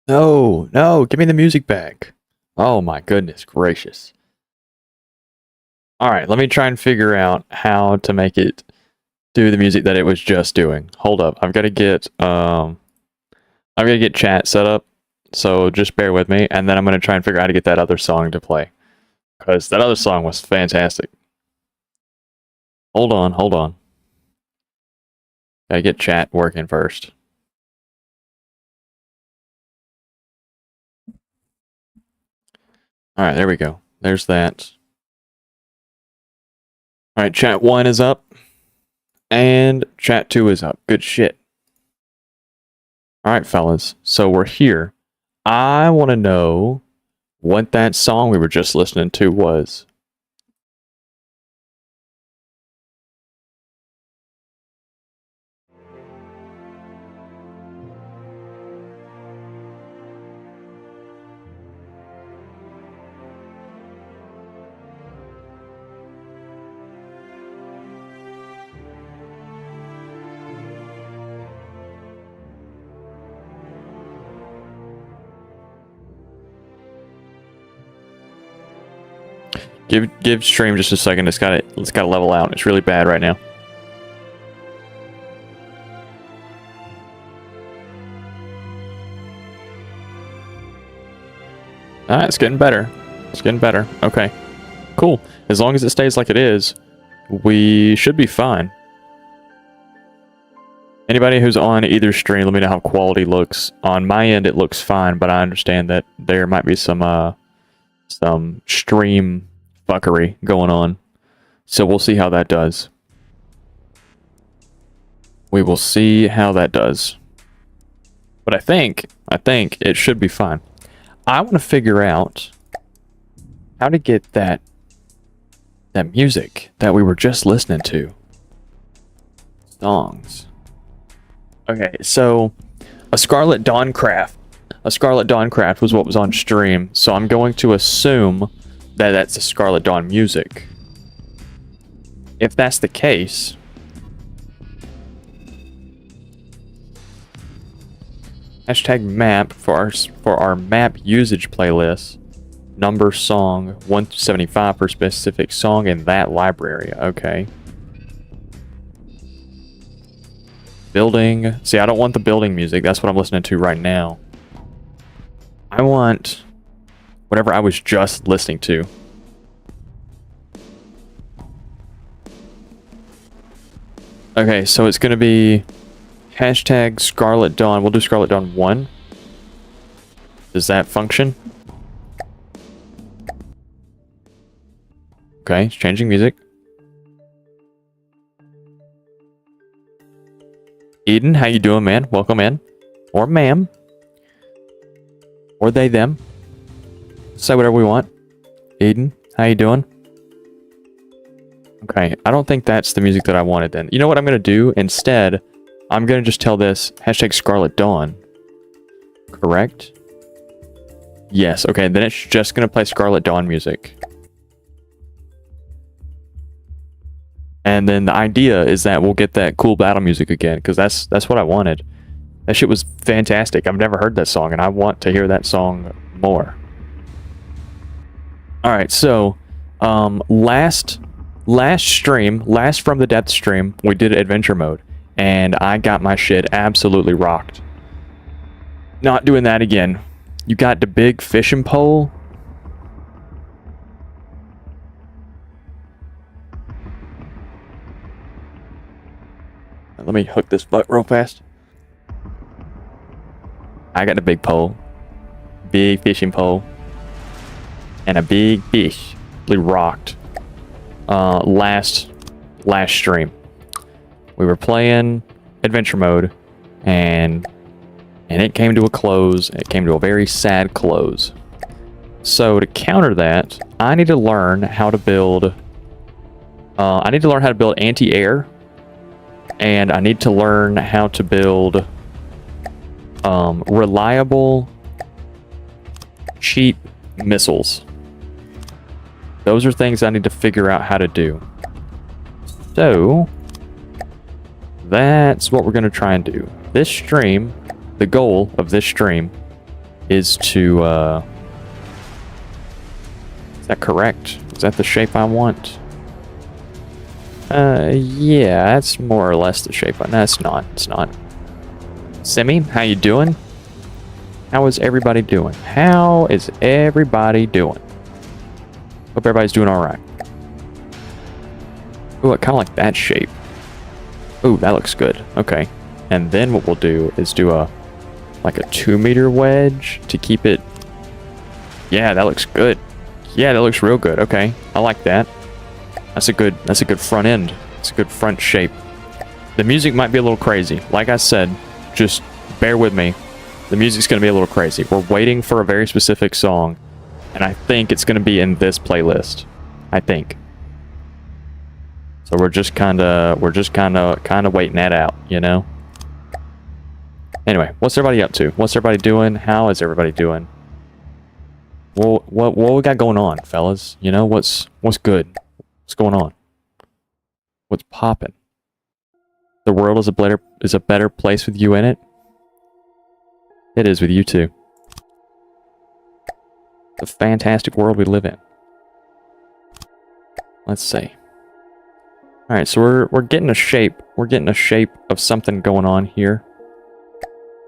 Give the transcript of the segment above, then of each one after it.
No, no, give me the music back. Oh my goodness gracious. All right, let me try and figure out how to make it do the music that it was just doing. Hold up. I've got to get chat set up. So just bear with me, and then I'm going to try and figure out how to get that other song to play, because that other song was fantastic. Hold on. Gotta get chat working first. All right, there we go. There's that. All right, chat 1 is up, and chat 2 is up. Good shit. All right, fellas. So we're here. I want to know what that song we were just listening to was. Give stream just a second. It's gotta level out. It's really bad right now. Alright, it's getting better. It's getting better. Okay. Cool. As long as it stays like it is, we should be fine. Anybody who's on either stream, let me know how quality looks. On my end, it looks fine, but I understand that there might be some stream fuckery going on. So we'll see how that does. We will see how that does. But I think it should be fine. I want to figure out how to get that music that we were just listening to. Songs. Okay, so a Scarlet Dawn Craft was what was on stream, so I'm going to assume that that's the Scarlet Dawn music. If that's the case, hashtag map for our map usage playlist, number song 175 per specific song in that library. Okay. Building. See, I don't want the building music. That's what I'm listening to right now. I want whatever I was just listening to. Okay, so it's going to be hashtag Scarlet Dawn. We'll do Scarlet Dawn 1. Does that function? Okay, it's changing music. Eden, how you doing, man? Welcome in. Or ma'am. Or they, them. Say whatever we want. Eden, how you doing? Okay, I don't think that's the music that I wanted then. You know what I'm going to do? Instead, I'm going to just tell this hashtag Scarlet Dawn. Correct? Yes, okay, then it's just going to play Scarlet Dawn music. And then the idea is that we'll get that cool battle music again, because that's what I wanted. That shit was fantastic. I've never heard that song, and I want to hear that song more. Alright, so, last From the Depth stream, we did adventure mode, and I got my shit absolutely rocked. Not doing that again. You got the big fishing pole. Let me hook this butt real fast. I got the big pole. Big fishing pole. And a big fish. Really rocked. Last stream. We were playing adventure mode, and it came to a close. It came to a very sad close. So to counter that, I need to learn how to build anti-air, and I need to learn how to build reliable, cheap missiles. Those are things I need to figure out how to do. So that's what we're going to try and do. This stream, the goal of this stream is to, is that correct? Is that the shape I want? Yeah, that's more or less the shape. No, it's not. It's not. Simi, how you doing? How is everybody doing? How is everybody doing? Hope everybody's doing all right. Ooh, I kind of like that shape. Ooh, that looks good. Okay. And then what we'll do is do a, like a 2-meter wedge to keep it. Yeah, that looks good. Yeah, that looks real good. Okay. I like that. That's a good front end. It's a good front shape. The music might be a little crazy. Like I said, just bear with me. The music's going to be a little crazy. We're waiting for a very specific song, and I think it's going to be in this playlist. I think. So we're just kind of waiting that out, you know? Anyway, what's everybody up to? What's everybody doing? How is everybody doing? Well, what we got going on, fellas? You know, what's good? What's going on? What's popping? The world is a better place with you in it. It is with you too. The fantastic world we live in. Let's see. All right, so we're getting a shape. We're getting a shape of something going on here.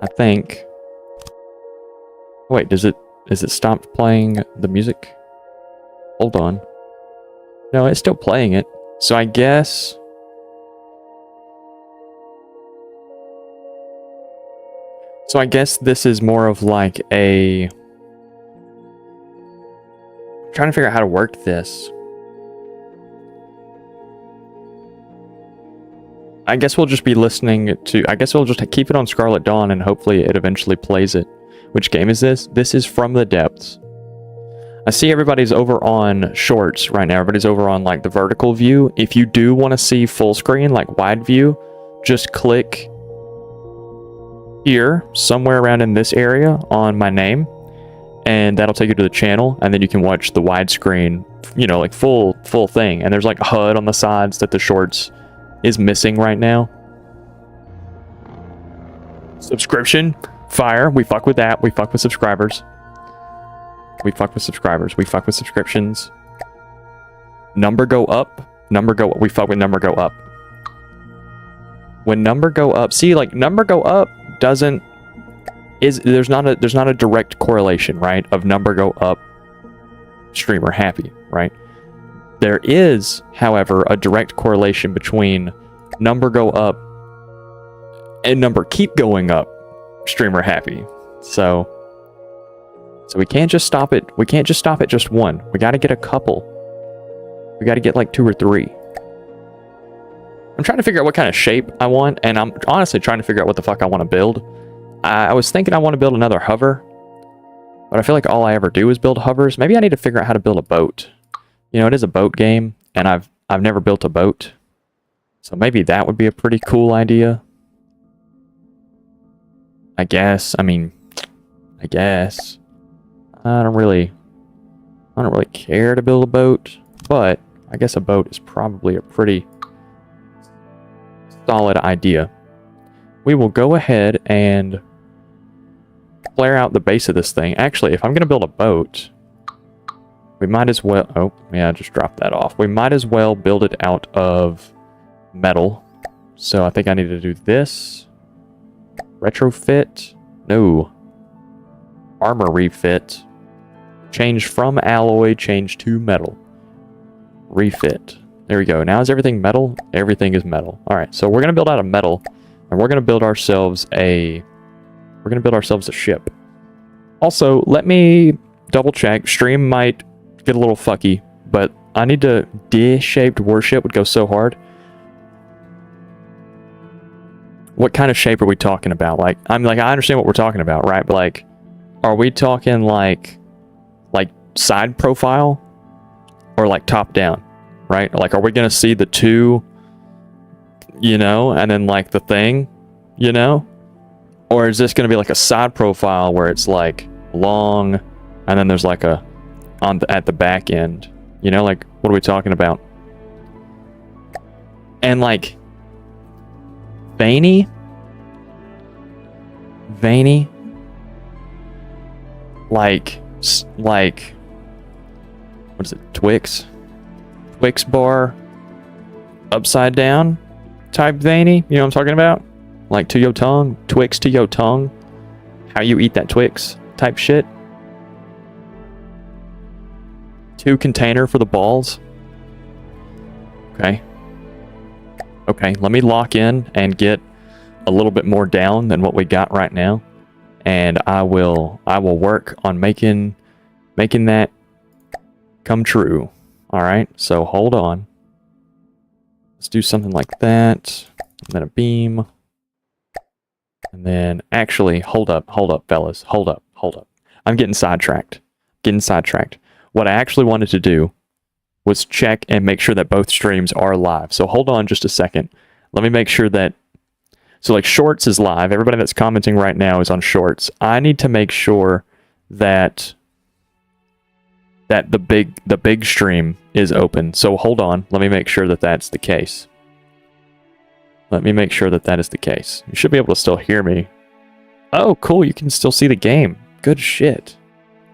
I think. Wait, is it stopped playing the music? Hold on. No, it's still playing it. So I guess. So I guess this is more of like a. I'm trying to figure out how to work this. I guess we'll just be listening to... I guess we'll just keep it on Scarlet Dawn and hopefully it eventually plays it. Which game is this? This is From the Depths. I see everybody's over on Shorts right now. Everybody's over on like the vertical view. If you do want to see full screen, like wide view, just click here, somewhere around in this area on my name. And that'll take you to the channel. And then you can watch the widescreen, you know, like full thing. And there's like a HUD on the sides that the Shorts is missing right now. Subscription, fire. We fuck with that. We fuck with subscribers. We fuck with subscribers. We fuck with subscriptions. Number go up. Number go. We fuck with number go up. When number go up, see, like number go up doesn't there's not a direct correlation, right? Of number go up, streamer happy, right? There is, however, a direct correlation between number go up and number keep going up, streamer happy. So we can't just stop it. We can't just stop at just one. We got to get a couple. We got to get like 2 or 3. I'm trying to figure out what kind of shape I want, and I'm honestly trying to figure out what the fuck I want to build. I was thinking I want to build another hover, but I feel like all I ever do is build hovers. Maybe I need to figure out how to build a boat. You know, it is a boat game, and I've never built a boat. So maybe that would be a pretty cool idea. I guess. I mean, I guess. I don't really care to build a boat, but I guess a boat is probably a pretty solid idea. We will go ahead and flare out the base of this thing. Actually, if I'm going to build a boat, we might as well... Oh, yeah, I just dropped that off. We might as well build it out of metal. So I think I need to do this. Retrofit. No. Armor refit. Change from alloy, change to metal. Refit. There we go. Now is everything metal? Everything is metal. Alright, so we're going to build out of metal. And we're going to build ourselves a... We're going to build ourselves a ship. Also, let me double check. Stream might get a little fucky, but I need to... D-shaped warship would go so hard. What kind of shape are we talking about? Like, I understand what we're talking about, right? But like, are we talking like side profile? Or like top down, right? Like, are we going to see the two, you know, and then like the thing, you know? Or is this going to be like a side profile where it's like long and then there's like a at the back end, you know? Like, what are we talking about? And like veiny. like what is it, Twix bar upside down type veiny, you know what I'm talking about? Like to your tongue, Twix to your tongue, how you eat that Twix type shit. 2 container for the balls. Okay, let me lock in and get a little bit more down than what we got right now, and I will work on making that come true. All right, so hold on. Let's do something like that, and then a beam, and then actually hold up, fellas, hold up. I'm getting sidetracked. What I actually wanted to do was check and make sure that both streams are live. So hold on just a second. Let me make sure that, so like Shorts is live. Everybody that's commenting right now is on Shorts. I need to make sure that the big stream is open. So hold on. Let me make sure that that's the case. You should be able to still hear me. Oh, cool. You can still see the game. Good shit.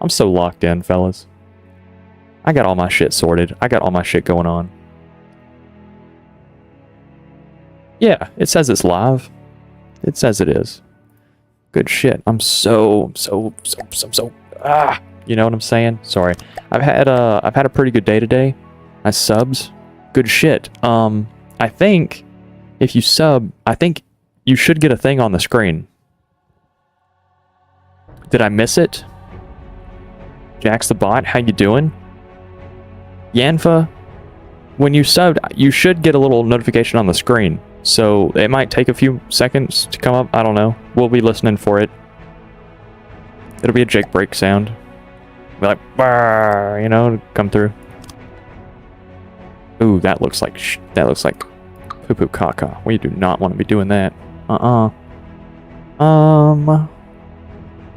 I'm so locked in, fellas. I got all my shit sorted. I got all my shit going on. Yeah, it says it's live. It says it is. Good shit. I'm so you know what I'm saying? Sorry. I've had a pretty good day today. I subs. Good shit. I think if you sub, I think you should get a thing on the screen. Did I miss it? Jax the bot, how you doing? Yanfa, when you subbed, you should get a little notification on the screen. So it might take a few seconds to come up. I don't know. We'll be listening for it. It'll be a Jake break sound. Be like, "Brr," you know, come through. Ooh, that looks like poo poo caca. We do not want to be doing that.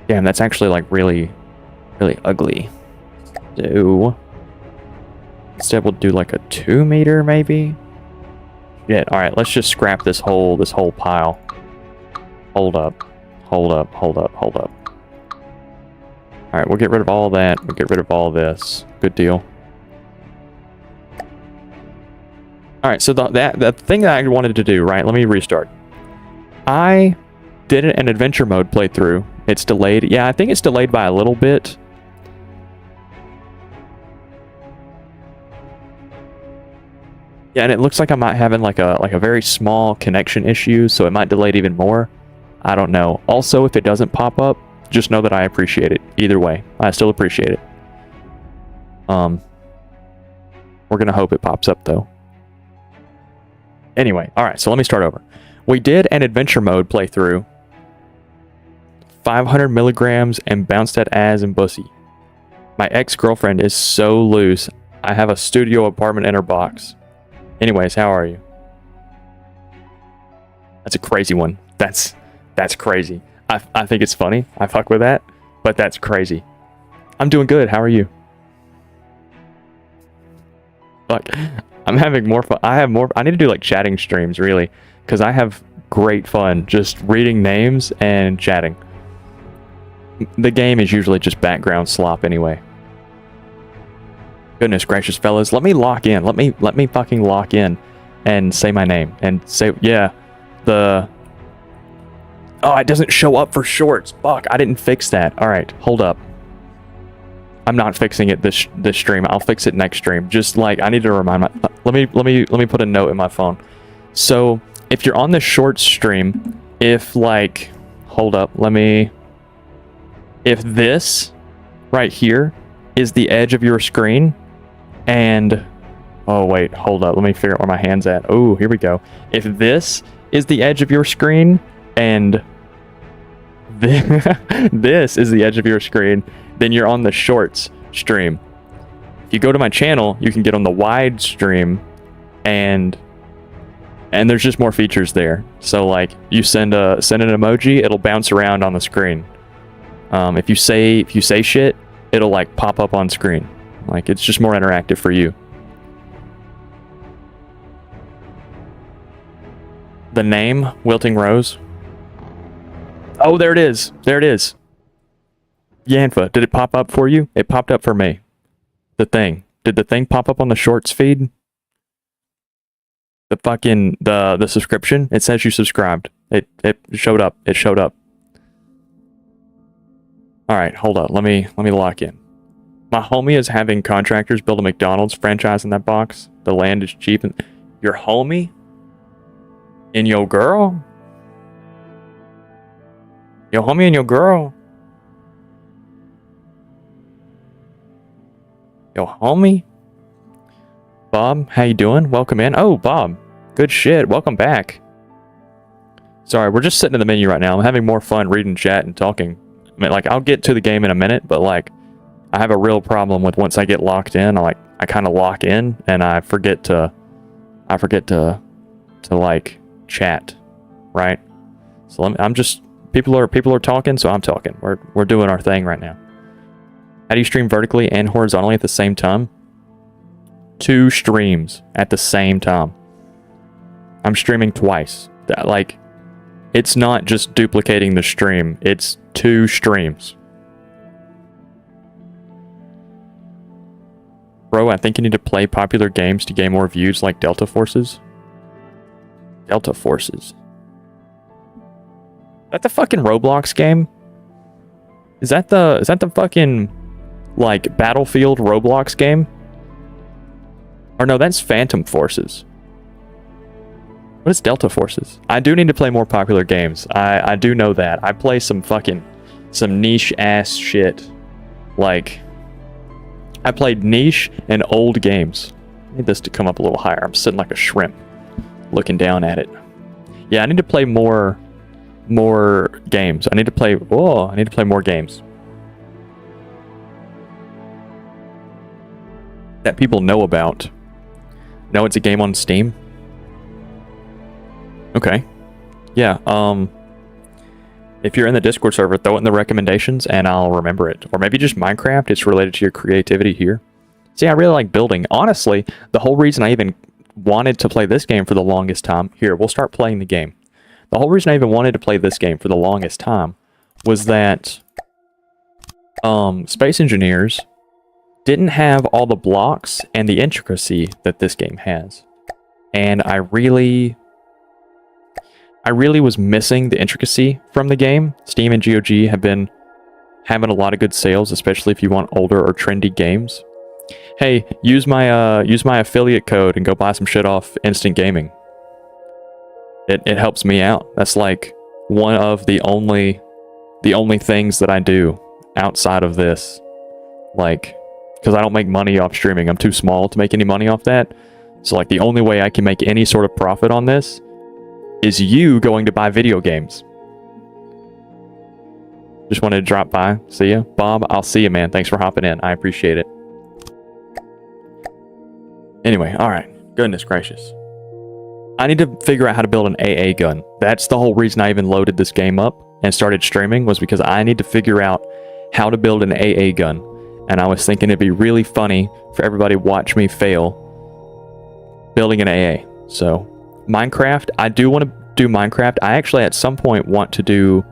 Damn, that's actually like really ugly. So instead we'll do like a 2 meter maybe. Yeah, alright, let's just scrap this whole pile. Hold up. Alright, we'll get rid of all that. We'll get rid of all this. Good deal. Alright, so the thing that I wanted to do, right? Let me restart. I did an adventure mode playthrough. It's delayed. Yeah, I think it's delayed by a little bit. Yeah, and it looks like I might having like a very small connection issue, so it might delay it even more. I don't know. Also, if it doesn't pop up, just know that I appreciate it. Either way, I still appreciate it. We're gonna hope it pops up though. Anyway, alright, so let me start over. We did an adventure mode playthrough. 500 milligrams and bounced that ass and bussy. My ex-girlfriend is so loose. I have a studio apartment in her box. Anyways, how are you? That's a crazy one. That's crazy. I think it's funny. I fuck with that, but that's crazy. I'm doing good. How are you? Like, I'm having more fun. I need to do like chatting streams really, because I have great fun just reading names and chatting. The game is usually just background slop anyway. Goodness gracious, fellas, let me lock in. Let me fucking lock in and say my name and say, yeah, oh, it doesn't show up for Shorts. Fuck, I didn't fix that. All right, hold up. I'm not fixing it this stream. I'll fix it next stream. Just like I need to remind my. Let me put a note in my phone. So if you're on the Shorts stream, if like, hold up, if this right here is the edge of your screen. And, oh wait, hold up. Let me figure out where my hand's at. Oh, here we go. If this is the edge of your screen and this is the edge of your screen, then you're on the Shorts stream. If you go to my channel, you can get on the wide stream, and there's just more features there. So like, you send an emoji, it'll bounce around on the screen. If you say shit, it'll like pop up on screen. Like, it's just more interactive for you. The name, Wilting Rose. Oh, there it is. There it is. Yanfa, did it pop up for you? It popped up for me. The thing. Did the thing pop up on the shorts feed? The fucking the subscription? It says you subscribed. It showed up. It showed up. Alright, hold up. Let me lock in. My homie is having contractors build a McDonald's franchise in that box. The land is cheap and your homie? And your girl? Your homie and your girl? Your homie? Bob, how you doing? Welcome in. Oh, Bob. Good shit. Welcome back. Sorry, we're just sitting in the menu right now. I'm having more fun reading chat and talking. I mean, like, I'll get to the game in a minute, but, like, I have a real problem with once I get locked in, I kind of lock in, and I forget to, like, chat, right? So I'm just, people are talking, so I'm talking. We're doing our thing right now. How do you stream vertically and horizontally at the same time? 2 streams at the same time. I'm streaming twice. Like, it's not just duplicating the stream. It's 2 streams. Bro, I think you need to play popular games to gain more views like Delta Forces. Delta Forces. Is that the fucking Roblox game? Is that the fucking, like, Battlefield Roblox game? Or no, that's Phantom Forces. What is Delta Forces? I do need to play more popular games. I do know that. I play some niche ass shit. Like, I played niche and old games. I need this to come up a little higher. I'm sitting like a shrimp looking down at it. Yeah, I need to play more games. I need to play more games that people know about. Know it's a game on Steam? Okay. Yeah, if you're in the Discord server, throw it in the recommendations and I'll remember it. Or maybe just Minecraft, it's related to your creativity here. See, I really like building. Honestly, the whole reason I even wanted to play this game for the longest time... Here, we'll start playing the game. The whole reason I even wanted to play this game for the longest time was that Space Engineers didn't have all the blocks and the intricacy that this game has. And I really was missing the intricacy from the game. Steam and GOG have been having a lot of good sales, especially if you want older or trendy games. Hey, use my affiliate code and go buy some shit off Instant Gaming. It helps me out. That's like one of the only things that I do outside of this. Like, because I don't make money off streaming. I'm too small to make any money off that. So like the only way I can make any sort of profit on this is you going to buy video games. Just wanted to drop by. See ya. Bob, I'll see you, man. Thanks for hopping in. I appreciate it. Anyway, alright. Goodness gracious. I need to figure out how to build an AA gun. That's the whole reason I even loaded this game up and started streaming, was because I need to figure out how to build an AA gun. And I was thinking it'd be really funny for everybody to watch me fail building an AA. So, Minecraft, I do want to do Minecraft. I actually at some point want to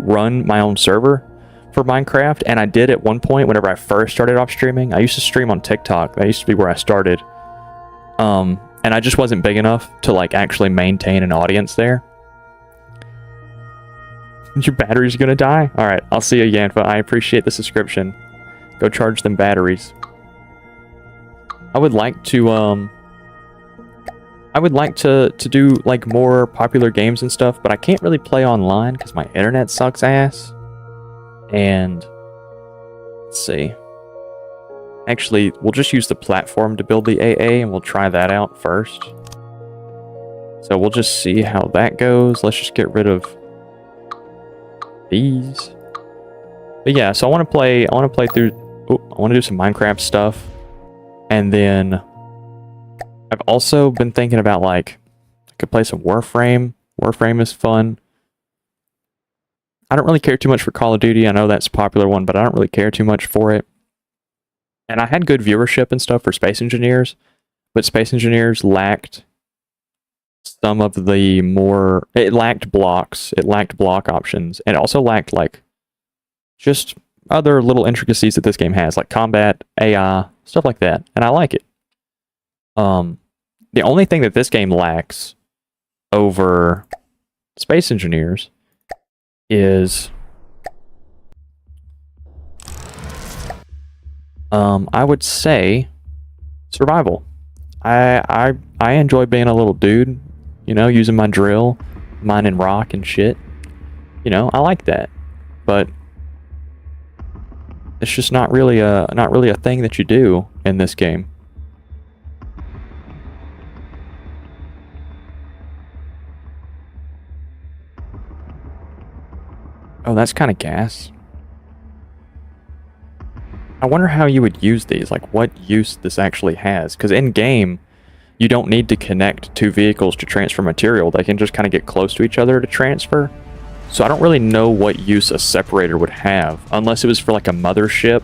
run my own server for Minecraft, and I did at one point whenever I first started off streaming. I used to stream on TikTok. That used to be where I started. And I just wasn't big enough to like actually maintain an audience there. Your battery's gonna die? Alright, I'll see you, Yanfa. I appreciate the subscription. Go charge them batteries. I would like to do like more popular games and stuff, but I can't really play online because my internet sucks ass. And let's see. Actually, we'll just use the platform to build the AA and we'll try that out first. So we'll just see how that goes. Let's just get rid of these. But yeah, so I want to do some Minecraft stuff. And then I've also been thinking about like I could play some Warframe. Warframe is fun. I don't really care too much for Call of Duty. I know that's a popular one, but I don't really care too much for it. And I had good viewership and stuff for Space Engineers, but Space Engineers lacked some of the more... It lacked blocks. It lacked block options. And it also lacked, like, just other little intricacies that this game has, like combat, AI, stuff like that, and I like it. The only thing that this game lacks over Space Engineers is I would say survival. I enjoy being a little dude, you know, using my drill, mining rock and shit. You know, I like that. But it's just not really a thing that you do in this game. Oh, that's kind of gas. I wonder how you would use these, like what use this actually has. Because in game, you don't need to connect two vehicles to transfer material. They can just kind of get close to each other to transfer. So I don't really know what use a separator would have, unless it was for like a mothership.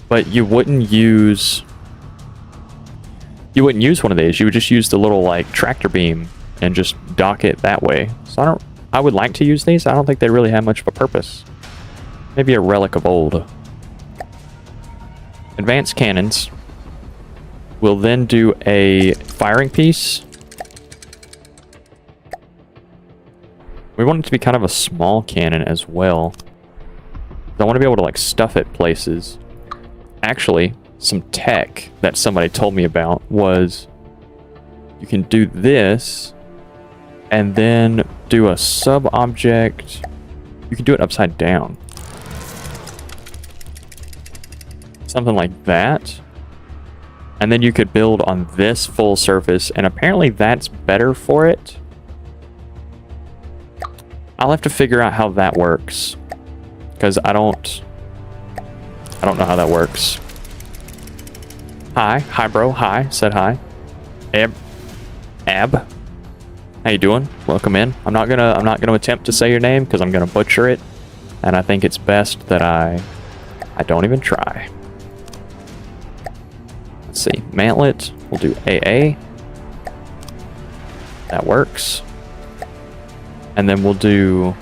But you wouldn't use one of these. You would just use the little like tractor beam and just dock it that way. So I would like to use these. I don't think they really have much of a purpose. Maybe a relic of old. Advanced cannons. We'll then do a firing piece. We want it to be kind of a small cannon as well. I want to be able to like stuff it places. Actually, some tech that somebody told me about was you can do this and then do a sub-object. You can do it upside down. Something like that. And then you could build on this full surface, and apparently that's better for it. I'll have to figure out how that works, because I don't know how that works. Hi bro, hi, said hi. Ab, how you doing? Welcome in. I'm not gonna attempt to say your name because I'm gonna butcher it, and I think it's best that I don't even try. Let's see, mantlet. We'll do AA. That works. And then we'll do.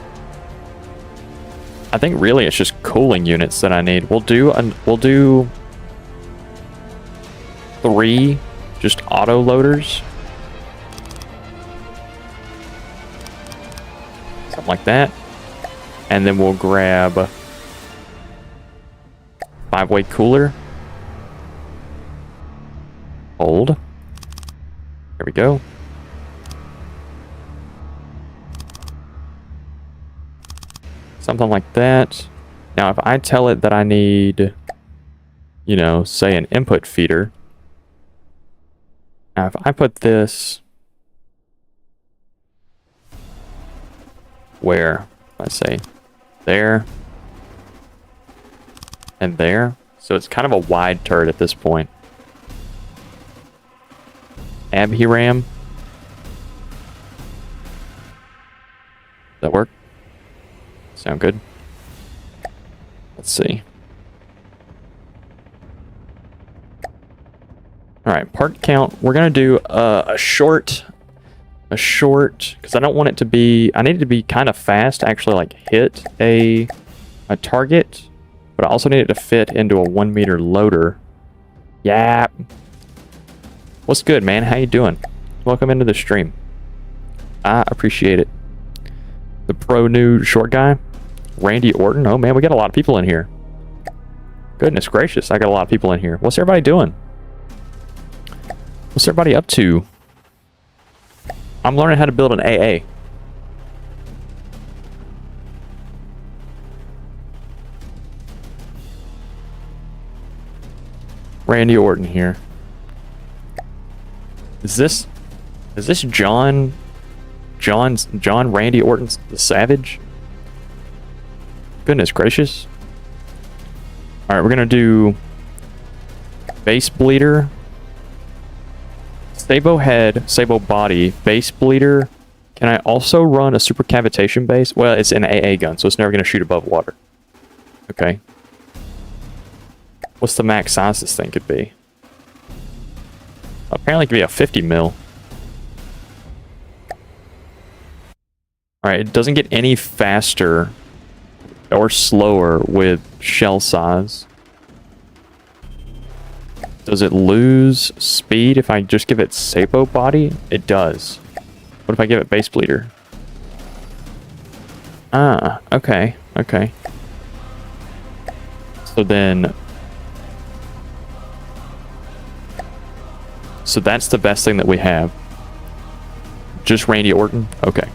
I think really it's just cooling units that I need. We'll do 3 just auto loaders. Something like that. And then we'll grab 5-way cooler. Hold. There we go. Something like that. Now, if I tell it that I need, you know, say an input feeder. Now, if I put this where, let's say, there and there. So it's kind of a wide turret at this point. Abhiram. Does that work? Sound good? Let's see. Alright, part count. We're going to do a short, because I don't want it to be, I need it to be kind of fast to actually like hit a target, but I also need it to fit into a 1 meter loader. Yeah. What's good, man? How you doing? Welcome into the stream. I appreciate it. The pro new short guy, Randy Orton. Oh man, we got a lot of people in here. Goodness gracious, I got a lot of people in here. What's everybody doing? What's everybody up to? I'm learning how to build an AA. Randy Orton here. Is this John Randy Orton the Savage? Goodness gracious. Alright, we're gonna do base bleeder, Sabo head, Sabo body, base bleeder. Can I also run a super cavitation base? Well, it's an AA gun, so it's never gonna shoot above water. Okay. What's the max size this thing could be? Apparently it could be a 50 mil. Alright, it doesn't get any faster. or slower with shell size. Does it lose speed if I just give it Sapo body? It does. What if I give it base bleeder? Ah, okay, okay. So then... So that's the best thing that we have. Just Randy Orton? Okay.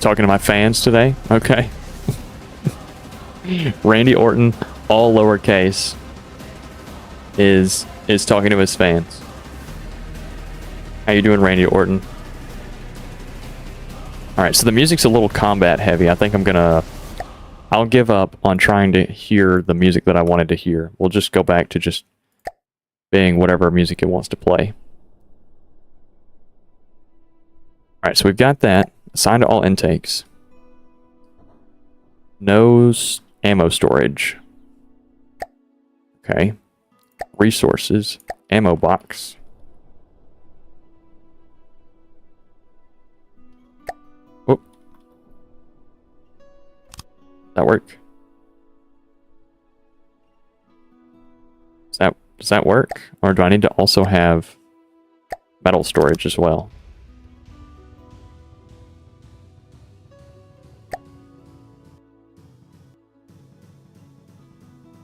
Talking to my fans today? Okay. Randy Orton, all lowercase, is talking to his fans. How you doing, Randy Orton? Alright, so the music's a little combat heavy. I think I'll give up on trying to hear the music that I wanted to hear. We'll just go back to just being whatever music it wants to play. Alright, so we've got that. Assign to all intakes. No ammo storage. Okay. Resources. Ammo box. Whoop. That work? Does that work? Or do I need to also have metal storage as well?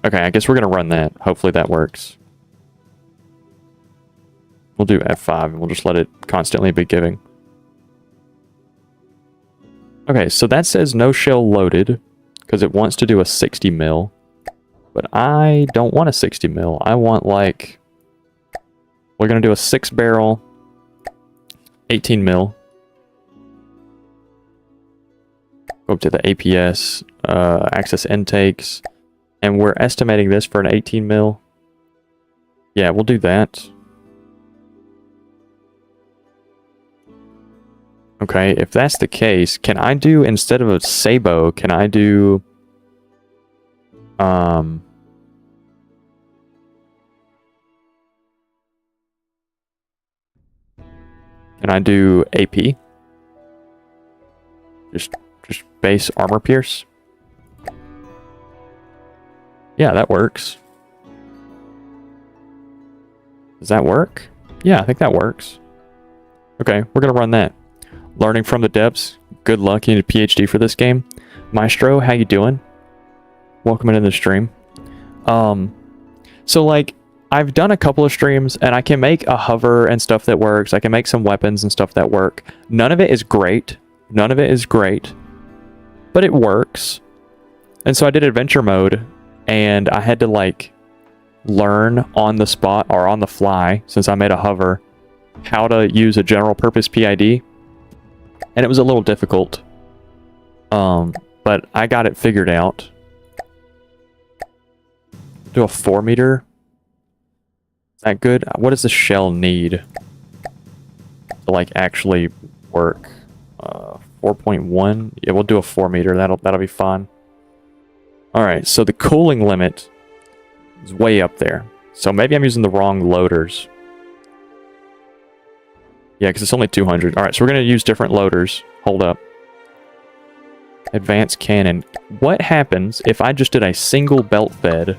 Okay, I guess we're going to run that. Hopefully that works. We'll do F5 and we'll just let it constantly be giving. Okay, so that says no shell loaded because it wants to do a 60 mil. But I don't want a 60 mil. I want like... We're going to do a 6 barrel, 18 mil. Go up to the APS, access intakes. And we're estimating this for an 18 mil. Yeah, we'll do that. Okay, if that's the case, can I do, instead of a Sabo, can I do... Can I do AP? Just base armor pierce? Yeah, that works. Does that work? Yeah, I think that works. Okay, we're gonna run that. Learning from the depths. Good luck. You need a PhD for this game. Maestro, how you doing? Welcome into the stream. So like, I've done a couple of streams, and I can make a hover and stuff that works. I can make some weapons and stuff that work. None of it is great. None of it is great. But it works. And so I did adventure mode, and I had to like learn on the spot or on the fly, since I made a hover, how to use a general purpose PID. And it was a little difficult. But I got it figured out. Do a 4 meter. Is that good? What does the shell need to like actually work? 4.1. Yeah, we'll do a 4 meter. That'll be fine. All right. So the cooling limit is way up there. So maybe I'm using the wrong loaders. Yeah, because it's only 200. All right. So we're gonna use different loaders. Hold up. Advanced cannon. What happens if I just did a single belt fed?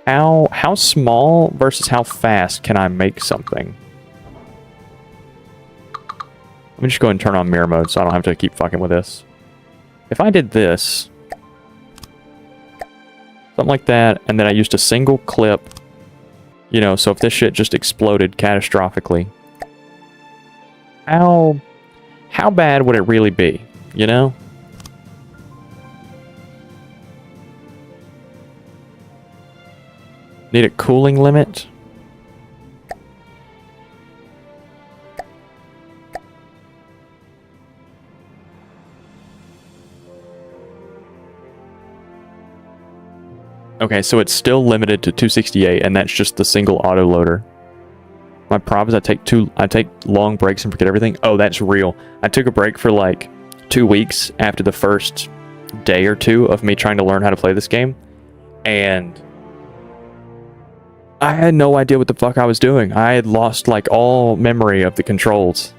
How small versus how fast can I make something? Let me just go ahead and turn on mirror mode so I don't have to keep fucking with this. If I did this, something like that, and then I used a single clip, you know, so if this shit just exploded catastrophically, how bad would it really be, you know? Need a cooling limit. Okay, so it's still limited to 268, and that's just the single auto loader. My problem is I take long breaks and forget everything. Oh, that's real. I took a break for like 2 weeks after the first day or two of me trying to learn how to play this game, and I had no idea what the fuck I was doing. I had lost like all memory of the controls.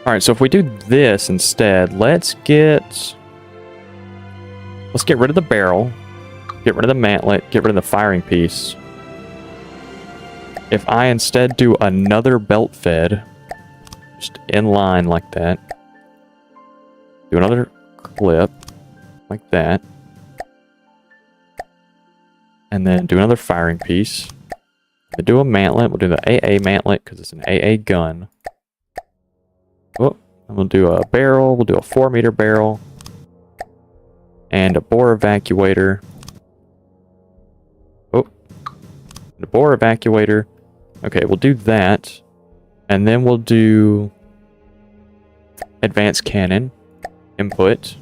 Alright, so if we do this instead, let's get rid of the barrel, get rid of the mantlet, get rid of the firing piece. If I instead do another belt fed, just in line like that, do another clip like that, and then do another firing piece, then do a mantlet. We'll do the AA mantlet because it's an AA gun. Oh, and we'll do a barrel. We'll do a 4-meter barrel and a bore evacuator. Oh, the bore evacuator. Okay, we'll do that, and then we'll do advanced cannon input.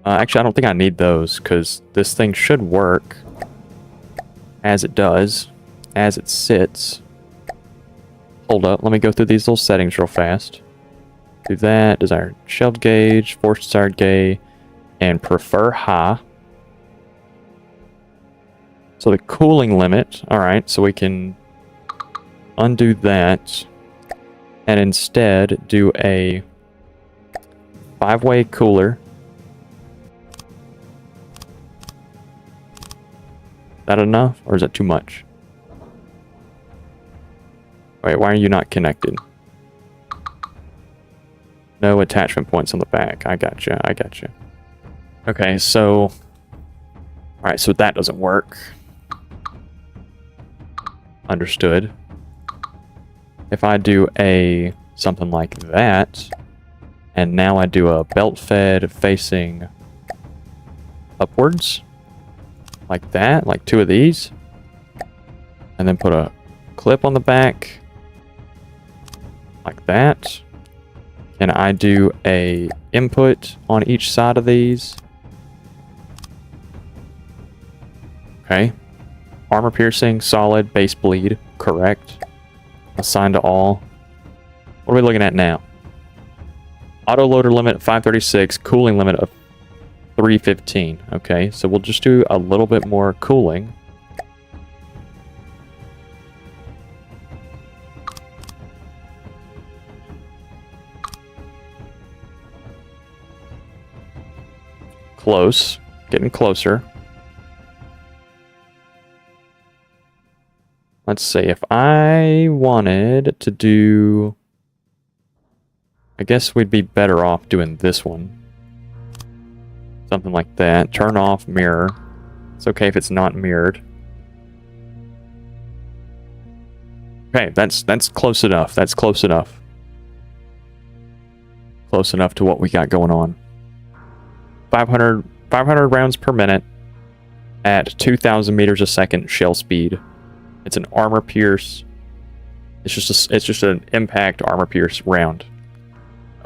Actually, I don't think I need those, because this thing should work as it does, as it sits. Hold up, let me go through these little settings real fast. Do that, desired shelled gauge, force desired gauge, and prefer high. So the cooling limit, alright, so we can undo that, and instead do a 5-way cooler. That enough, or is that too much? Wait, why are you not connected? No attachment points on the back. I gotcha, I gotcha. Okay, so... Alright, so that doesn't work. Understood. If I do a... something like that, and now I do a belt fed facing upwards, like that, like 2 of these, and then put a clip on the back like that, and I do a input on each side of these. Okay, armor piercing, solid, base bleed, correct, assigned to all. What are we looking at now? Auto loader limit 536, cooling limit of 315. Okay, so we'll just do a little bit more cooling. Close. Getting closer. Let's see, if I wanted to do... I guess we'd be better off doing this one. Something like that. Turn off mirror. It's okay if it's not mirrored. Okay, that's close enough. That's close enough. Close enough to what we got going on. 500 rounds per minute at 2,000 meters a second shell speed. It's an armor pierce. It's just an impact armor pierce round.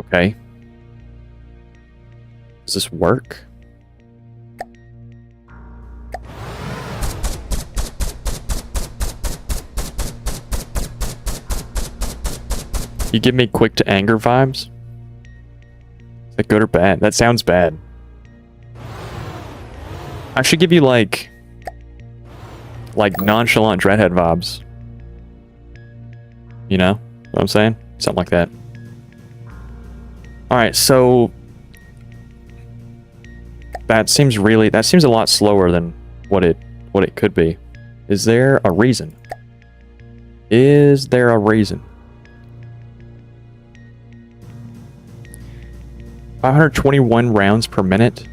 Okay. Does this work? You give me quick to anger vibes? Is that good or bad? That sounds bad. I should give you like nonchalant dreadhead vibes. You know what I'm saying? Something like that. Alright, so that seems a lot slower than what it could be. Is there a reason? Is there a reason? 521 rounds per minute.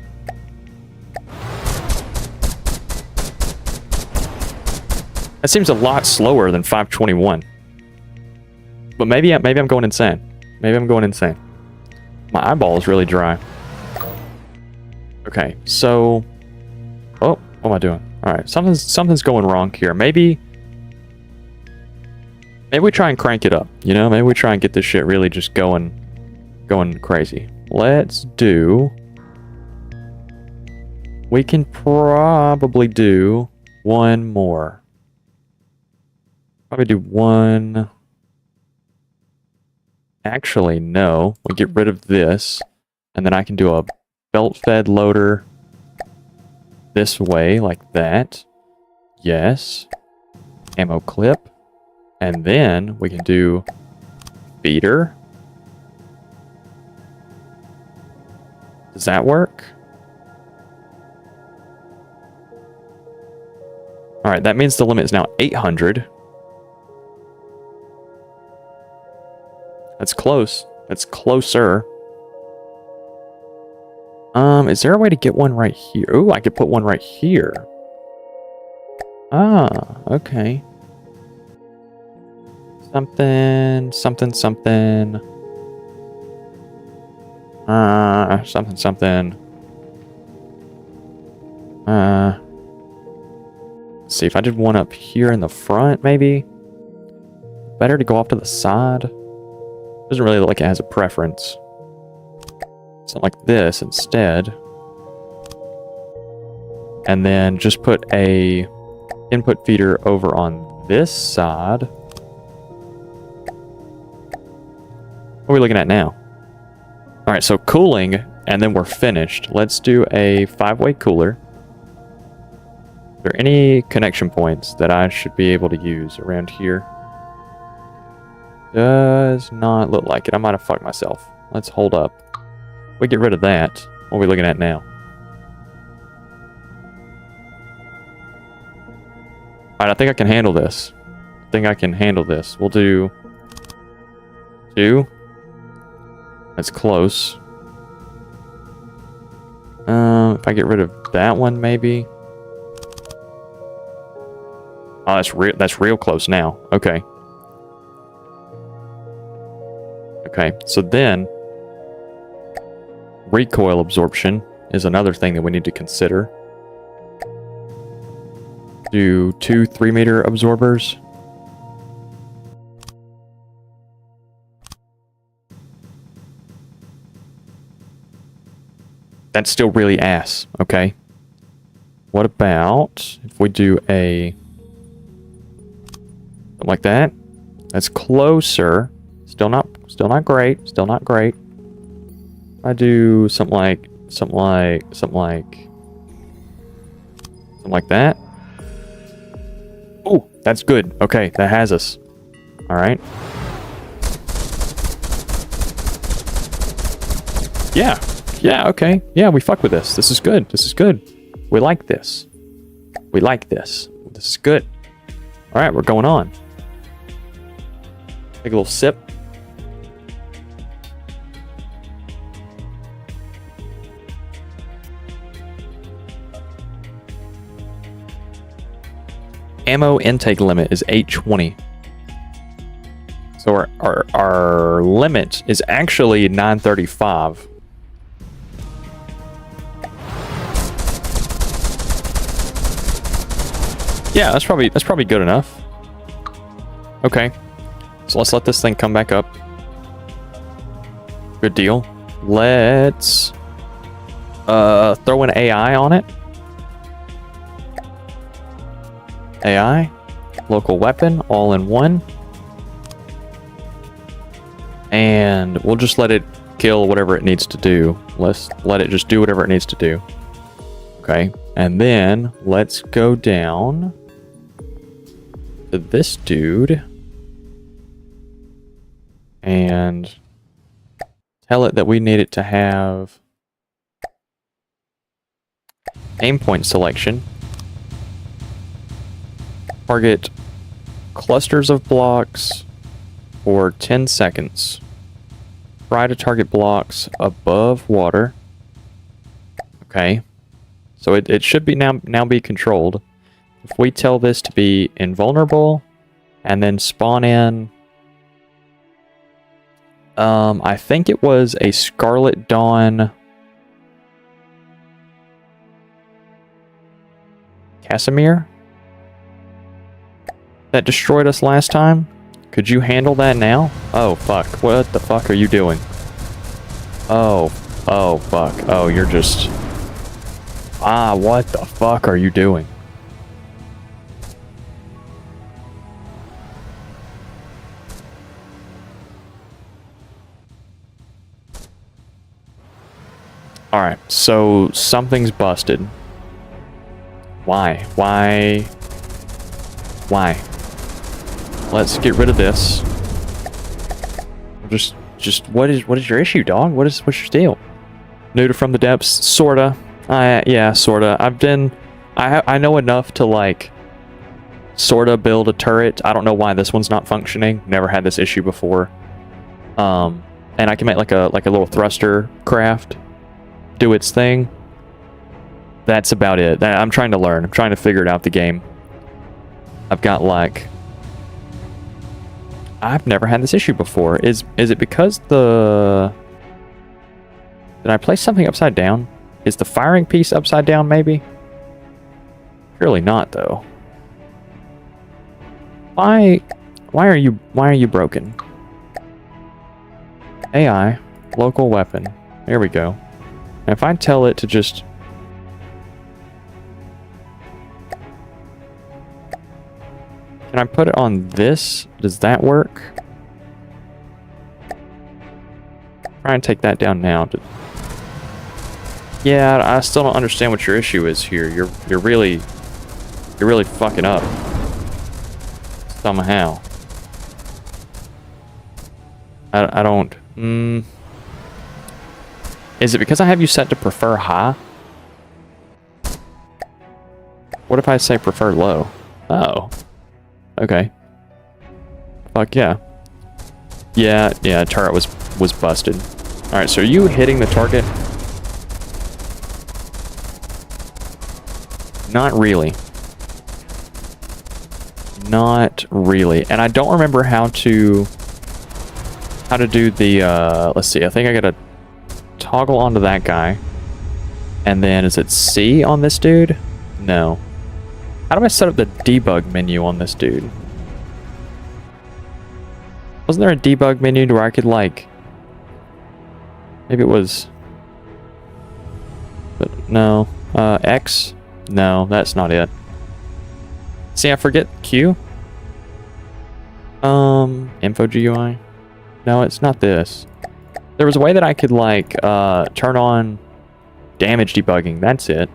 That seems a lot slower than 521. But maybe I'm going insane. Maybe I'm going insane. My eyeball is really dry. Okay, so... Oh, what am I doing? Alright, something's going wrong here. Maybe we try and crank it up, you know? Maybe we try and get this shit really just going crazy. Let's do... We can probably do one more. Probably do one... Actually, no. We get rid of this, and then I can do a belt-fed loader this way, like that. Yes. Ammo clip. And then we can do feeder. Does that work? All right, that means the limit is now 800. That's close. That's closer. Is there a way to get one right here? Ooh, I could put one right here. Ah, okay. Something. Something. Let's see if I did one up here in the front, maybe. Better to go off to the side. Doesn't really look like it has a preference. Something like this instead. And then just put a input feeder over on this side. What are we looking at now? All right, so cooling, and then we're finished. Let's do a 5-way cooler. Are there any connection points that I should be able to use around here? Does not look like it. I might have fucked myself. Let's hold up. We get rid of that. What are we looking at now? Alright, I think I can handle this. We'll do 2. That's close. If I get rid of that one, maybe. Oh, that's real close now. Okay. Okay, so then recoil absorption is another thing that we need to consider. Do 2 3-meter absorbers. That's still really ass, okay? What about if we do a something like that? That's closer. Still not great. I do something like that. Oh, that's good. Okay, that has us. All right. Yeah, okay. Yeah, we fuck with this. This is good. We like this. This is good. All right, we're going on. Take a little sip. Ammo intake limit is 820. So our limit is actually 935. Yeah, that's probably good enough. Okay. So let's let this thing come back up. Good deal. Let's throw an AI on it. AI, local weapon, all in one. And we'll just let it kill whatever it needs to do. Let's let it just do whatever it needs to do. Okay, and then let's go down to this dude and tell it that we need it to have aim point selection. Target clusters of blocks for 10 seconds. Try to target blocks above water. Okay. So it should be now be controlled. If we tell this to be invulnerable and then spawn in I think it was a Scarlet Dawn Casimir that destroyed us last time. Could you handle that now? Oh, fuck. What the fuck are you doing? Oh fuck. Oh, you're just... what the fuck are you doing? Alright, so something's busted. Why? let's get rid of this. Just what is your issue, dog? What's your deal? Neuter from the depths, sorta. Yeah, sorta. I know enough to like sorta build a turret. I don't know why this one's not functioning. Never had this issue before. And I can make like a little thruster craft do its thing. That's about it. I'm trying to learn. I'm trying to figure it out the game. I've got like I've never had this issue before. Is it because did I place something upside down? Is the firing piece upside down maybe? Surely not though. Why are you broken? AI, local weapon. There we go. And if I tell it to just can I put it on this? Does that work? Try and take that down now. Yeah, I still don't understand what your issue is here. You're really fucking up. Somehow. I don't. Is it because I have you set to prefer high? What if I say prefer low? Oh. Okay. Fuck yeah. Yeah, turret was busted. Alright, so are you hitting the target? Not really. Not really. And I don't remember how to do the let's see, I think I gotta toggle onto that guy. And then is it C on this dude? No. How do I set up the debug menu on this dude? Wasn't there a debug menu where I could like... Maybe it was... But no. X? No, that's not it. See, I forget Q. Info GUI? No, it's not this. There was a way that I could like turn on damage debugging. That's it.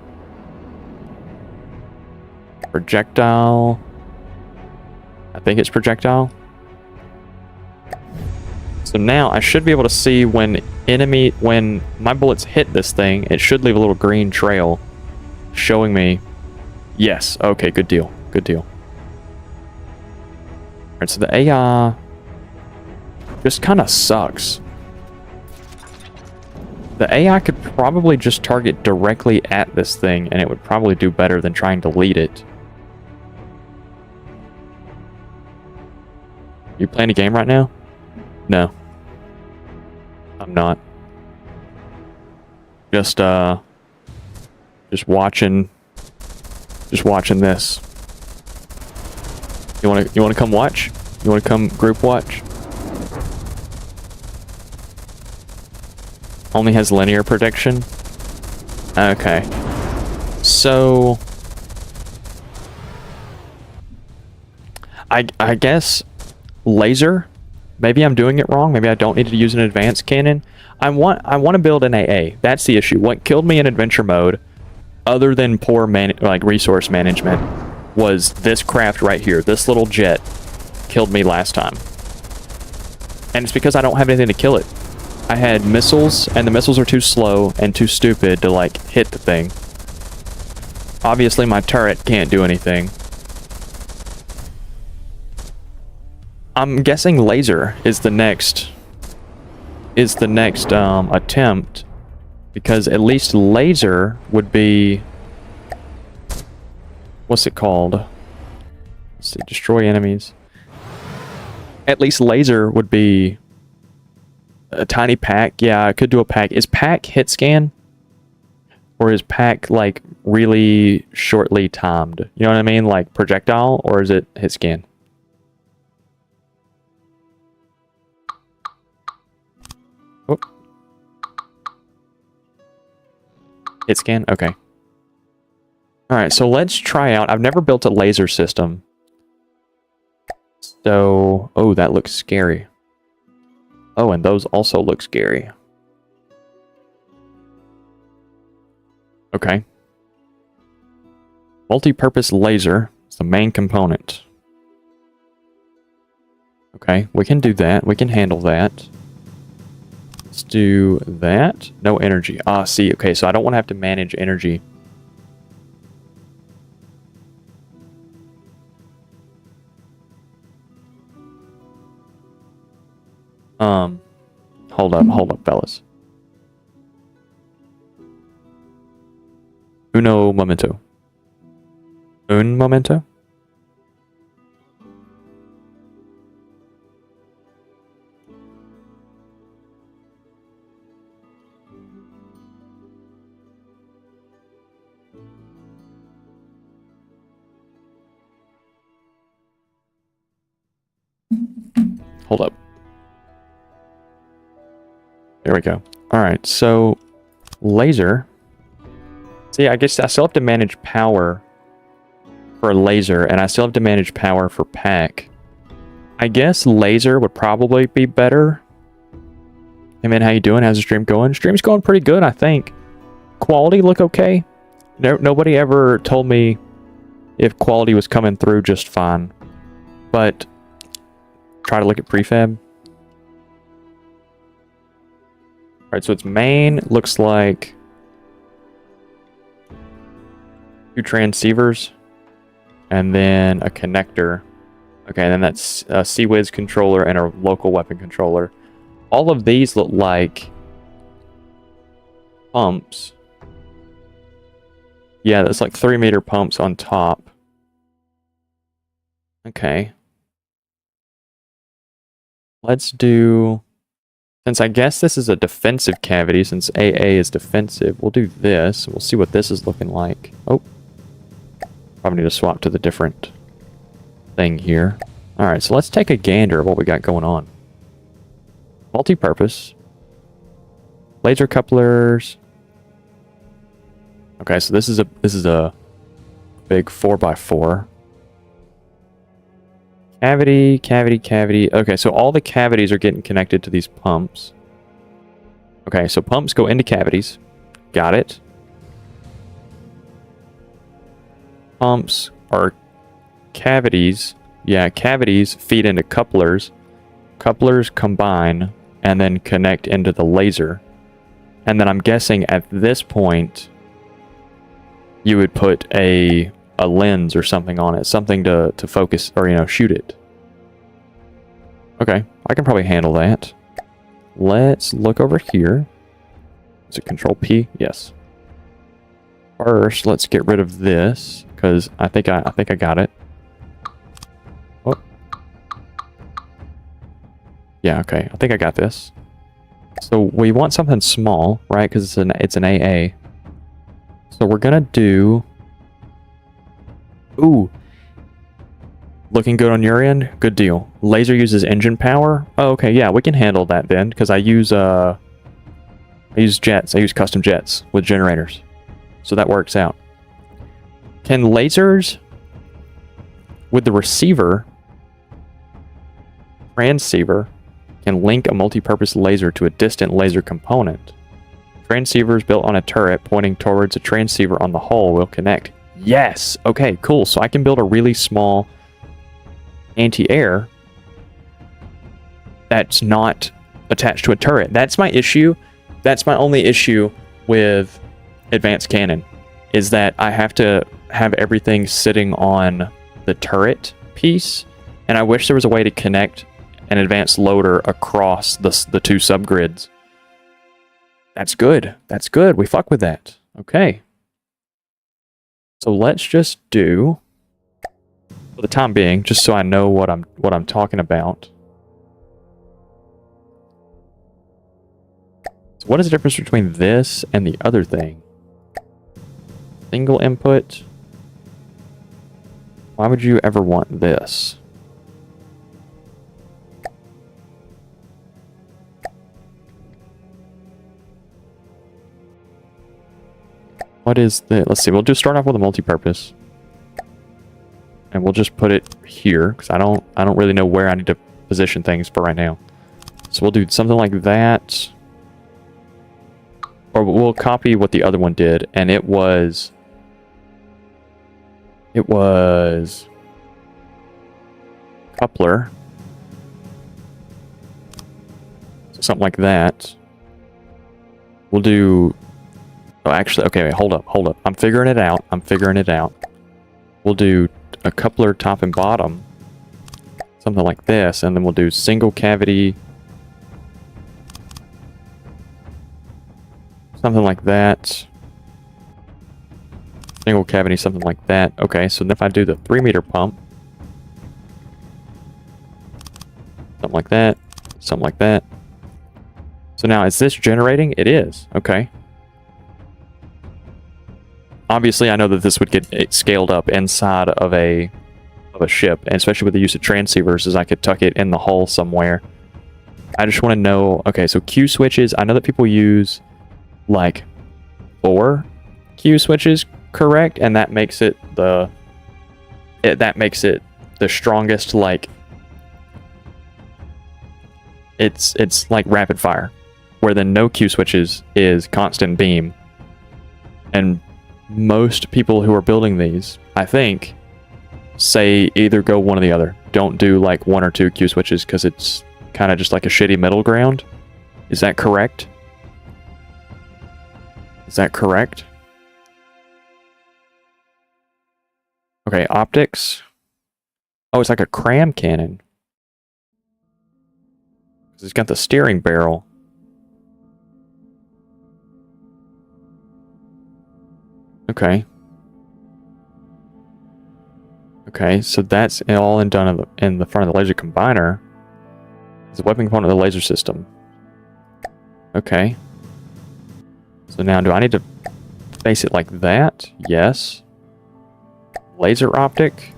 Projectile. I think it's projectile. So now I should be able to see when my bullets hit this thing, it should leave a little green trail showing me. Yes. Okay, good deal. Good deal. Alright, so the AI just kind of sucks. The AI could probably just target directly at this thing, and it would probably do better than trying to lead it. You playing a game right now? No. I'm not. Just watching this. You wanna come watch? You wanna come group watch? Only has linear prediction? Okay. So I guess laser. Maybe I'm doing it wrong. Maybe I don't need to use an advanced cannon. I want to build an AA. That's the issue. What killed me in adventure mode, other than poor resource management, was this craft right here. This little jet killed me last time. And it's because I don't have anything to kill it. I had missiles, and the missiles are too slow and too stupid to like hit the thing. Obviously my turret can't do anything. I'm guessing laser is the next attempt, because at least laser would be, what's it called? Let's see, destroy enemies. At least laser would be a tiny pack. Yeah, I could do a pack. Is pack hit scan? Or is pack like really shortly timed? You know what I mean? Like projectile, or is it hit scan? Oh. Hit scan? Okay. Alright, so let's try out. I've never built a laser system. So, oh, that looks scary. Oh, and those also look scary. Okay. Multi-purpose laser is the main component. Okay, we can do that. We can handle that. Let's do that. No energy. Ah, see, okay, so I don't want to have to manage energy. Hold up, fellas. Uno momento. Un momento? Hold up. There we go. Alright, so laser. See, I guess I still have to manage power for a laser, and I still have to manage power for pack. I guess laser would probably be better. Hey man, how you doing? How's the stream going? Stream's going pretty good, I think. Quality look okay? Nobody ever told me if quality was coming through just fine. But try to look at prefab. Alright, so its main looks like 2 transceivers and then a connector. Okay, and then that's a CWiz controller and a local weapon controller. All of these look like pumps. Yeah, that's like 3-meter pumps on top. Okay. Let's do... Since I guess this is a defensive cavity, since AA is defensive, we'll do this. We'll see what this is looking like. Oh. Probably need to swap to the different thing here. Alright, so let's take a gander at what we got going on. Multi-purpose. Laser couplers. Okay, so this is a big 4x4. Cavity, cavity, cavity. Okay, so all the cavities are getting connected to these pumps. Okay, so pumps go into cavities. Got it. Pumps are cavities. Yeah, cavities feed into couplers. Couplers combine and then connect into the laser. And then I'm guessing at this point, you would put a lens or something on it, something to focus or, you know, shoot it. Okay, I can probably handle that. Let's look over here. Is it Control P? Yes. First, let's get rid of this because I think I got it. Oh. Yeah, okay. I think I got this. So we want something small, right? Because it's an AA. So we're gonna do. Ooh. Looking good on your end? Good deal. Laser uses engine power? Oh, okay, yeah, we can handle that then, because I use jets. I use custom jets with generators. So that works out. Can lasers with the receiver transceiver can link a multi-purpose laser to a distant laser component. Transceivers built on a turret pointing towards a transceiver on the hull will connect. Yes! Okay, cool. So I can build a really small anti-air that's not attached to a turret. That's my issue. That's my only issue with advanced cannon, is that I have to have everything sitting on the turret piece, and I wish there was a way to connect an advanced loader across the 2 subgrids. That's good. That's good. We fuck with that. Okay. So let's just do, for the time being, just so I know what I'm talking about. So what is the difference between this and the other thing? Single input. Why would you ever want this? What is the... Let's see, we'll just start off with a multi-purpose. And we'll just put it here, because I don't really know where I need to position things for right now. So we'll do something like that. Or we'll copy what the other one did, and it was coupler. something like that. We'll do... Oh, actually, okay, wait, hold up. I'm figuring it out. We'll do a coupler top and bottom. Something like this, and then we'll do single cavity. Something like that. Single cavity, something like that. Okay, so then if I do the 3-meter pump. Something like that. Something like that. So now, is this generating? It is. Okay. Obviously, I know that this would get scaled up inside of a ship, and especially with the use of transceivers, is I could tuck it in the hull somewhere. I just want to know... Okay, so Q switches. I know that people use, like, 4 Q switches, correct? And that makes it the... that makes it the strongest, like... It's like rapid fire, where then no Q switches is constant beam. And most people who are building these, I think, say either go one or the other. Don't do like 1 or 2 Q switches because it's kind of just like a shitty middle ground. Is that correct? Is that correct? Okay, optics. Oh, it's like a cram cannon. It's got the steering barrel. Okay. Okay, so that's all done in the front of the laser combiner. It's a weapon component of the laser system. Okay. So now, do I need to face it like that? Yes. Laser optic.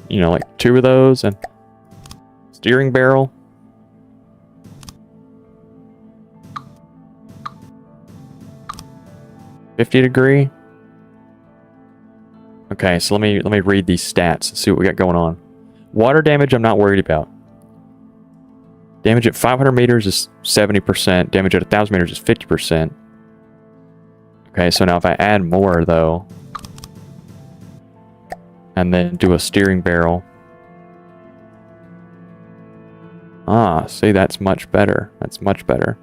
You know, like 2 of those, and steering barrel. .50°. Okay, so let me read these stats and see what we got going on. Water damage, I'm not worried about. Damage at 500 meters is 70%. Damage at 1,000 meters is 50%. Okay, so now if I add more, though, and then do a steering barrel. Ah, see, that's much better. That's much better.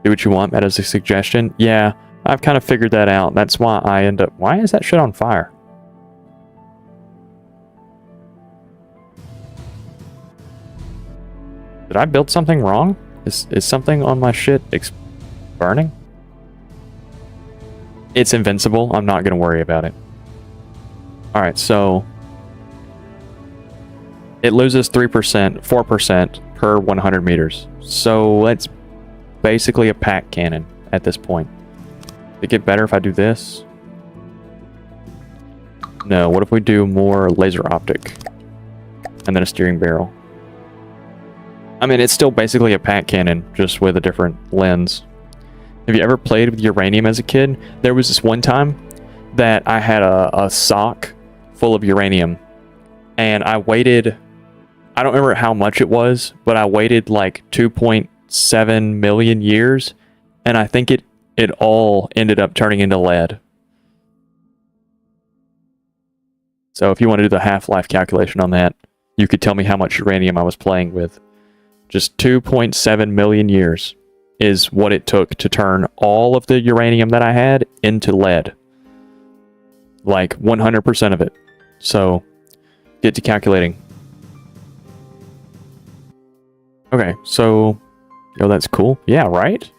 Do what you want. That is a suggestion. Yeah, I've kind of figured that out. That's why I end up... Why is that shit on fire? Did I build something wrong? Is something on my shit burning? It's invincible. I'm not going to worry about it. Alright, so... It loses 3%, 4% per 100 meters. So it's basically a pack cannon at this point. Does it get better if I do this? No, what if we do more laser optic? And then a steering barrel. I mean, it's still basically a pack cannon, just with a different lens. Have you ever played with uranium as a kid? There was this one time that I had a sock full of uranium. And I waited... I don't remember how much it was, but I waited like 2.7 million years. And I think it all ended up turning into lead. So if you want to do the half-life calculation on that, you could tell me how much uranium I was playing with. Just 2.7 million years is what it took to turn all of the uranium that I had into lead. Like 100% of it. So, get to calculating. Okay, so... Oh, that's cool. Yeah, right?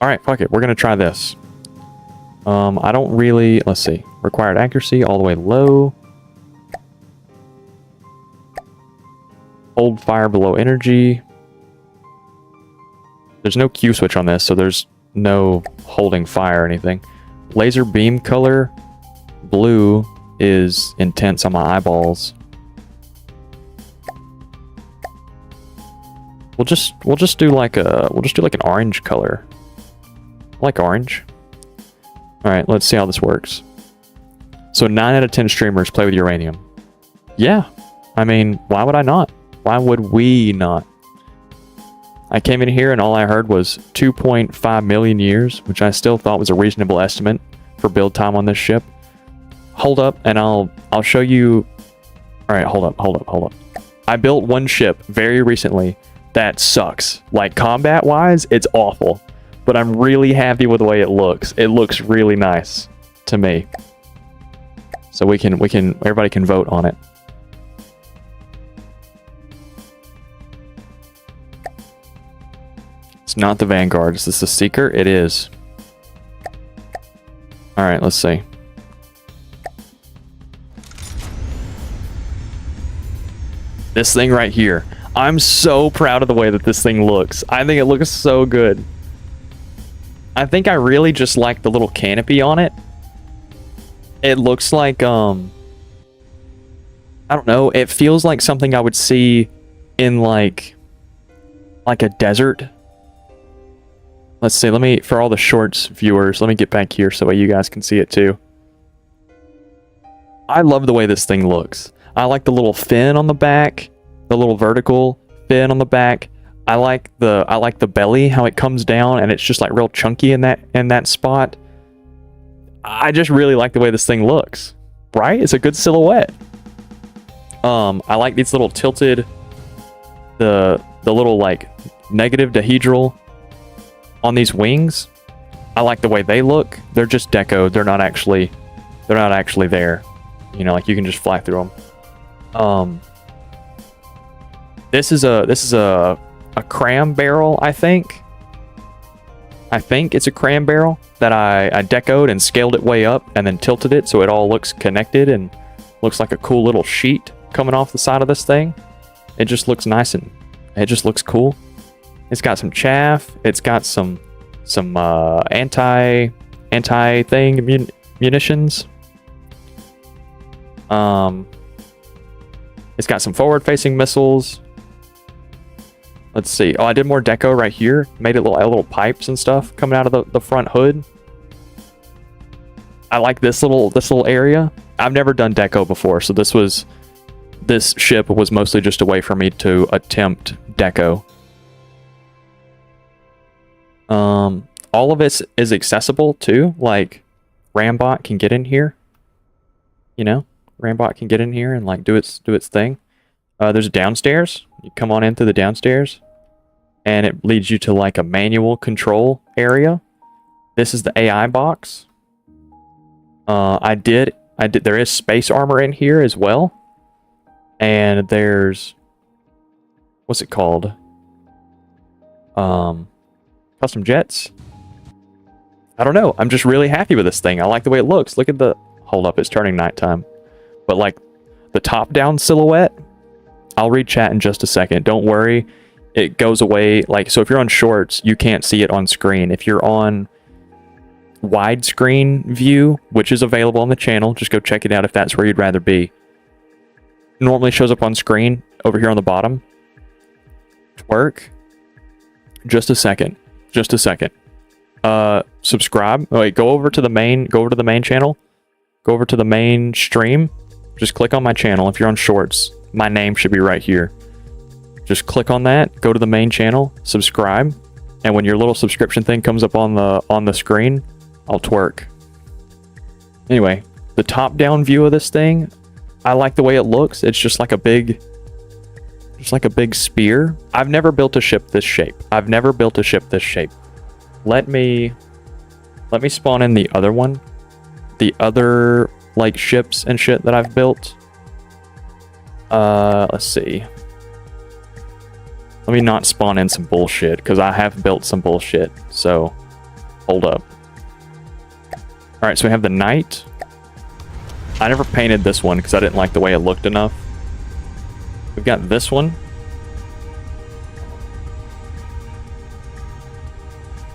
Alright, fuck it. We're gonna try this. I don't really... Let's see. Required accuracy all the way low. Hold fire below energy. There's no Q switch on this, so there's no holding fire or anything. Laser beam color. Blue is intense on my eyeballs. We'll just do like an orange color. I like orange. Alright, let's see how this works. So 9 out of 10 streamers play with uranium. Yeah. I mean, why would I not? Why would we not? I came in here and all I heard was 2.5 million years, which I still thought was a reasonable estimate for build time on this ship. Hold up, and I'll show you. All right, hold up. I built one ship very recently that sucks. Like combat-wise, it's awful, but I'm really happy with the way it looks. It looks really nice to me. So everybody can vote on it. It's not the Vanguard. Is this the Seeker? It is. All right, let's see. This thing right here. I'm so proud of the way that this thing looks. I think it looks so good. I think I really just like the little canopy on it. It looks like, I don't know. It feels like something I would see in like a desert. Let's see, for all the shorts viewers, let me get back here so you guys can see it too. I love the way this thing looks. I like the little fin on the back, the little vertical fin on the back. I like the belly, how it comes down and it's just like real chunky in that spot. I just really like the way this thing looks. Right? It's a good silhouette. I like these little tilted, the little like negative dihedral on these wings. I like the way they look. They're just decoed. They're not actually there. You know, like you can just fly through them. This is a cram barrel, I think. I think it's a cram barrel that I decoed and scaled it way up and then tilted it so it all looks connected and looks like a cool little sheet coming off the side of this thing. It just looks nice and it just looks cool. It's got some chaff. It's got some anti thing munitions. It's got some forward-facing missiles. Let's see. Oh, I did more deco right here. Made it little pipes and stuff coming out of the front hood. I like this little area. I've never done deco before, so this ship was mostly just a way for me to attempt deco. All of it is accessible too. Like Rambot can get in here. You know, Rambot can get in here and like do its thing. There's a downstairs. You come on in through the downstairs, and it leads you to like a manual control area. This is the AI box. There is space armor in here as well, and there's what's it called? Custom jets. I don't know. I'm just really happy with this thing. I like the way it looks. Look at the... Hold up, it's turning nighttime. But like the top-down silhouette, I'll read chat in just a second. Don't worry. It goes away. Like, so if you're on shorts, you can't see it on screen. If you're on widescreen view, which is available on the channel, just go check it out if that's where you'd rather be. Normally shows up on screen over here on the bottom. Twerk. Just a second. Subscribe. Oh, wait, go over to the main channel. Go over to the main stream. Just click on my channel. If you're on shorts, my name should be right here. Just click on that, go to the main channel, subscribe, and when your little subscription thing comes up on the screen, I'll twerk. Anyway, the top-down view of this thing, I like the way it looks. It's just like a big spear. I've never built a ship this shape. Let me spawn in the other one. The other like ships and shit that I've built. Let's see. Let me not spawn in some bullshit, because I have built some bullshit. So, hold up. Alright, so we have the Knight. I never painted this one because I didn't like the way it looked enough. We've got this one.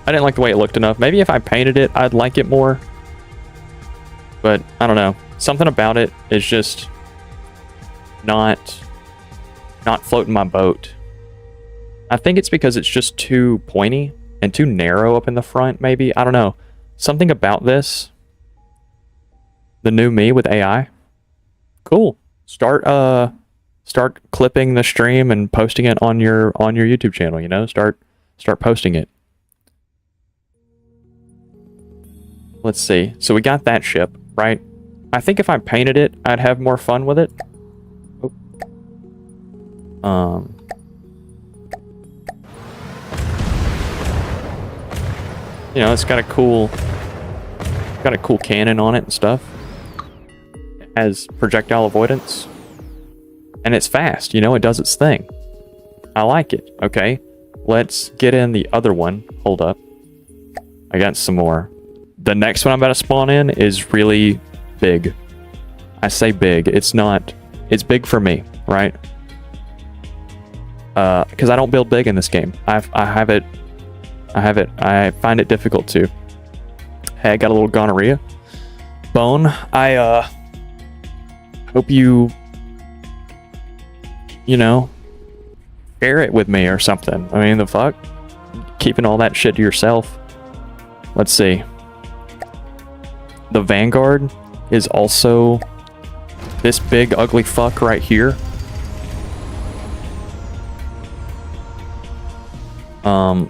I didn't like the way it looked enough. Maybe if I painted it, I'd like it more. But, I don't know. Something about it is just not floating my boat. I think it's because it's just too pointy and too narrow up in the front, maybe. I don't know. Something about this. The new me with AI. Cool. Start clipping the stream and posting it on your YouTube channel, you know? Start posting it. Let's see. So we got that ship, right? I think if I painted it, I'd have more fun with it. Oh. You know, it's got a cool cannon on it and stuff. It has projectile avoidance. And it's fast, you know, it does its thing. I like it. Okay. Let's get in the other one. Hold up. I got some more. The next one I'm about to spawn in is really big. I say big. It's big for me, right? Because I don't build big in this game. I find it difficult to. Hey, I got a little gonorrhea. Bone, I hope you know, share it with me or something. I mean, the fuck? Keeping all that shit to yourself. Let's see. The Vanguard is also this big ugly fuck right here.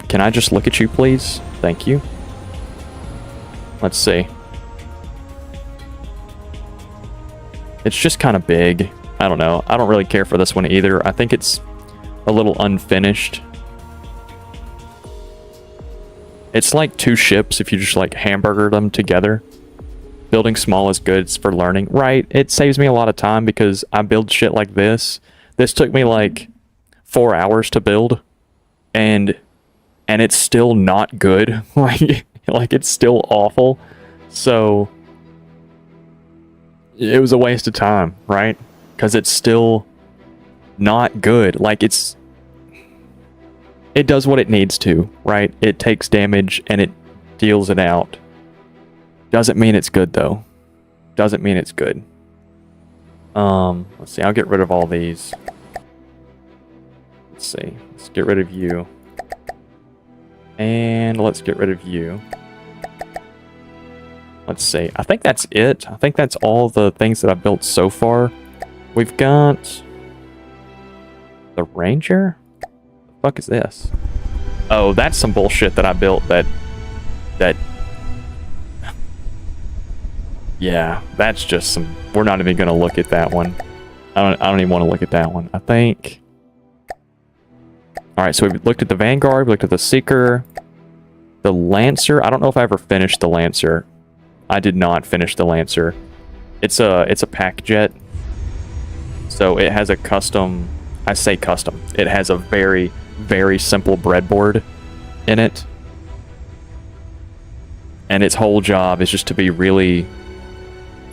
Can I just look at you, please? Thank you. Let's see. It's just kind of big. I don't know. I don't really care for this one either. I think it's a little unfinished. It's like two ships if you just like hamburger them together. Building small is good for learning. Right. It saves me a lot of time because I build shit like this. This took me like 4 hours to build. And it's still not good. like it's still awful. So it was a waste of time, right? Because it's still not good. Like it does what it needs to, right? It takes damage and it deals it out. Doesn't mean it's good though. Doesn't mean it's good. Let's see, I'll get rid of all these. Let's see. Let's get rid of you. And let's get rid of you. Let's see. I think that's it. I think that's all the things that I've built so far. We've got the Ranger? What the fuck is this? Oh, that's some bullshit that I built that yeah, that's just some. We're not even gonna look at that one. I don't even want to look at that one. I think. All right, so we've looked at the Vanguard, we looked at the Seeker, the Lancer. I don't know if I ever finished the Lancer. I did not finish the Lancer. It's a pack jet. So it has a custom, I say custom, it has a very, very simple breadboard in it. And its whole job is just to be really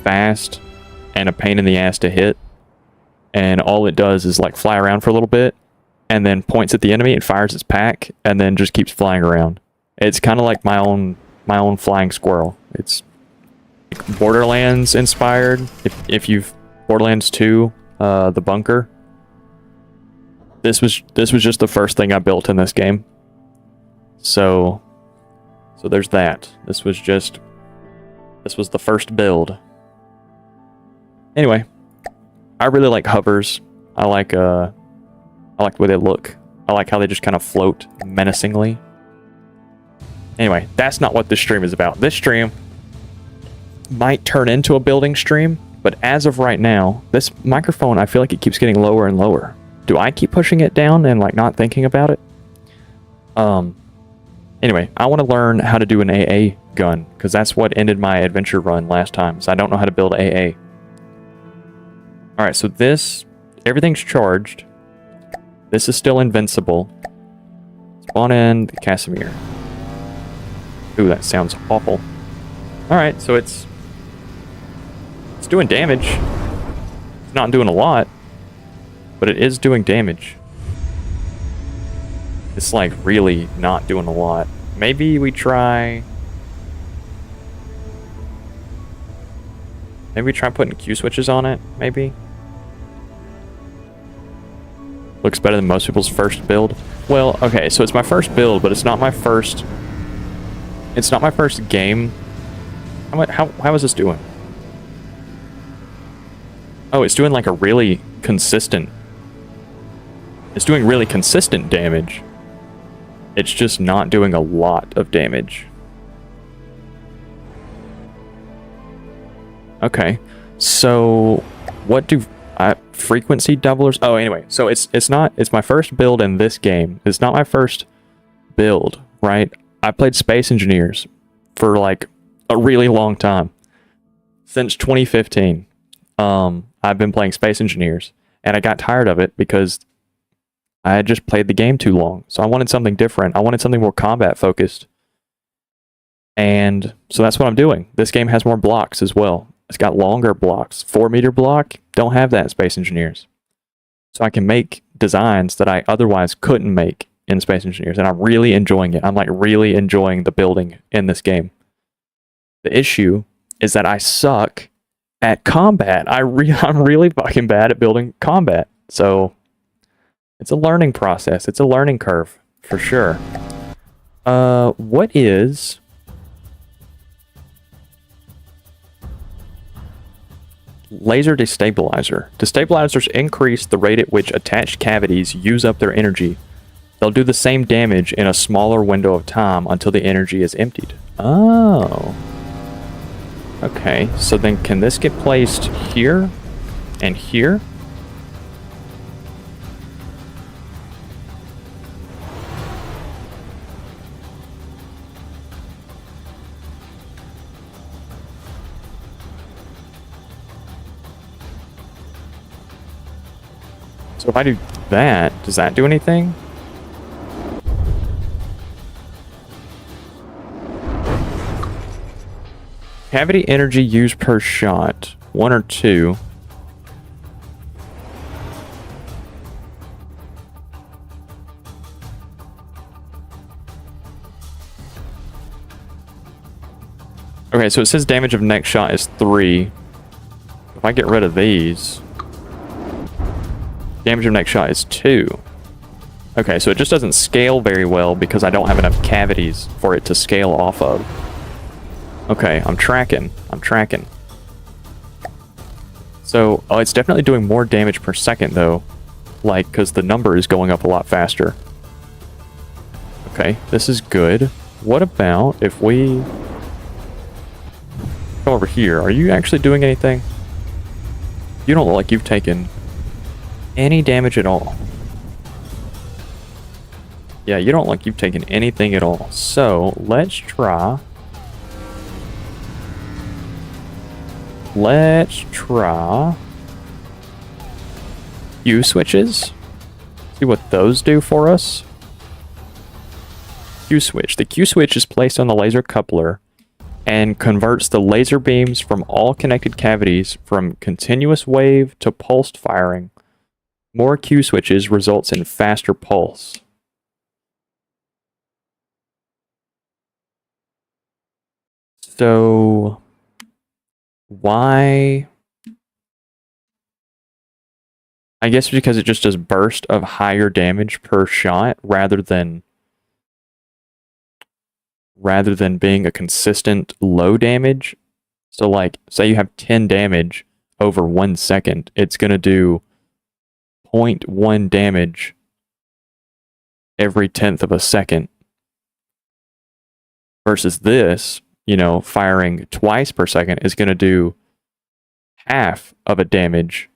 fast and a pain in the ass to hit. And all it does is like fly around for a little bit and then points at the enemy and fires its pack and then just keeps flying around. It's kind of like my own flying squirrel. It's Borderlands inspired. If you've Borderlands 2, the bunker. This was just the first thing I built in this game. So there's that. This was the first build. Anyway, I really like hovers. I like the way they look. I like how they just kind of float menacingly. Anyway, that's not what this stream is about. This stream might turn into a building stream, but as of right now, this microphone, I feel like it keeps getting lower and lower. Do I keep pushing it down and like not thinking about it? Anyway, I want to learn how to do an AA gun because that's what ended my adventure run last time. So I don't know how to build AA. All right, so everything's charged. This is still invincible. Spawn in the Casimir. Ooh, that sounds awful. All right, so it's doing damage. It's not doing a lot, but it is doing damage. It's like really not doing a lot. Maybe we try putting Q switches on it, maybe. Looks better than most people's first build. Well, okay, so it's my first build, but it's not my first game. How is this doing? Oh, it's doing like a really consistent. It's doing really consistent damage. It's just not doing a lot of damage. Okay. So, what do frequency doublers? Oh, anyway. So it's my first build in this game. It's not my first build, right? I played Space Engineers for like a really long time. Since 2015. I've been playing Space Engineers, and I got tired of it because I had just played the game too long. So I wanted something different. I wanted something more combat focused. And so that's what I'm doing. This game has more blocks as well. It's got longer blocks. 4-meter block, don't have that in Space Engineers. So I can make designs that I otherwise couldn't make in Space Engineers, and I'm really enjoying it. I'm like really enjoying the building in this game. The issue is that I suck at combat. I'm really fucking bad at building combat. So it's a learning process. It's a learning curve for sure. What is laser destabilizer? Destabilizers increase the rate at which attached cavities use up their energy. They'll do the same damage in a smaller window of time until the energy is emptied. Oh. Okay, so then can this get placed here and here? So if I do that, does that do anything? Cavity energy used per shot, 1 or 2. Okay, so it says damage of next shot is 3. If I get rid of these, damage of next shot is 2. Okay, so it just doesn't scale very well because I don't have enough cavities for it to scale off of. Okay, I'm tracking. So, it's definitely doing more damage per second, though. Like, because the number is going up a lot faster. Okay, this is good. What about if we come over here? Are you actually doing anything? You don't look like you've taken any damage at all. Yeah, you don't look like you've taken anything at all. So, let's try... Q switches. See what those do for us. Q switch. The Q switch is placed on the laser coupler and converts the laser beams from all connected cavities from continuous wave to pulsed firing. More Q switches results in faster pulse. So... why? I guess because it just does burst of higher damage per shot rather than being a consistent low damage. So like, say you have 10 damage over 1 second, it's going to do 0.1 damage every 10th of a second. Versus this, you know, firing twice per second is going to do half of a damage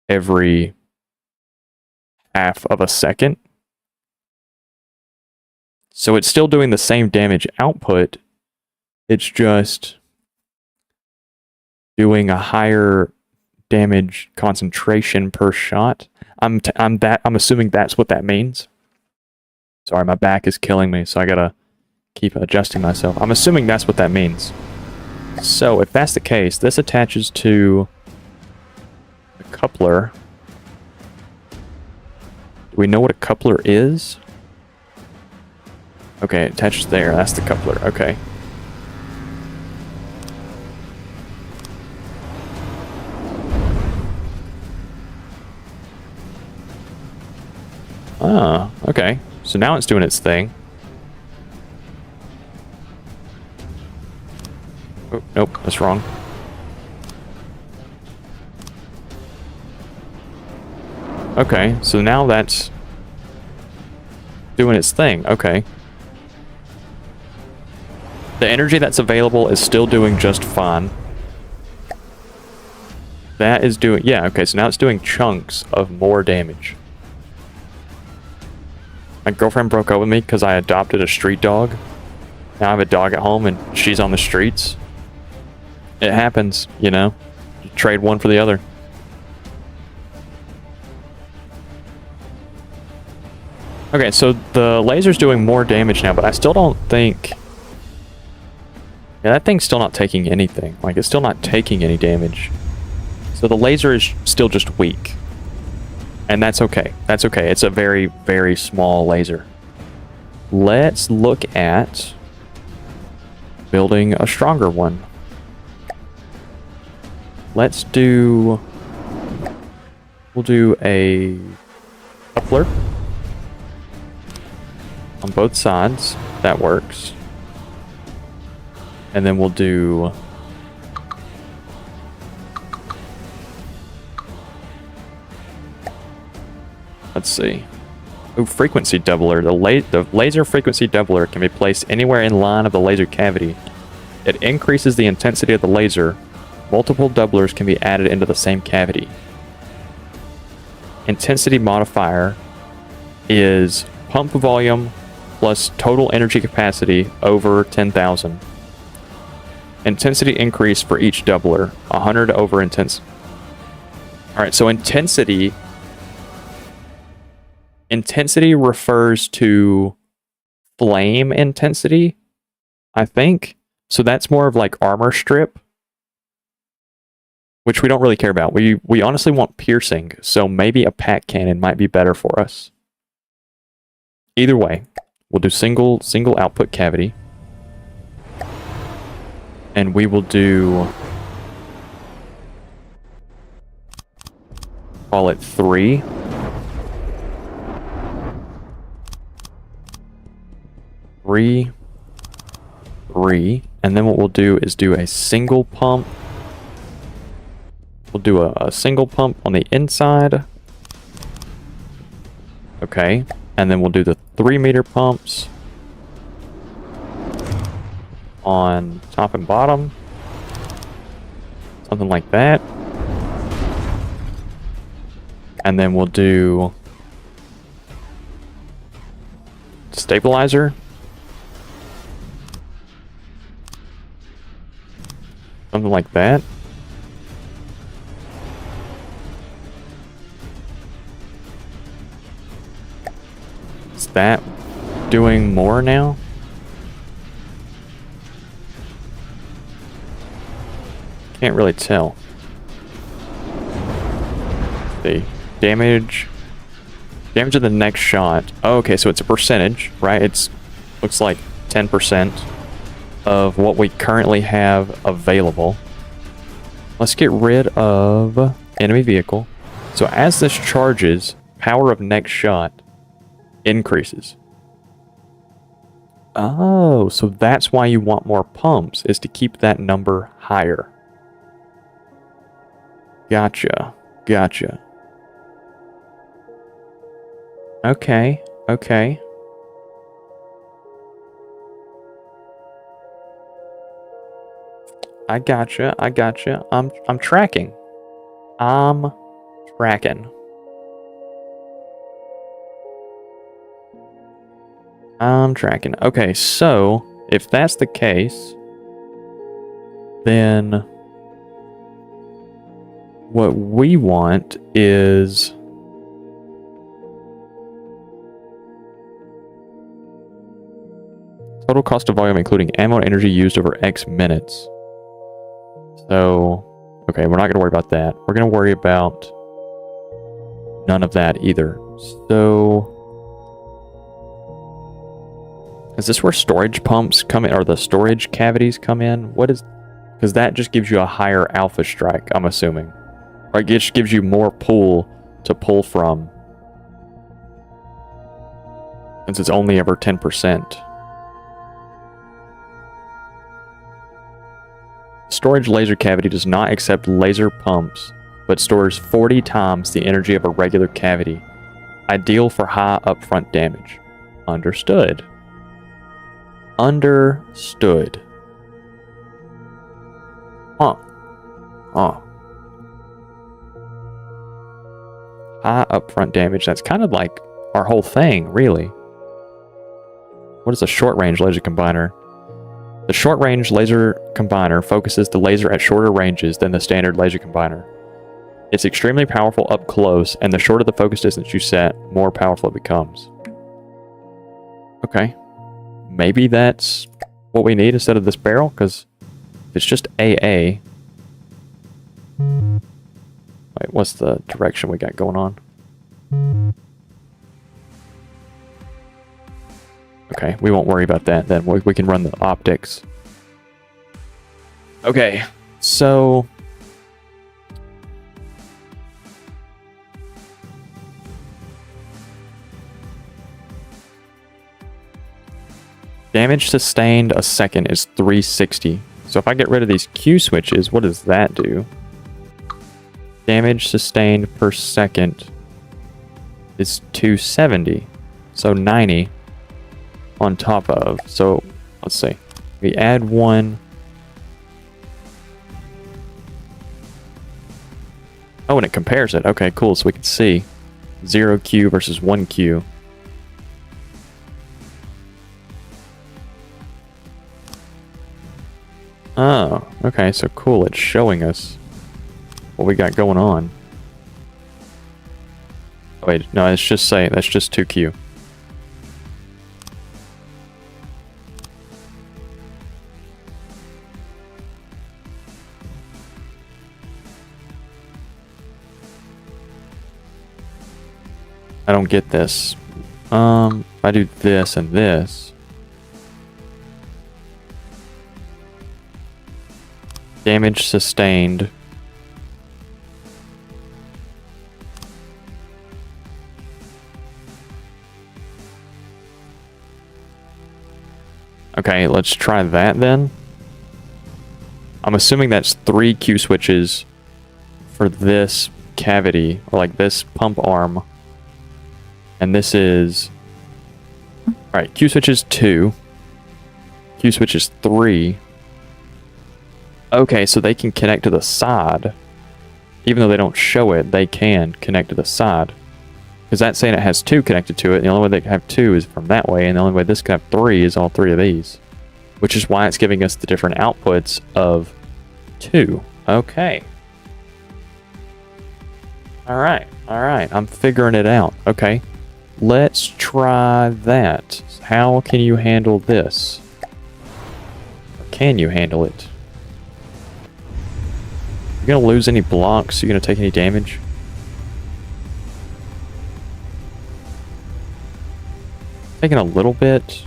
every half of a second. So it's still doing the same damage output. It's just doing a higher damage concentration per shot. I'm assuming that's what that means. Sorry, my back is killing me, so I gotta keep adjusting myself. I'm assuming that's what that means. So if that's the case, this attaches to the coupler. Do we know what a coupler is? Okay, it attaches there. That's the coupler. Okay. Ah, okay. So now it's doing its thing. Oh, nope, that's wrong. Okay, so now that's doing its thing. Okay. The energy that's available is still doing just fine. That is doing... Yeah, okay, so now it's doing chunks of more damage. My girlfriend broke up with me because I adopted a street dog. Now I have a dog at home and she's on the streets. It happens, you know? You trade one for the other. Okay, so the laser's doing more damage now, but I still don't think... Yeah, that thing's still not taking anything. Like, it's still not taking any damage. So the laser is still just weak. And that's okay. That's okay. It's a very, very small laser. Let's look at building a stronger one. Let's do... We'll do a coupler on both sides. That works. And then we'll do... Let's see. Ooh, frequency doubler. The laser frequency doubler can be placed anywhere in line of the laser cavity. It increases the intensity of the laser. Multiple doublers can be added into the same cavity. Intensity modifier is pump volume plus total energy capacity over 10,000. Intensity increase for each doubler, 100 over intense. Alright, so intensity refers to flame intensity, I think. So that's more of like armor strip, which we don't really care about. We honestly want piercing, so maybe a pack cannon might be better for us. Either way, we'll do single output cavity. And we will do... Call it 3. Three. And then what we'll do is do a single pump. We'll do a single pump on the inside. Okay. And then we'll do the 3-meter pumps on top and bottom. Something like that. And then we'll do stabilizer. Something like that. Is that doing more now? Can't really tell. The damage of the next shot. Oh, okay, so it's a percentage, right? It's looks like 10% of what we currently have available. Let's get rid of enemy vehicle. So as this charges, power of next shot increases. Oh, so that's why you want more pumps, is to keep that number higher. Gotcha. Okay. I gotcha. I'm tracking. Okay, so if that's the case, then what we want is total cost of volume including ammo and energy used over X minutes. So, okay, we're not going to worry about that. We're going to worry about none of that either. So, is this where storage pumps come in, or the storage cavities come in? What is... Because that just gives you a higher alpha strike, I'm assuming. Or it just gives you more pool to pull from. Since it's only ever 10%. Storage laser cavity does not accept laser pumps, but stores 40 times the energy of a regular cavity. Ideal for high upfront damage. Understood. Huh. high upfront damage. That's kind of like our whole thing, really. What is a short-range laser combiner? The short-range laser combiner focuses the laser at shorter ranges than the standard laser combiner. It's extremely powerful up close, and the shorter the focus distance you set, more powerful it becomes. Okay. Maybe that's what we need instead of this barrel, because if it's just AA... Wait, what's the direction we got going on? Okay, we won't worry about that then. We can run the optics. Okay, so... Damage sustained a second is 360. So if I get rid of these Q switches, what does that do? Damage sustained per second is 270. So 90 on top of. So let's see. We add one. Oh, and it compares it. Okay, cool. So we can see 0Q versus 1Q. Oh, okay, so cool. It's showing us what we got going on. Oh, wait, no, it's just saying that's just 2Q. I don't get this. If I do this and this. Damage sustained. Okay, let's try that then. I'm assuming that's 3 Q switches for this cavity, or like this pump arm. And this is... Alright, Q switch is 2. Q switch is 3. Okay, so they can connect to the side. Even though they don't show it, they can connect to the side. Because that's saying it has 2 connected to it. The only way they can have 2 is from that way, and the only way this can have 3 is all 3 of these. Which is why it's giving us the different outputs of 2. Okay. Alright, I'm figuring it out. Okay. Let's try that. How can you handle this? Or can you handle it? You gonna lose any blocks? You gonna take any damage? Taking a little bit.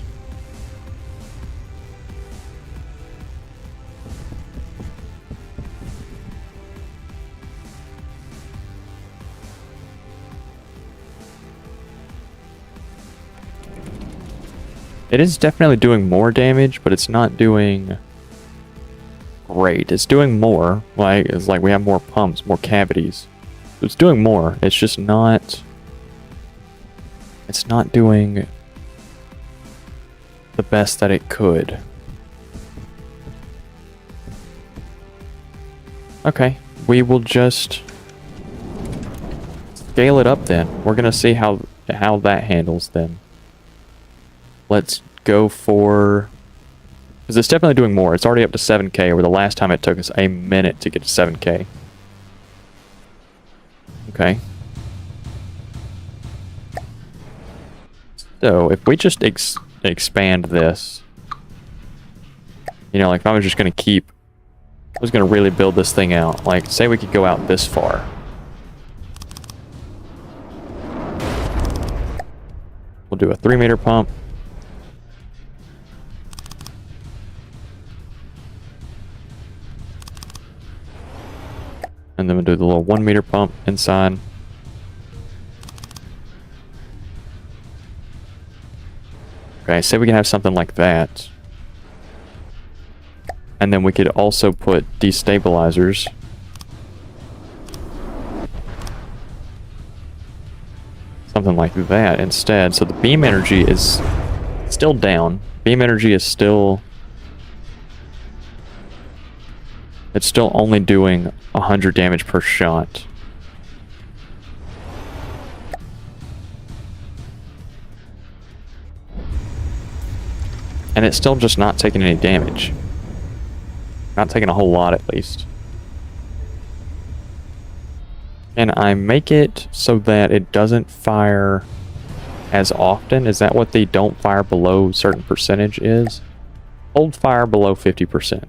It is definitely doing more damage, but it's not doing great. It's doing more. Like, it's like we have more pumps, more cavities. It's doing more. It's just not... It's not doing the best that it could. Okay, we will just scale it up then. We're gonna see how that handles then. Let's go for... Because it's definitely doing more. It's already up to 7K, where the last time it took us a minute to get to 7K. Okay. So, if we just expand this... You know, like if I was just going to keep... I was going to really build this thing out. Like, say we could go out this far. We'll do a 3-meter pump. And then we'll do the little 1-meter pump inside. Okay, say we can have something like that. And then we could also put destabilizers. Something like that instead. So the beam energy is still down. Beam energy is still... It's still only doing 100 damage per shot. And it's still just not taking any damage. Not taking a whole lot, at least. Can I make it so that it doesn't fire as often? Is that what the don't fire below certain percentage is? Hold fire below 50%.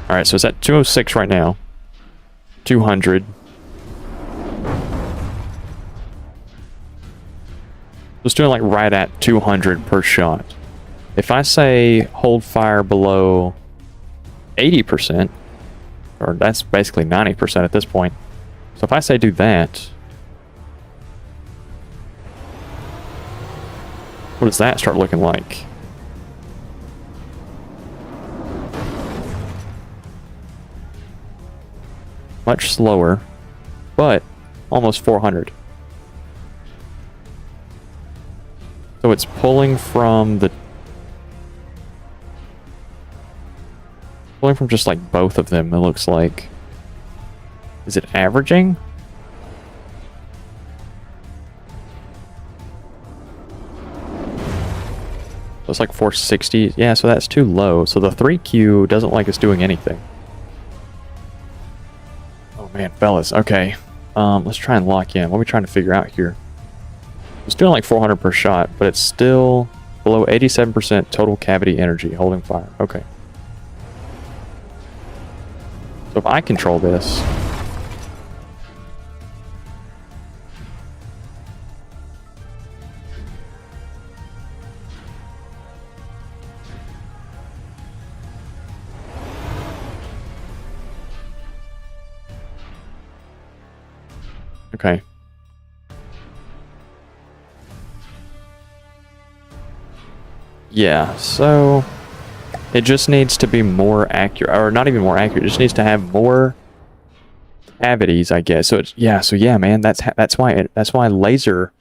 Alright, so it's at 206 right now. 200. It's doing like right at 200 per shot. If I say hold fire below 80%, or that's basically 90% at this point. So if I say do that, what does that start looking like? Much slower, but almost 400. So it's pulling from just like both of them, it looks like. Is it averaging? So it's like 460. Yeah, so that's too low. So the 3Q doesn't like it's doing anything. Oh man, fellas. Okay. Let's try and lock in. What are we trying to figure out here? It's doing like 400 per shot, but it's still below 87% total cavity energy holding fire. Okay. So if I control this, okay. Yeah, so it just needs to be more accurate, or not even more accurate. It just needs to have more cavities, I guess. So it's yeah, man. That's why laser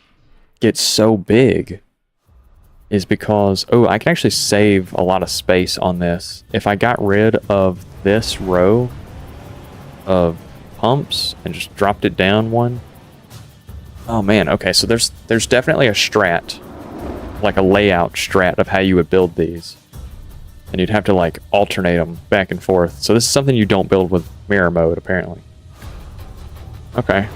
gets so big, is because I can actually save a lot of space on this if I got rid of this row of pumps and just dropped it down one. Oh man. Okay, so there's definitely a strat, like a layout strat of how you would build these. And you'd have to like alternate them back and forth. So this is something you don't build with mirror mode, apparently. Okay.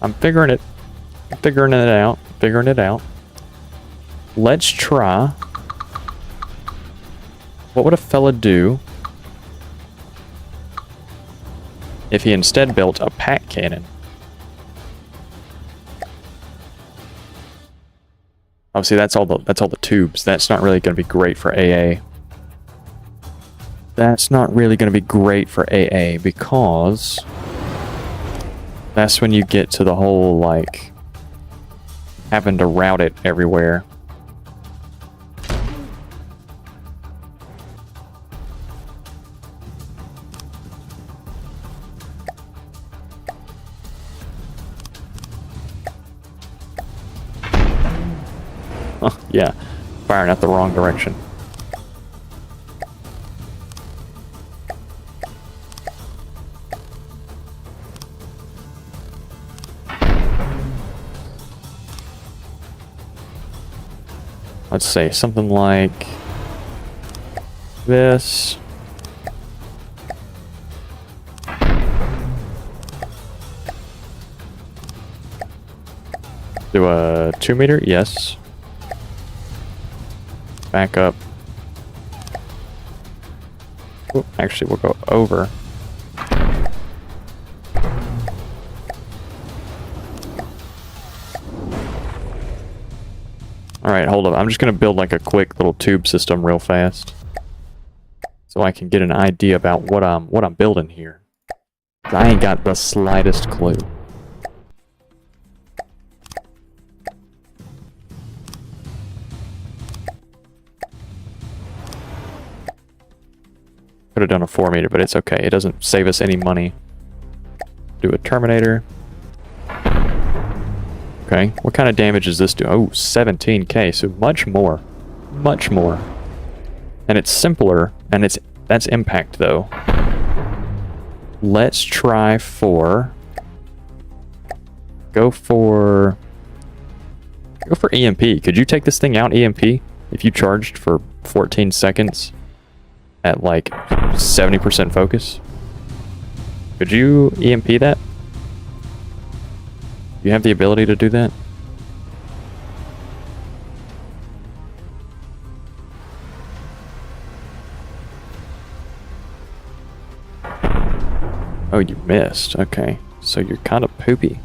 I'm figuring it out. Let's try. What would a fella do if he instead built a pack cannon? Obviously, that's all the tubes. That's not really going to be great for AA. That's not really going to be great for AA because that's when you get to the whole like having to route it everywhere. Yeah, firing out the wrong direction. Let's say something like this. Do a 2 meter? Yes. Back up. Ooh, actually, we'll go over. Alright, hold up. I'm just going to build like a quick little tube system real fast, so I can get an idea about what I'm building here. I ain't got the slightest clue. Could have done a 4 meter, but it's okay. It doesn't save us any money. Do a Terminator. Okay, what kind of damage does this do? Oh, 17k, so much more. Much more. And it's simpler, and it's That's impact, though. Let's try for... Go for EMP. Could you take this thing out, EMP? If you charged for 14 seconds at like 70% focus? Could you EMP that? You have the ability to do that? Oh, you missed. Okay. So you're kind of poopy.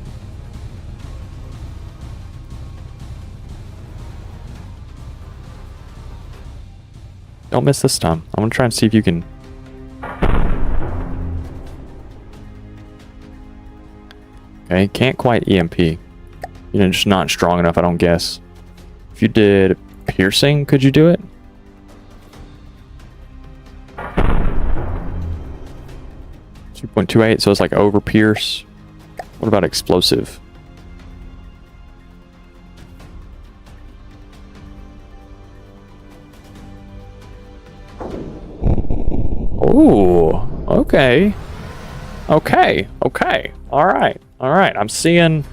Don't miss this time. I'm gonna try and see if you can... Okay, can't quite EMP. You're just not strong enough, I don't guess. If you did piercing, could you do it? .28, so it's like over pierce. What about explosive? Ooh, okay. Okay. All right. I'm seeing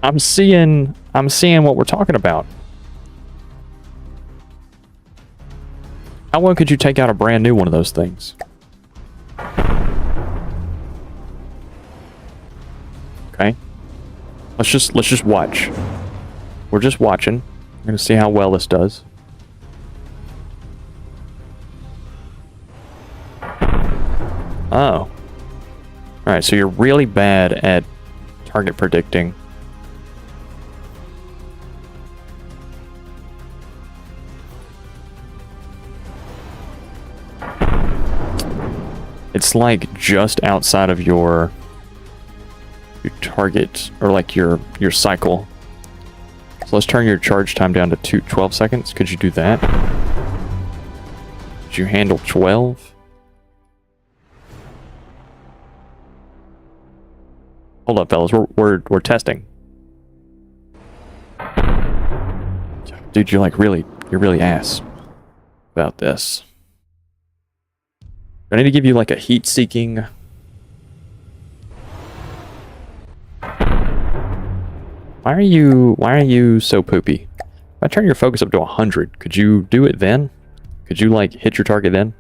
what we're talking about. How well could you take out a brand new one of those things? Okay. Let's just watch. We're just watching. We're gonna see how well this does. Oh. Alright, so you're really bad at target predicting. It's like just outside of your target, or like your cycle. So let's turn your charge time down to 12 seconds. Could you do that? Could you handle 12? Hold up, fellas. We're testing. Dude, you're really ass about this. I need to give you like a heat-seeking. Why are you so poopy? If I turn your focus up to 100, could you do it then? Could you like hit your target then?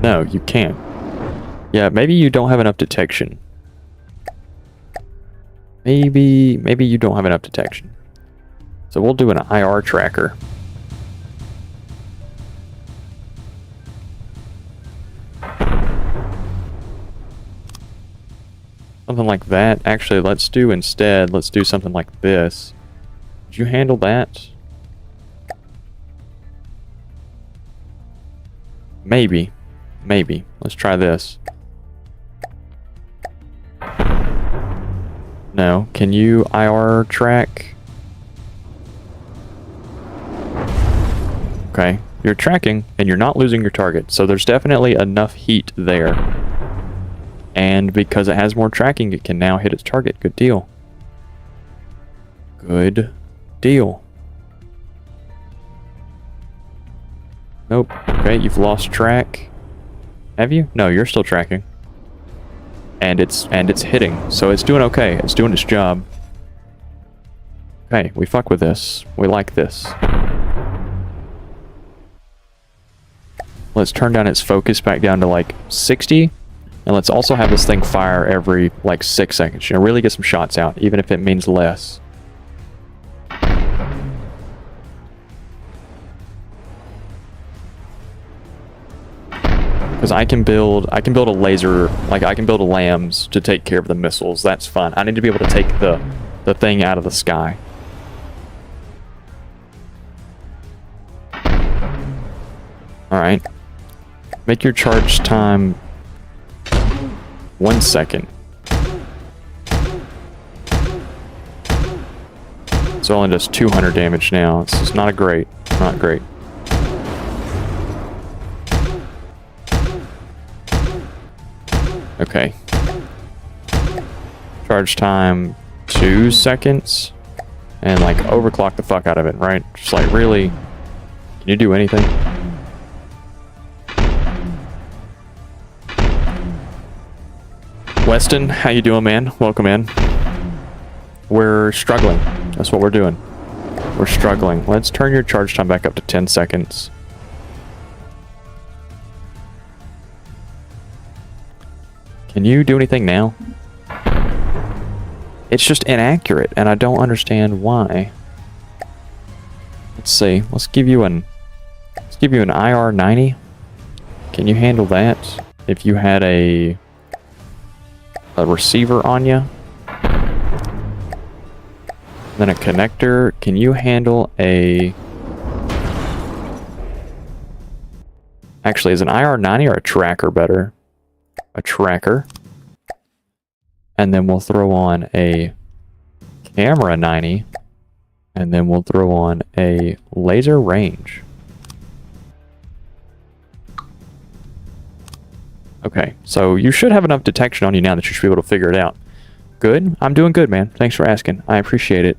No, you can't. Yeah, maybe you don't have enough detection. Maybe you don't have enough detection. So we'll do an IR tracker. Something like that. Actually, let's do something like this. Did you handle that? Maybe. Let's try this. No. Can you IR track? Okay. You're tracking, and you're not losing your target. So there's definitely enough heat there. And because it has more tracking, it can now hit its target. Good deal. Good deal. Nope. Okay, you've lost track. Have you? No, you're still tracking. And it's hitting, so it's doing okay. It's doing its job. Okay, we fuck with this. We like this. Let's turn down its focus back down to like 60. And let's also have this thing fire every like 6 seconds. You know, really get some shots out, even if it means less. Because I can build a laser, like I can build a lambs to take care of the missiles. That's fun. I need to be able to take the thing out of the sky. Alright. Make your charge time 1 second. It's only does 200 damage now. It's just not great. Not great. Okay. Charge time 2 seconds. And like overclock the fuck out of it, right? Just like really Can you do anything? Weston, how you doing, man? Welcome in. We're struggling. That's what we're doing. We're struggling. Let's turn your charge time back up to 10 seconds. Can you do anything now? It's just inaccurate, and I don't understand why. Let's see. Let's give you an IR 90. Can you handle that? If you had a receiver on you, then a connector. Can you handle a... Actually, is an IR 90 or a tracker better? A tracker. And then we'll throw on a camera 90. And then we'll throw on a laser range. Okay, so you should have enough detection on you now that you should be able to figure it out. Good? I'm doing good, man. Thanks for asking. I appreciate it.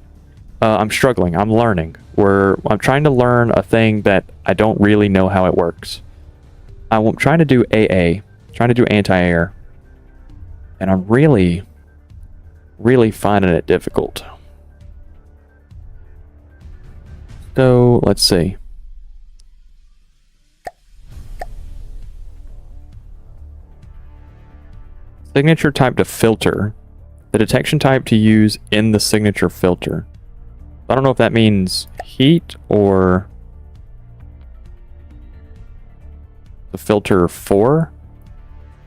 I'm struggling. I'm learning. I'm trying to learn a thing that I don't really know how it works. I'm trying to do AA. Trying to do anti-air. And I'm really finding it difficult. So, let's see. Signature type to filter. The detection type to use in the signature filter. I don't know if that means heat or the filter for.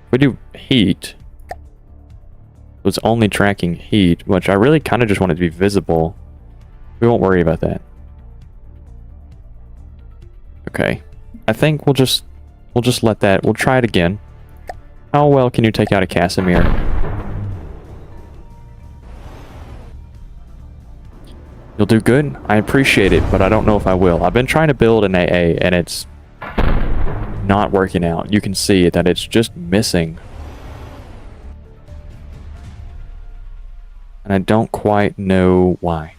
If we do heat, it was only tracking heat, which I really kind of just want it to be visible. We won't worry about that. Okay. I think we'll just let that. We'll try it again. How well can you take out a Casimir? You'll do good? I appreciate it, but I don't know if I will. I've been trying to build an AA, and it's not working out. You can see that it's just missing. And I don't quite know why.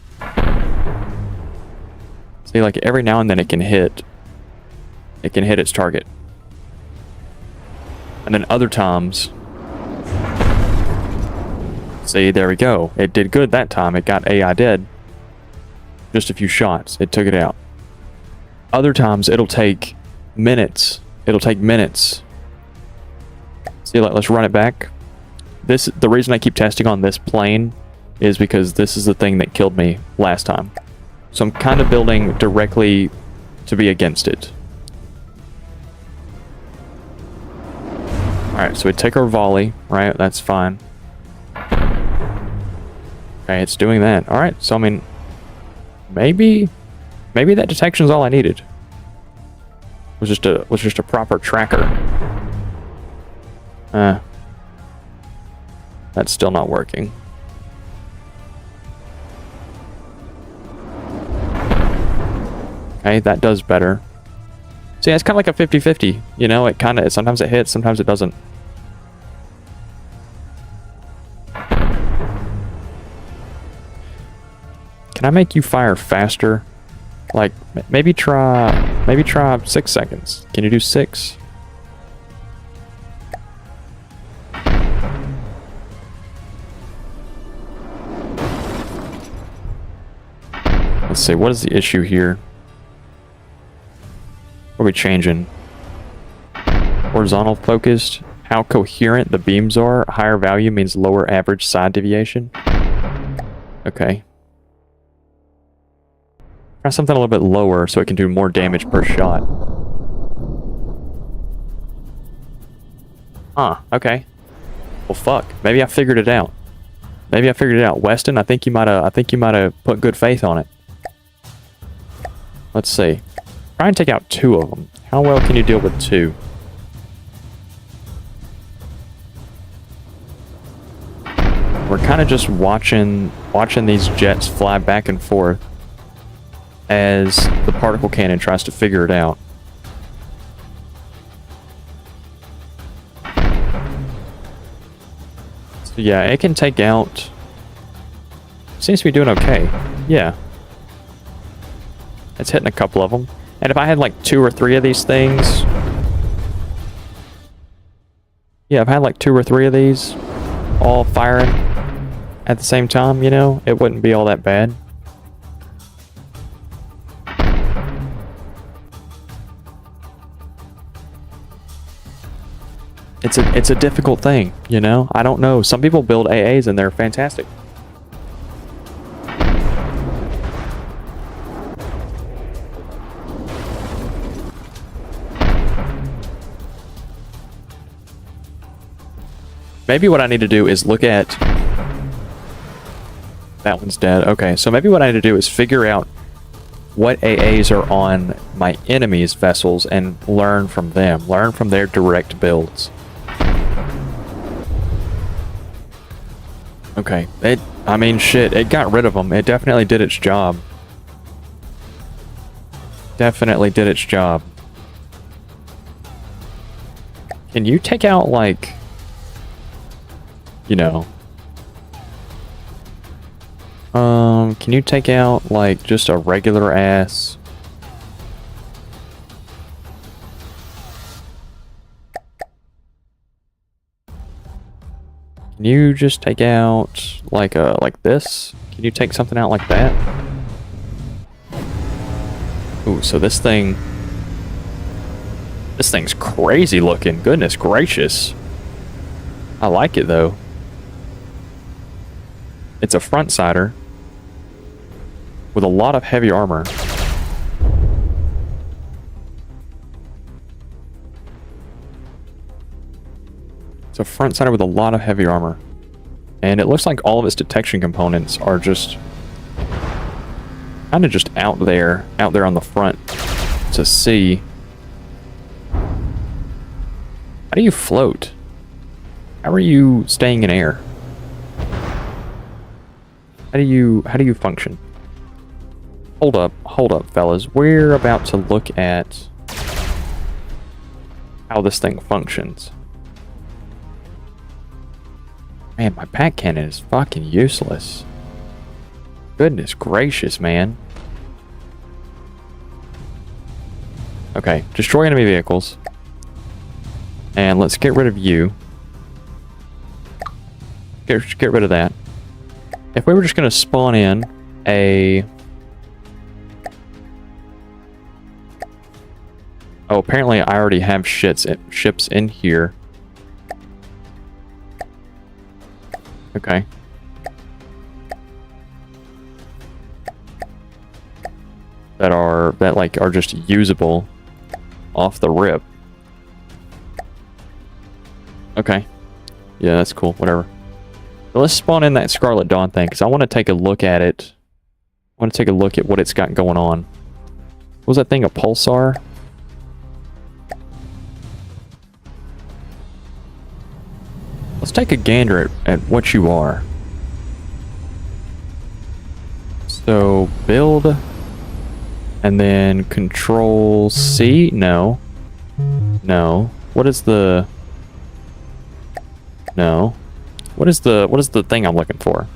See, like every now and then it can hit its target. And then other times, see, there we go. It did good that time. It got AI dead. Just a few shots. It took it out. Other times, it'll take minutes. It'll take minutes. See, let's run it back. The reason I keep testing on this plane is because this is the thing that killed me last time. So I'm kind of building directly to be against it. Alright, so we take our volley, right? That's fine. Okay, it's doing that. Alright, so I mean, maybe that detection is all I needed. Was just a proper tracker. That's still not working. Okay, that does better. See, it's kind of like a 50-50, you know? It kind of, sometimes it hits, sometimes it doesn't. Can I make you fire faster? Like, maybe try 6 seconds. Can you do 6? Let's see, what is the issue here? What are we changing? Horizontal focused. How coherent the beams are. Higher value means lower average side deviation. Okay. Try something a little bit lower so it can do more damage per shot. Huh, okay. Well, fuck. Maybe I figured it out. Weston, I think you might have put good faith on it. Let's see. Try and take out 2 of them. How well can you deal with 2? We're kind of just watching these jets fly back and forth as the particle cannon tries to figure it out. So yeah, it can take out... Seems to be doing okay. Yeah. It's hitting a couple of them. And if I had like 2 or 3 of these things... Yeah, if I had like 2 or 3 of these all firing at the same time, you know, it wouldn't be all that bad. It's a difficult thing, you know? I don't know. Some people build AAs and they're fantastic. Maybe what I need to do is look at... That one's dead. Okay, so maybe what I need to do is figure out what AAs are on my enemies' vessels and learn from them. Learn from their direct builds. Okay, I mean, shit, it got rid of them. It definitely did its job. Definitely did its job. Can you take out, like... You know... can you take out, like, just a regular ass... Can you just take out, like this? Can you take something out like that? Ooh, so this thing's crazy looking. Goodness gracious. I like it, though. It's a front-sider with a lot of heavy armor. It's a front-sider with a lot of heavy armor. And it looks like all of its detection components are just... kind of just out there on the front to see. How do you float? How are you staying in air? How do you function? Hold up, fellas. We're about to look at how this thing functions. Man, my pack cannon is fucking useless. Goodness gracious, man. Okay, destroy enemy vehicles. And let's get rid of you. Get rid of that. If we were just going to spawn in a... Oh, apparently I already have ships in here. Okay. That are just usable off the rip. Okay. Yeah, that's cool. Whatever. So let's spawn in that Scarlet Dawn thing, because I want to take a look at it. I want to take a look at what it's got going on. What was that thing, a pulsar? Let's take a gander at what you are. So, build, and then Control C? No. No. What is the... No. What is the thing I'm looking for?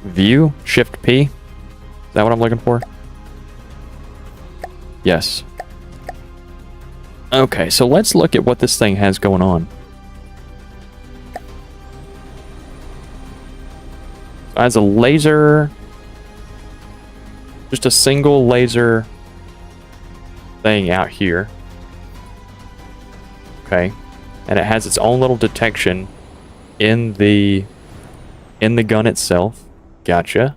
View? Shift P? Is that what I'm looking for? Yes. Okay, so let's look at what this thing has going on. It has a laser... Just a single laser thing out here. Okay. And it has its own little detection in the gun itself. Gotcha.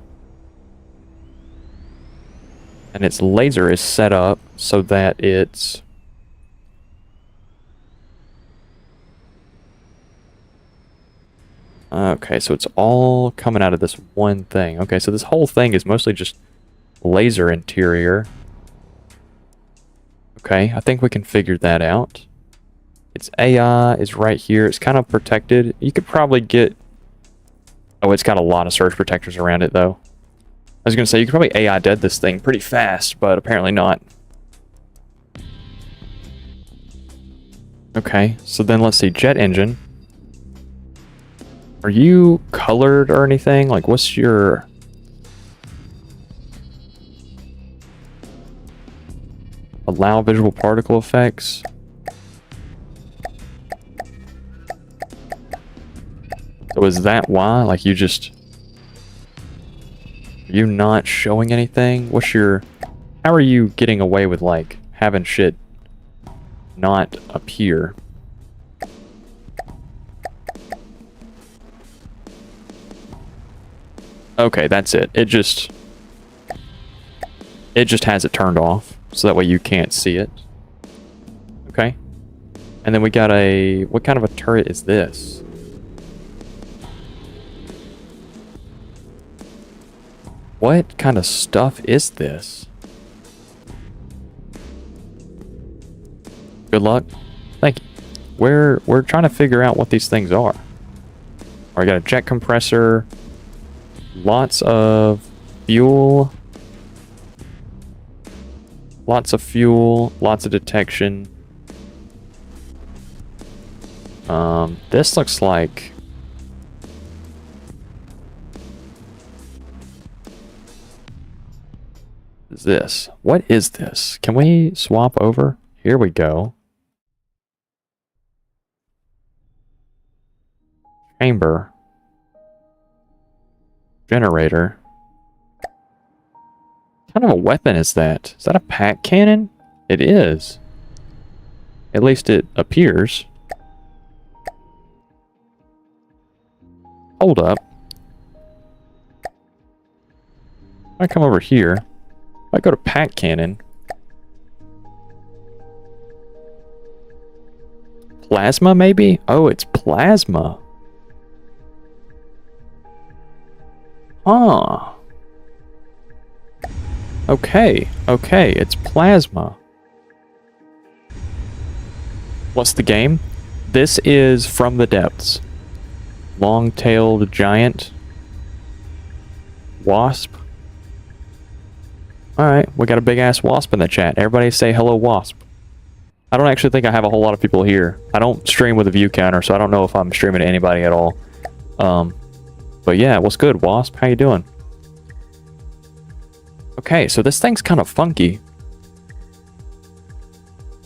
And its laser is set up so that it's... Okay, so it's all coming out of this one thing. Okay, so this whole thing is mostly just laser interior. Okay, I think we can figure that out. Its AI is right here. It's kind of protected. You could probably get... Oh, it's got a lot of surge protectors around it, though. I was going to say, you could probably AI dead this thing pretty fast, but apparently not. Okay, so then let's see. Jet engine. Are you colored or anything? Like, what's your... Allow visual particle effects. So is that why? Like you not showing anything? How are you getting away with like having shit not appear? Okay, that's it. It just has it turned off, so that way you can't see it. Okay. And then we got what kind of a turret is this? What kind of stuff is this? Good luck. Thank you. We're trying to figure out what these things are. I got a jet compressor. Lots of fuel. Lots of fuel. Lots of detection. This looks like... What is this? What is this? Can we swap over? Here we go. Chamber. Generator. What kind of a weapon is that? Is that a pack cannon? It is. At least it appears. Hold up. If I come over here, if I go to pack cannon. Plasma, maybe? Oh, it's plasma. Huh. Okay, it's plasma. What's the game? This is From the Depths. Long-tailed giant. Wasp. Alright, we got a big-ass wasp in the chat. Everybody say hello, wasp. I don't actually think I have a whole lot of people here. I don't stream with a view counter, so I don't know if I'm streaming to anybody at all. But yeah, what's good, wasp? How you doing? Okay, so this thing's kind of funky.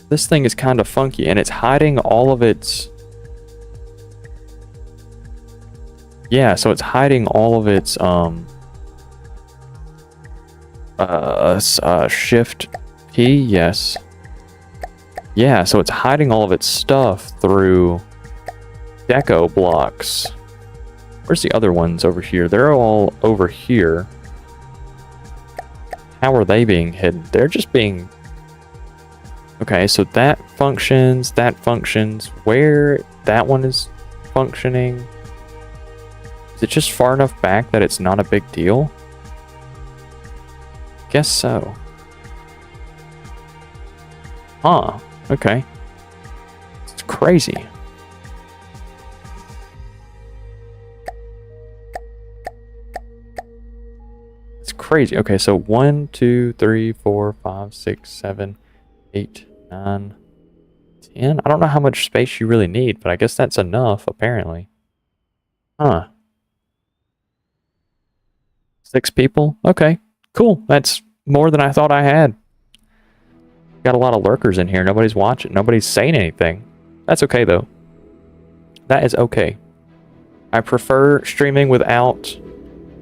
This thing is kind of funky, and it's hiding all of its... Yeah, so it's hiding all of its, Shift P, yes. Yeah, so it's hiding all of its stuff through deco blocks. Where's the other ones over here? They're all over here. How are they being hidden? They're just being... Okay, so that functions, where that one is functioning. Is it just far enough back that it's not a big deal? Guess so. Huh, okay. It's crazy. It's crazy. Okay, so 1, 2, 3, 4, 5, 6, 7, 8, 9, 10. I don't know how much space you really need, but I guess that's enough, apparently. Huh. 6 people? Okay, cool. That's more than I thought I had. Got a lot of lurkers in here. Nobody's watching. Nobody's saying anything. That's okay, though. That is okay. I prefer streaming without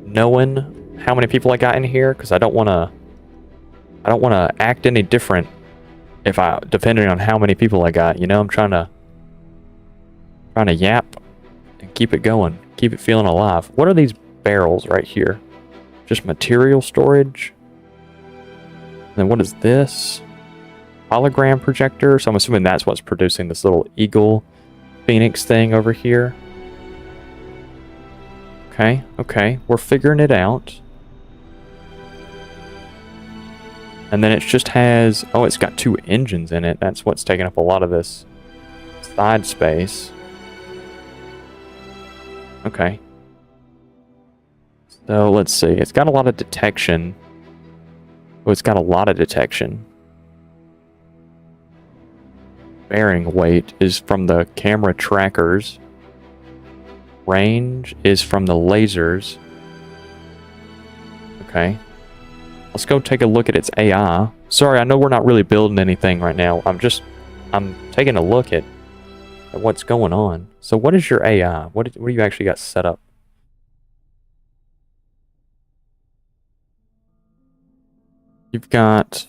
knowing how many people I got in here, because I don't want to act any different depending on how many people I got. You know, I'm trying to yap and keep it going, keep it feeling alive. What are these barrels right here? Just material storage. And then what is this? Hologram projector. So I'm assuming that's what's producing this little eagle phoenix thing over here. Okay, we're figuring it out. And then it just has... Oh, it's got 2 engines in it. That's what's taking up a lot of this side space. Okay. So, let's see. It's got a lot of detection. Oh, it's got a lot of detection. Bearing weight is from the camera trackers. Range is from the lasers. Okay. Let's go take a look at its AI. Sorry, I know we're not really building anything right now. I'm taking a look at what's going on. So what is your AI? What do you actually got set up? You've got...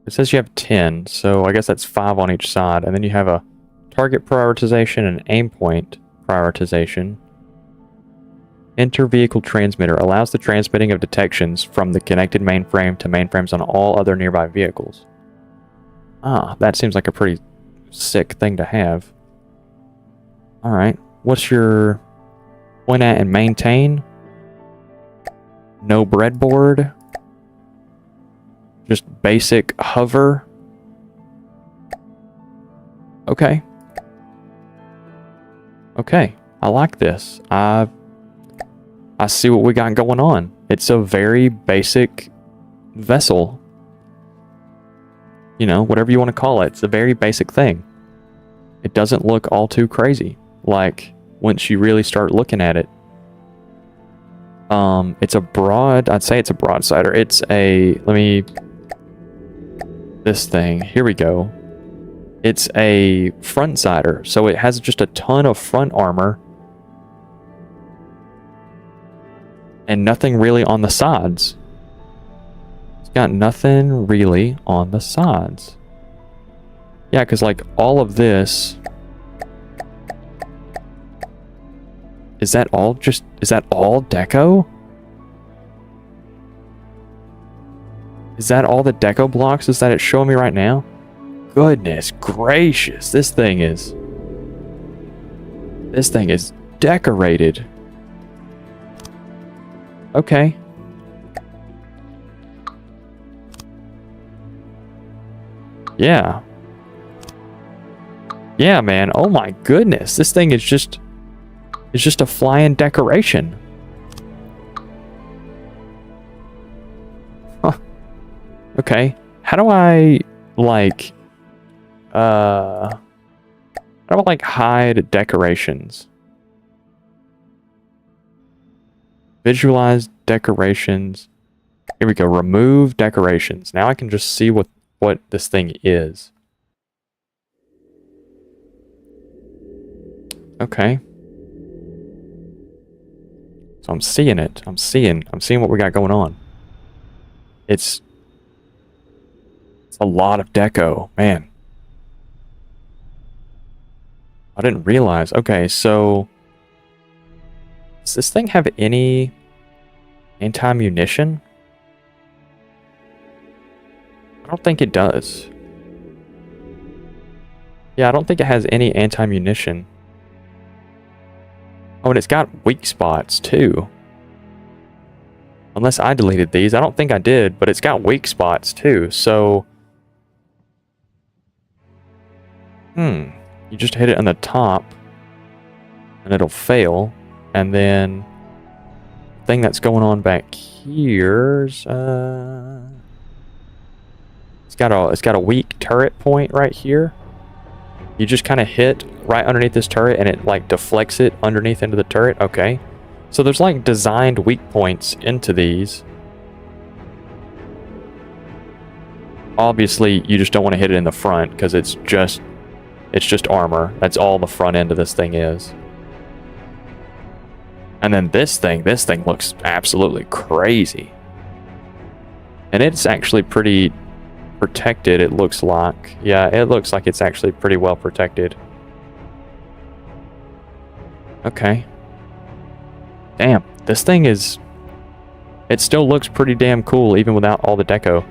It says you have 10, so I guess that's 5 on each side. And then you have a target prioritization and aim point prioritization. Inter-vehicle transmitter allows the transmitting of detections from the connected mainframe to mainframes on all other nearby vehicles. Ah, that seems like a pretty sick thing to have. Alright, what's your point at and maintain? No breadboard. Just basic hover. Okay. Okay, I like this. I see what we got going on. It's a very basic vessel. You know, whatever you want to call it. It's a very basic thing. It doesn't look all too crazy. Like, once you really start looking at it. It's a broad... I'd say it's a broadsider. It's a... Let me... This thing. Here we go. It's a front-sider. So it has just a ton of front armor. And nothing really on the sides. It's got nothing really on the sides. Yeah, because like all of this... Is that all deco? Is that all the deco blocks is that it's showing me right now? Goodness gracious, this thing is decorated. Okay. Yeah. Yeah, man. Oh my goodness. This thing is just... It's just a flying decoration. Huh. Okay. How do I, like... How do I, like, hide decorations? Visualize decorations. Here we go. Remove decorations. Now I can just see what this thing is. Okay. So I'm seeing it. I'm seeing what we got going on. It's a lot of deco, man. I didn't realize. Okay, so does this thing have any anti-munition? I don't think it does. Yeah, I don't think it has any anti-munition. Oh, and it's got weak spots, too. Unless I deleted these. I don't think I did, but it's got weak spots, too. So... You just hit it on the top, and it'll fail. And then... the thing that's going on back here's... It's got a weak turret point right here. You just kind of hit right underneath this turret and it like deflects it underneath into the turret. Okay. So there's like designed weak points into these. Obviously, you just don't want to hit it in the front because it's just armor. That's all the front end of this thing is. And then this thing looks absolutely crazy. And it's actually pretty protected, it looks like. Yeah, it looks like it's actually pretty well protected. Okay. Damn, this thing is... It still looks pretty damn cool even without all the deco.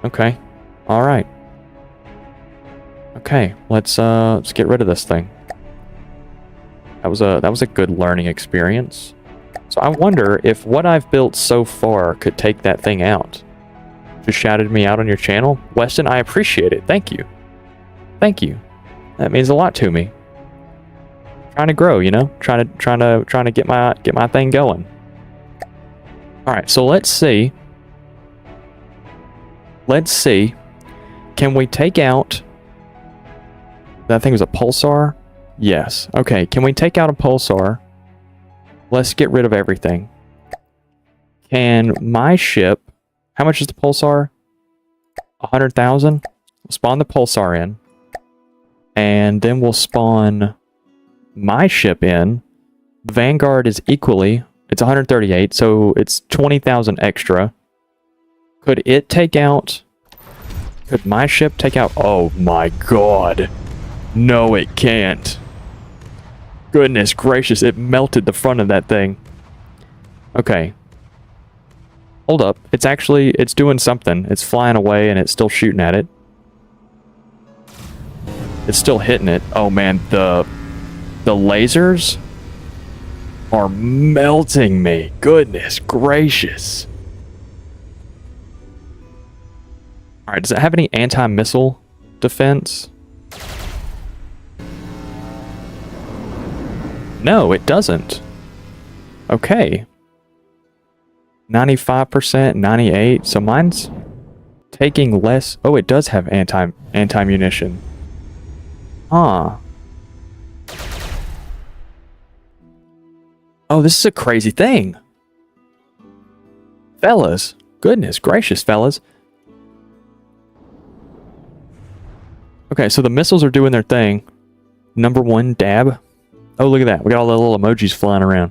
Okay. Alright. Okay, let's get rid of this thing. That was a good learning experience. So I wonder if what I've built so far could take that thing out. Just shouted me out on your channel. Weston, I appreciate it. Thank you. Thank you. That means a lot to me. Trying to grow, you know? Trying to get my thing going. Alright, so let's see. Let's see. Can we take out... That thing was a pulsar? Yes. Okay, can we take out a pulsar? Let's get rid of everything. Can my ship How much is the pulsar? 100,000. We'll spawn the pulsar in. And then we'll spawn my ship in. Vanguard is equally... It's 138, so it's 20,000 extra. Could it take out... Could my ship take out... Oh my god. No, it can't. Goodness gracious, it melted the front of that thing. Okay. Hold up. It's doing something. It's flying away and it's still shooting at it. It's still hitting it. Oh man, the lasers are melting me. Goodness gracious. Alright, does it have any anti-missile defense? No, it doesn't. Okay. 95%, 98%. So mine's taking less. Oh, it does have anti-munition. Huh. Oh, this is a crazy thing. Fellas. Goodness gracious, fellas. Okay, so the missiles are doing their thing. Number 1, dab. Oh, look at that. We got all the little emojis flying around.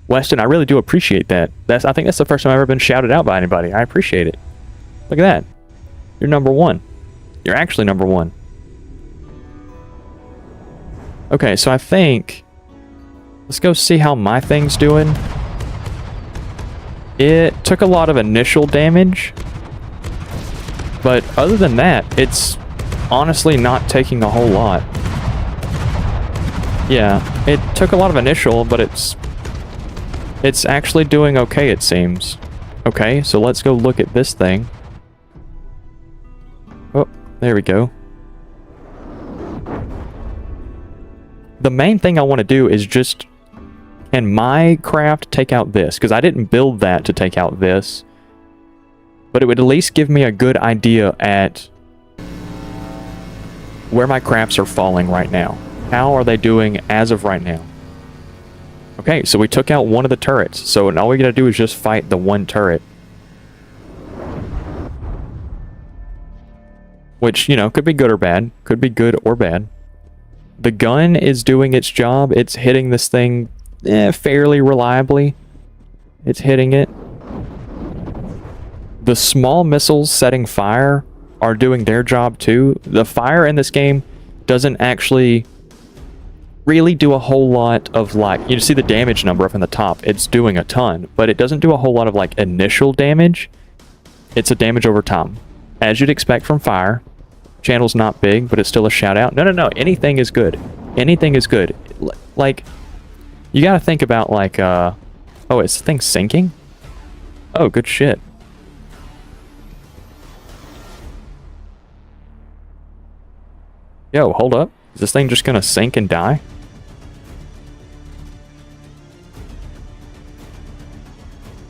Weston, I really do appreciate that. I think that's the first time I've ever been shouted out by anybody. I appreciate it. Look at that. You're number 1. You're actually number 1. Okay, so I think... Let's go see how my thing's doing. It took a lot of initial damage. But other than that, it's honestly not taking a whole lot. Yeah, it took a lot of initial, but it's actually doing okay, it seems. Okay, so let's go look at this thing. Oh, there we go. The main thing I want to do is just... Can my craft take out this? Because I didn't build that to take out this. But it would at least give me a good idea at where my crafts are falling right now. How are they doing as of right now? Okay, so we took out one of the turrets. So all we gotta do is just fight the one turret. Which, you know, could be good or bad. Could be good or bad. The gun is doing its job. It's hitting this thing fairly reliably. It's hitting it. The small missiles setting fire are doing their job too. The fire in this game doesn't actually really do a whole lot of, like, you see the damage number up in the top. It's doing a ton, but it doesn't do a whole lot of, like, initial damage. It's a damage over time, as you'd expect from fire. Channel's not big, but it's still a shout out. No, anything is good. Anything is good. Like, you gotta think about, like, oh, is the thing sinking? Oh, good shit. Yo, hold up. Is this thing just gonna sink and die?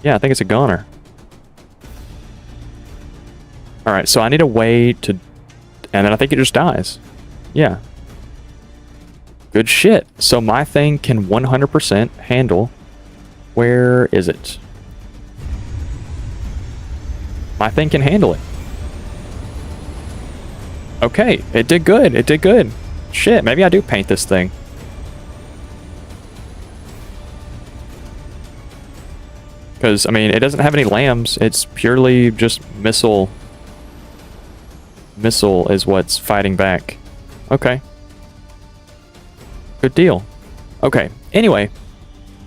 Yeah, I think it's a goner. Alright, so I need a way to... And then I think it just dies. Yeah. Good shit. So my thing can 100% handle... Where is it? My thing can handle it. Okay, it did good. It did good. Shit, maybe I do paint this thing. Because, I mean, it doesn't have any lambs. It's purely just missile. Missile is what's fighting back. Okay. Good deal. Okay, anyway.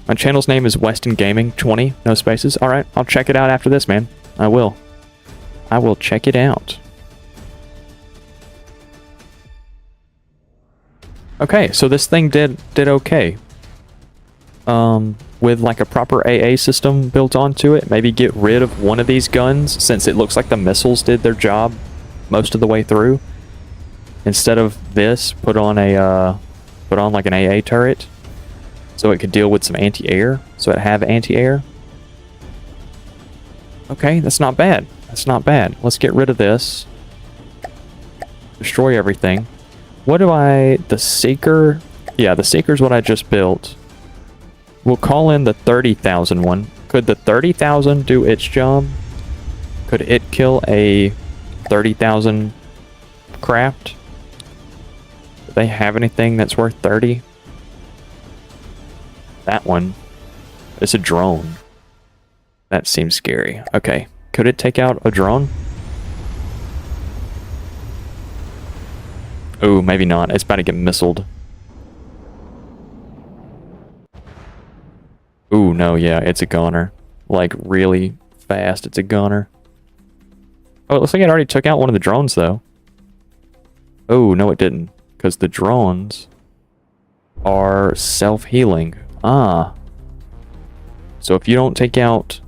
My channel's name is Weston Gaming 20, no spaces. Alright, I'll check it out after this, man. I will. I will check it out. Okay, so this thing did okay. With like a proper AA system built onto it, maybe get rid of one of these guns since it looks like the missiles did their job most of the way through. Instead of this, put on like an AA turret so it could deal with some anti-air, so it have anti-air. Okay, that's not bad. That's not bad. Let's get rid of this. Destroy everything. What do the Seeker? Yeah, the Seeker's what I just built. We'll call in the 30,000 one, Could the 30,000 do its job? Could it kill a 30,000 craft? Do they have anything that's worth 30? That one. It's a drone. That seems scary. Okay. Could it take out a drone? Oh, maybe not. It's about to get missiled. Ooh, no, yeah, it's a goner. Like, really fast, it's a goner. Oh, it looks like it already took out one of the drones, though. Oh, no, it didn't. Because the drones are self-healing. Ah. So if you don't take out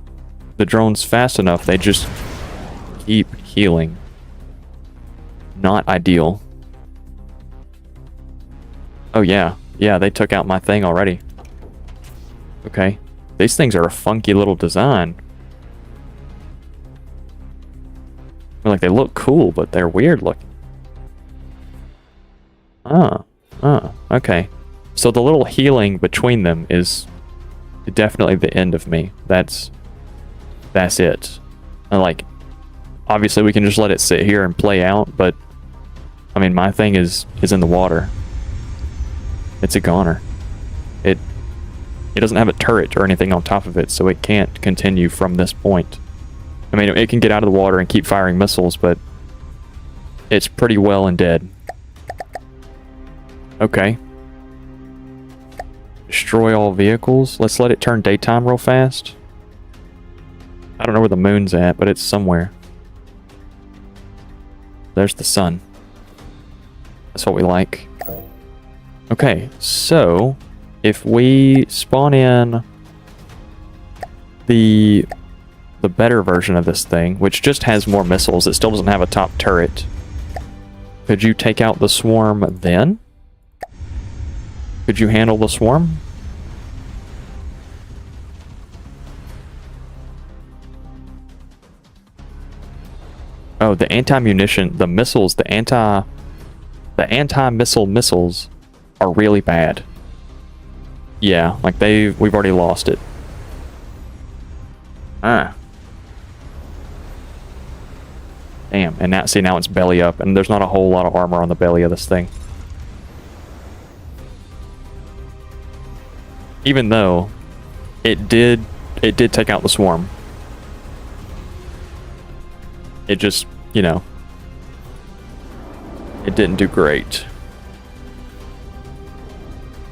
the drones fast enough, they just keep healing. Not ideal. Oh, yeah. Yeah, they took out my thing already. Okay. These things are a funky little design. Like, they look cool, but they're weird looking. Okay. So the little healing between them is definitely the end of me. That's it. And like, obviously we can just let it sit here and play out, but I mean, my thing is in the water. It's a goner. It doesn't have a turret or anything on top of it, so it can't continue from this point. I mean, it can get out of the water and keep firing missiles, but it's pretty well and dead. Okay. Destroy all vehicles. Let's let it turn daytime real fast. I don't know where the moon's at, but it's somewhere. There's the sun. That's what we like. Okay, so if we spawn in the better version of this thing, which just has more missiles, it still doesn't have a top turret. Could you take out the swarm then? Could you handle the swarm? Oh, the anti-munition, the missiles, the anti-missile missiles are really bad. Yeah, like we've already lost it. Damn, and now, see, now it's belly up, and there's not a whole lot of armor on the belly of this thing. Even though it did take out the swarm. It just, you know, it didn't do great.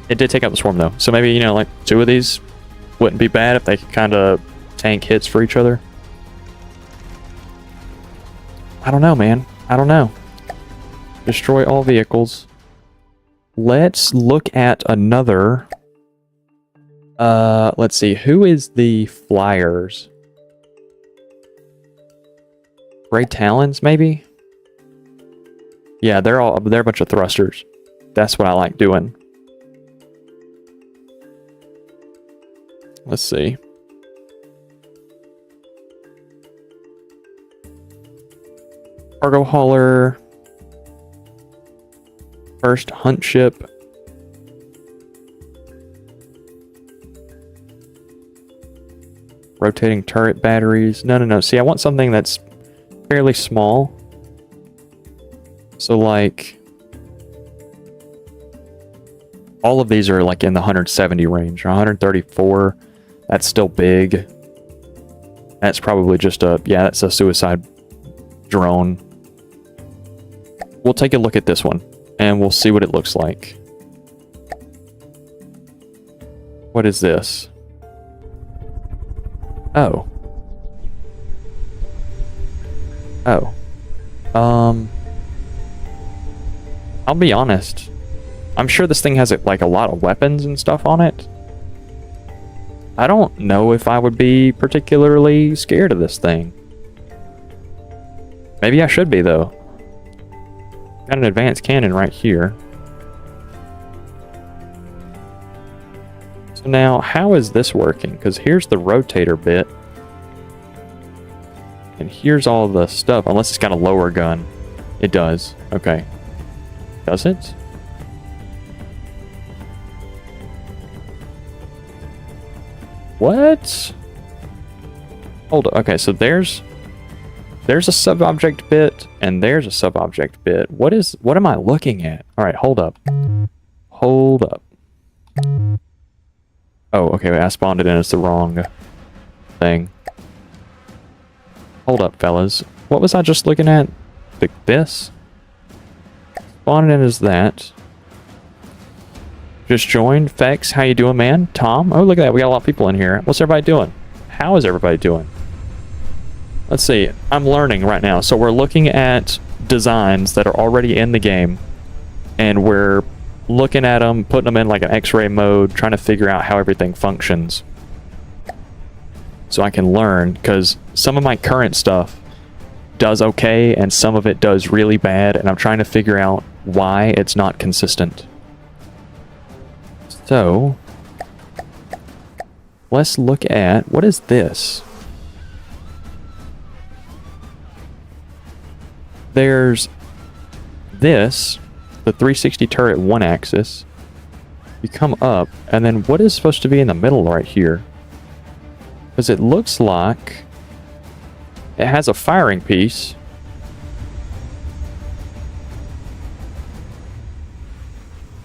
It did take out the swarm, though. So maybe, you know, like, 2 of these wouldn't be bad if they could kind of tank hits for each other. I don't know, man. I don't know. Destroy all vehicles. Let's look at another. Let's see. Who is the flyers? Gray Talons, maybe? Yeah, they're a bunch of thrusters. That's what I like doing. Let's see. Cargo hauler. First hunt ship. Rotating turret batteries. No. See, I want something that's fairly small. So, like, all of these are like in the 170 range, or 134. That's still big. That's probably just that's a suicide drone. We'll take a look at this one, and we'll see what it looks like. What is this? Oh. I'll be honest. I'm sure this thing has like a lot of weapons and stuff on it. I don't know if I would be particularly scared of this thing. Maybe I should be, though. Got an advanced cannon right here. So now, how is this working? Because here's the rotator bit. And here's all the stuff. Unless it's got a lower gun. It does. Okay. Does it? What? Hold up. Okay, so there's a sub-object bit, and there's a sub-object bit. What am I looking at? All right, hold up. Hold up. Oh, okay, wait, I spawned it in as the wrong thing. Hold up, fellas. What was I just looking at? This? Spawned in as that. Just joined. Fex, how you doing, man? Tom? Oh, look at that. We got a lot of people in here. What's everybody doing? How is everybody doing? Let's see. I'm learning right now. So we're looking at designs that are already in the game, and we're looking at them, putting them in like an X-ray mode, trying to figure out how everything functions. So I can learn, because some of my current stuff does okay, and some of it does really bad, and I'm trying to figure out why it's not consistent. So, let's look at, what is this? There's this, the 360 turret one axis. You come up, and then what is supposed to be in the middle right here? Because it looks like it has a firing piece.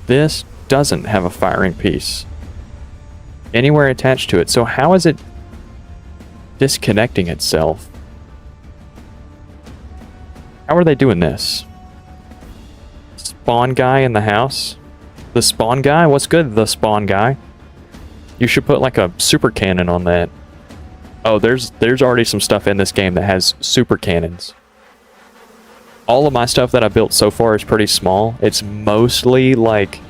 This doesn't have a firing piece anywhere attached to it. So how is it disconnecting itself? How are they doing this? Spawn guy in the house? The spawn guy? What's good, the spawn guy? You should put like a super cannon on that. Oh, there's already some stuff in this game that has super cannons. All of my stuff that I built so far is pretty small. It's mostly like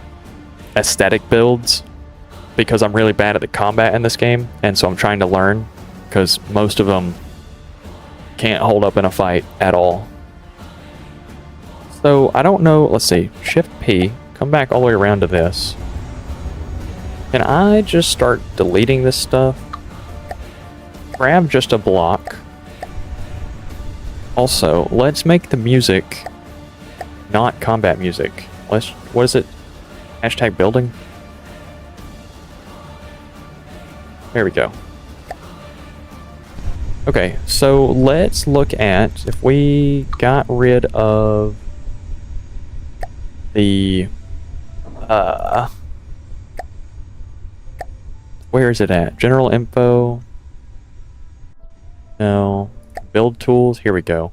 aesthetic builds because I'm really bad at the combat in this game, and so I'm trying to learn because most of them can't hold up in a fight at all. So I don't know. Let's see. Shift P. Come back all the way around to this. Can I just start deleting this stuff? Grab just a block. Also, let's make the music not combat music. What is it? Hashtag building? There we go. Okay, so let's look at if we got rid of the where is it at? General info. No. Build tools. Here we go.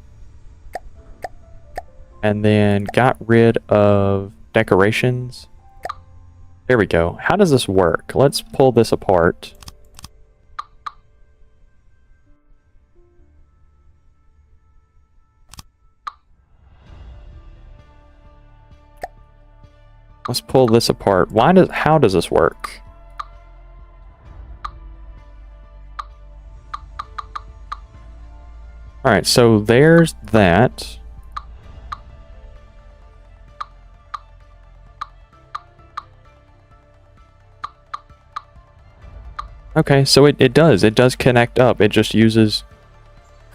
And then got rid of decorations. There we go. How does this work? Let's pull this apart. Let's pull this apart. How does this work? Alright, so there's that. Okay, so it does connect up. It just uses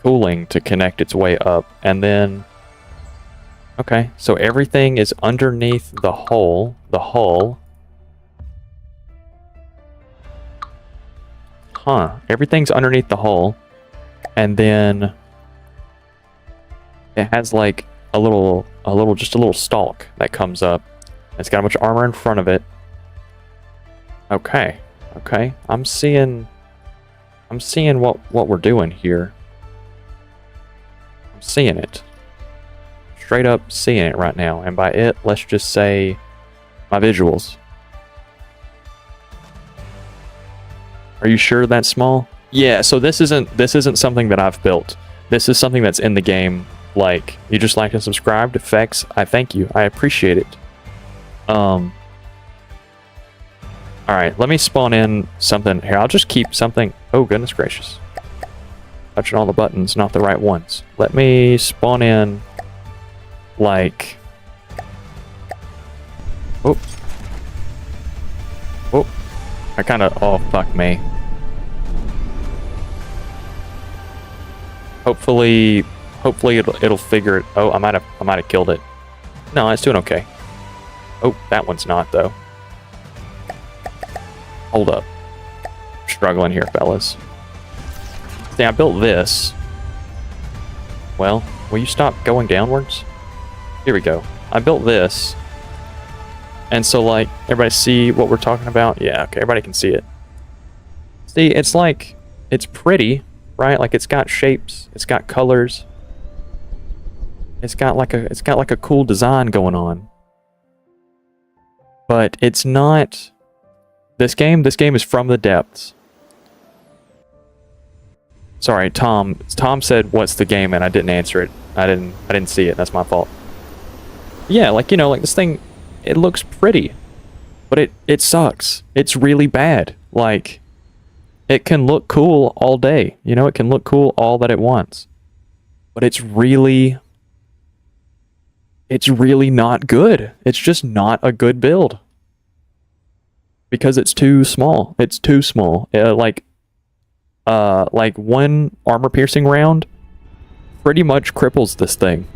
cooling to connect its way up. And then, okay, so everything is underneath the hull. Huh, everything's underneath the hull. And then it has like just a little stalk that comes up. It's got a bunch of armor in front of it. Okay. Okay, I'm seeing what we're doing here. I'm seeing it. Straight up seeing it right now. And by it, let's just say my visuals. Are you sure that's small? Yeah, so this isn't something that I've built. This is something that's in the game. Like, you just like and subscribe to Fex. I thank you. I appreciate it. Alright, let me spawn in something. Here, I'll just keep something. Oh, goodness gracious. Touching all the buttons, not the right ones. Let me spawn in, like... Oh. Oh. I kind of... Oh, fuck me. Hopefully it'll figure it... Oh, I might have killed it. No, it's doing okay. Oh, that one's not, though. Hold up. I'm struggling here, fellas. See, I built this. Well, will you stop going downwards? Here we go. I built this. And so, like, everybody see what we're talking about? Yeah, okay, everybody can see it. See, it's like, it's pretty, right? Like, it's got shapes, it's got colors. It's got like a cool design going on. But it's not this game is from the depths. Sorry, Tom said what's the game and I didn't answer it. I didn't see it. That's my fault. Yeah, like, you know, like this thing, it looks pretty, but it sucks. It's really bad. Like, it can look cool all day. You know, it can look cool all that it wants. But it's really not good. It's just not a good build. Because it's too small. It's too small. Like one armor piercing round pretty much cripples this thing.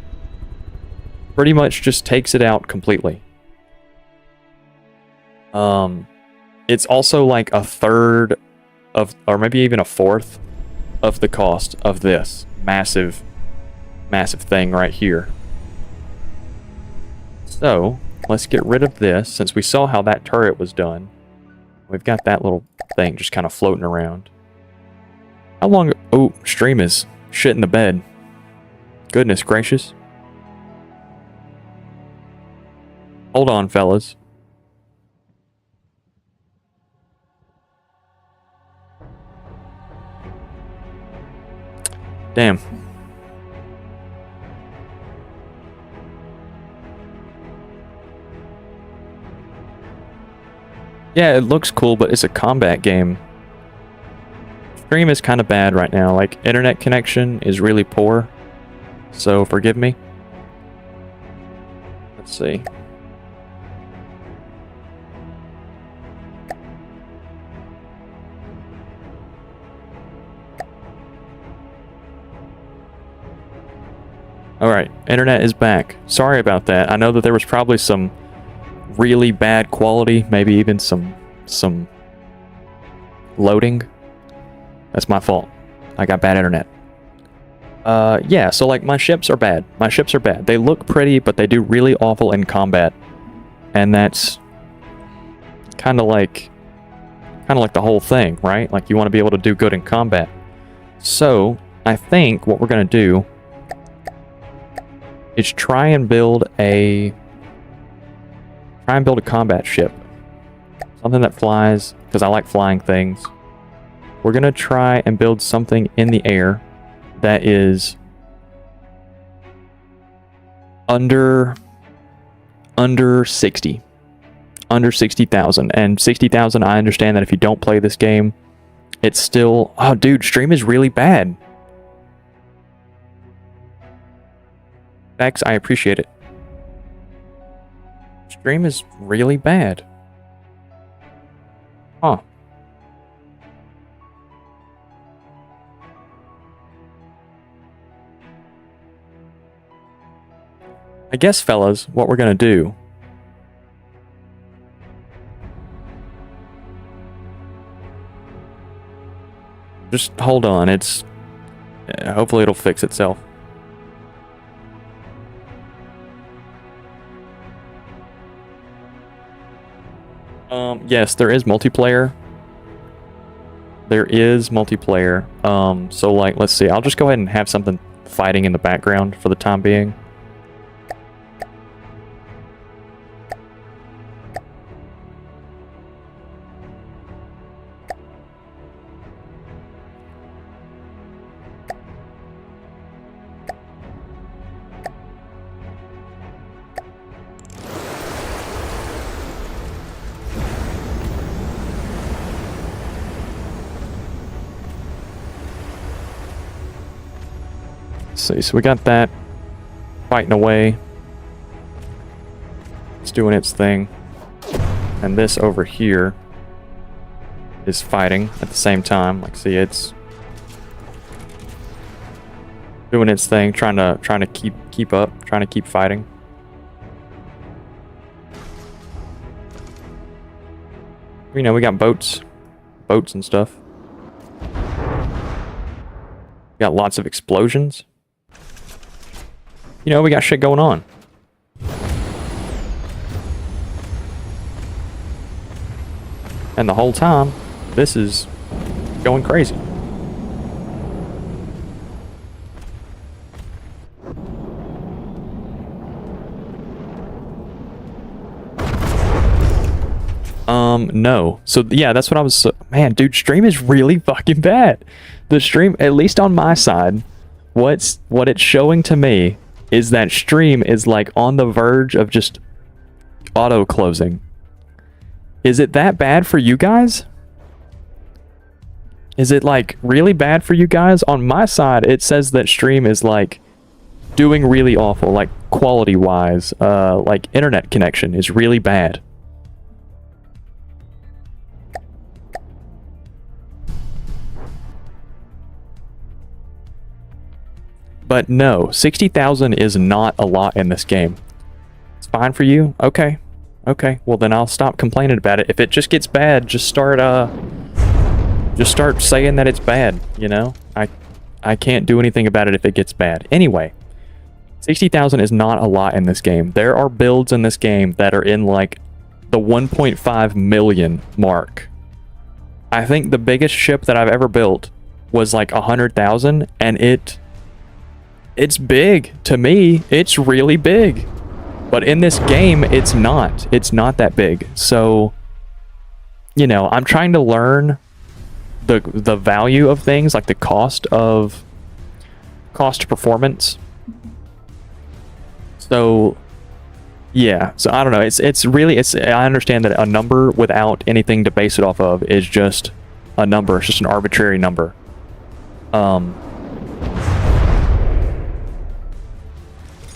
Pretty much just takes it out completely. It's also like a third of, or maybe even a fourth of the cost of this massive thing right here. So, let's get rid of this, since we saw how that turret was done. We've got that little thing just kind of floating around. How long... Oh, stream is shit in the bed. Goodness gracious. Hold on, fellas. Damn. Yeah, it looks cool, but it's a combat game. Stream is kind of bad right now. Like, internet connection is really poor. So, forgive me. Let's see. Alright, internet is back. Sorry about that. I know that there was probably some really bad quality, maybe even some loading. That's my fault. I got bad internet. Yeah, so like my ships are bad. My ships are bad. They look pretty, but they do really awful in combat. And that's kind of like the whole thing, right? Like you want to be able to do good in combat. So, I think what we're going to do is try and build a combat ship. Something that flies, because I like flying things. We're going to try and build something in the air that is under 60. Under 60,000. And 60,000, I understand that if you don't play this game, it's still... Oh, dude, stream is really bad. Thanks, I appreciate it. Stream is really bad. Huh. I guess, fellas, what we're gonna do... Just hold on, it's... hopefully it'll fix itself. Yes, there is multiplayer. There is multiplayer. So like, let's see. I'll just go ahead and have something fighting in the background for the time being. See, so we got that fighting away. It's doing its thing. And this over here is fighting at the same time. Like, see, it's doing its thing, trying to keep up, trying to keep fighting. You know, we got boats and stuff. Got lots of explosions. You know, we got shit going on. And the whole time, this is going crazy. No. So yeah, that's what I was, man, dude, stream is really fucking bad. The stream, at least on my side, what it's showing to me is that stream is like on the verge of just auto closing. Is it that bad for you guys? Is it like really bad for you guys? On my side, it says that stream is like doing really awful, like quality wise, like internet connection is really bad. But no, 60,000 is not a lot in this game. It's fine for you? Okay. Okay, well then I'll stop complaining about it. If it just gets bad, just start saying that it's bad, you know? I can't do anything about it if it gets bad. Anyway, 60,000 is not a lot in this game. There are builds in this game that are in like the 1.5 million mark. I think the biggest ship that I've ever built was like 100,000, and it's big. To me, it's really big. But in this game, it's not. It's not that big. So, you know, I'm trying to learn the value of things, like the cost to performance. So, yeah. So I don't know. It's really I understand that a number without anything to base it off of is just a number. It's just an arbitrary number.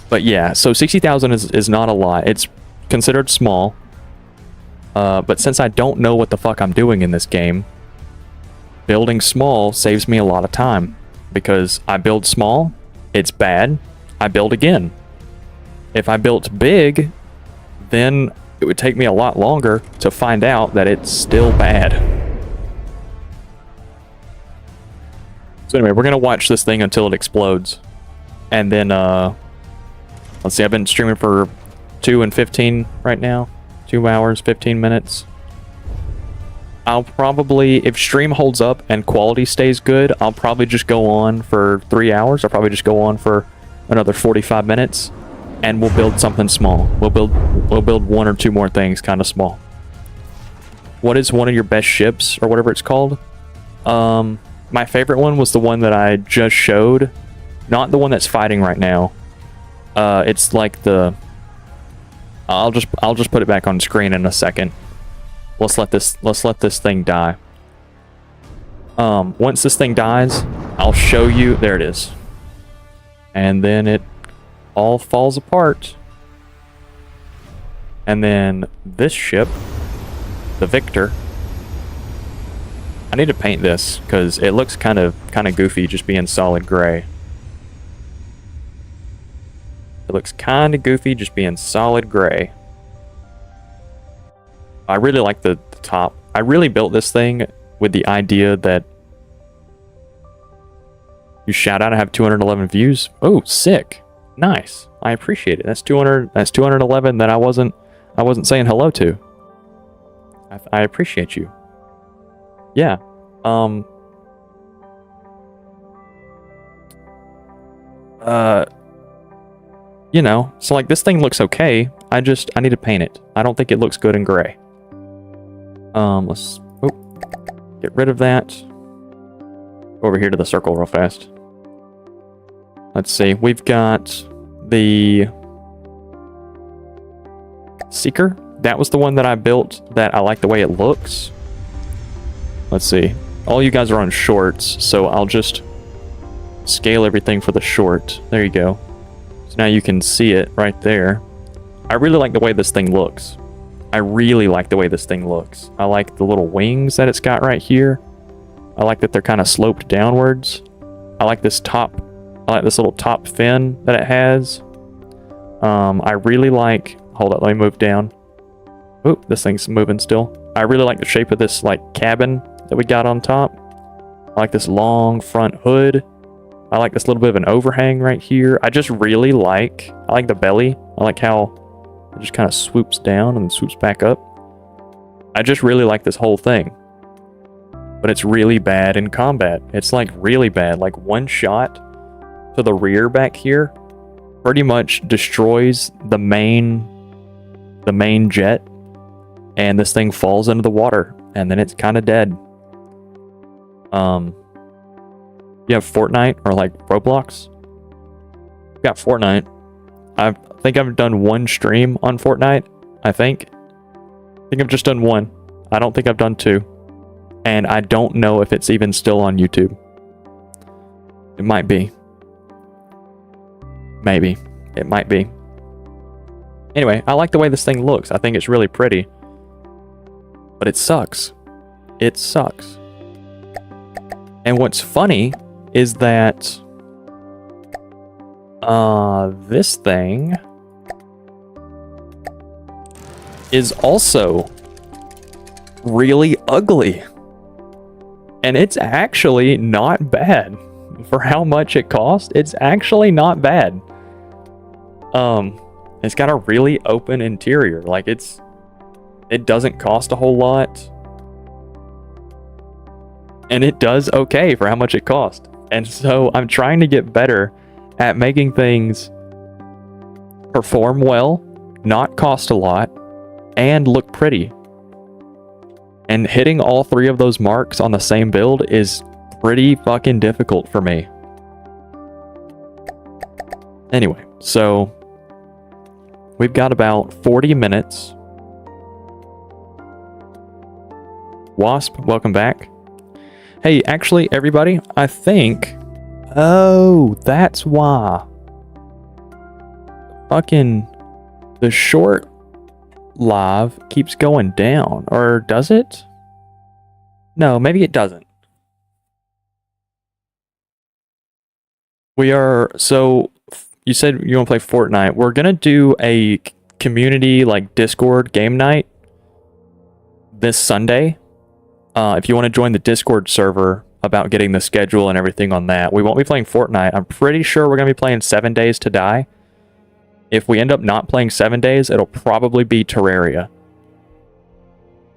But yeah, so 60,000 is not a lot. It's considered small. But since I don't know what the fuck I'm doing in this game, building small saves me a lot of time. Because I build small, it's bad, I build again. If I built big, then it would take me a lot longer to find out that it's still bad. So anyway, we're going to watch this thing until it explodes. And then, let's see, I've been streaming for 2 and 15 right now. 2 hours, 15 minutes. I'll probably, if stream holds up and quality stays good, I'll probably just go on for 3 hours. I'll probably just go on for another 45 minutes. And we'll build something small. We'll build 1 or 2 more things kind of small. What is one of your best ships, or whatever it's called? My favorite one was the one that I just showed. Not the one that's fighting right now. It's like the... I'll just put it back on screen in a second. Let's let this thing die. Once this thing dies, I'll show you. There it is. And then it all falls apart. And then this ship, the Victor. I need to paint this because it looks kind of goofy just being solid gray. It looks kind of goofy just being solid gray. I really like the top. I really built this thing with the idea that you shout out, I have 211 views. Oh, sick. Nice. I appreciate it. That's 200. That's 211 that I wasn't saying hello to. I appreciate you. Yeah. You know, so like this thing looks okay. I need to paint it. I don't think it looks good in gray. Let's get rid of that. Go over here to the circle real fast. Let's see. We've got the Seeker. That was the one that I built that I like the way it looks. Let's see. All you guys are on shorts, so I'll just scale everything for the short. There you go. So now you can see it right there. I really like the way this thing looks. I really like the way this thing looks. I like the little wings that it's got right here. I like that they're kind of sloped downwards. I like this top. I like this little top fin that it has. I really like... Hold up, let me move down. Oop, this thing's moving still. I really like the shape of this like cabin that we got on top. I like this long front hood. I like this little bit of an overhang right here. I just really like, I like the belly. I like how it just kind of swoops down and swoops back up. I just really like this whole thing. But it's really bad in combat. It's like really bad. Like one shot to the rear back here pretty much destroys the main jet, and this thing falls into the water, and then it's kind of dead. You have Fortnite or like Roblox? Got Fortnite. I think I've done one stream on Fortnite. I think I've just done one. I don't think I've done two. And I don't know if it's even still on YouTube. It might be. Maybe. It might be. Anyway, I like the way this thing looks. I think it's really pretty. But it sucks. It sucks. And what's funny is that this thing is also really ugly. And it's actually not bad. For how much it cost, it's actually not bad. It's got a really open interior. Like it doesn't cost a whole lot. And it does okay for how much it cost. And so I'm trying to get better at making things perform well, not cost a lot, and look pretty. And hitting all three of those marks on the same build is pretty fucking difficult for me. Anyway, so we've got about 40 minutes. Wasp, welcome back. Hey, actually, everybody, I think... Oh, that's why. Fucking... The short live keeps going down. Or does it? No, maybe it doesn't. We are... So, you said you want to play Fortnite. We're going to do a community, like, Discord game night this Sunday. If you want to join the Discord server about getting the schedule and everything on that. We won't be playing Fortnite. I'm pretty sure we're going to be playing 7 Days to Die. If we end up not playing 7 days, it'll probably be Terraria.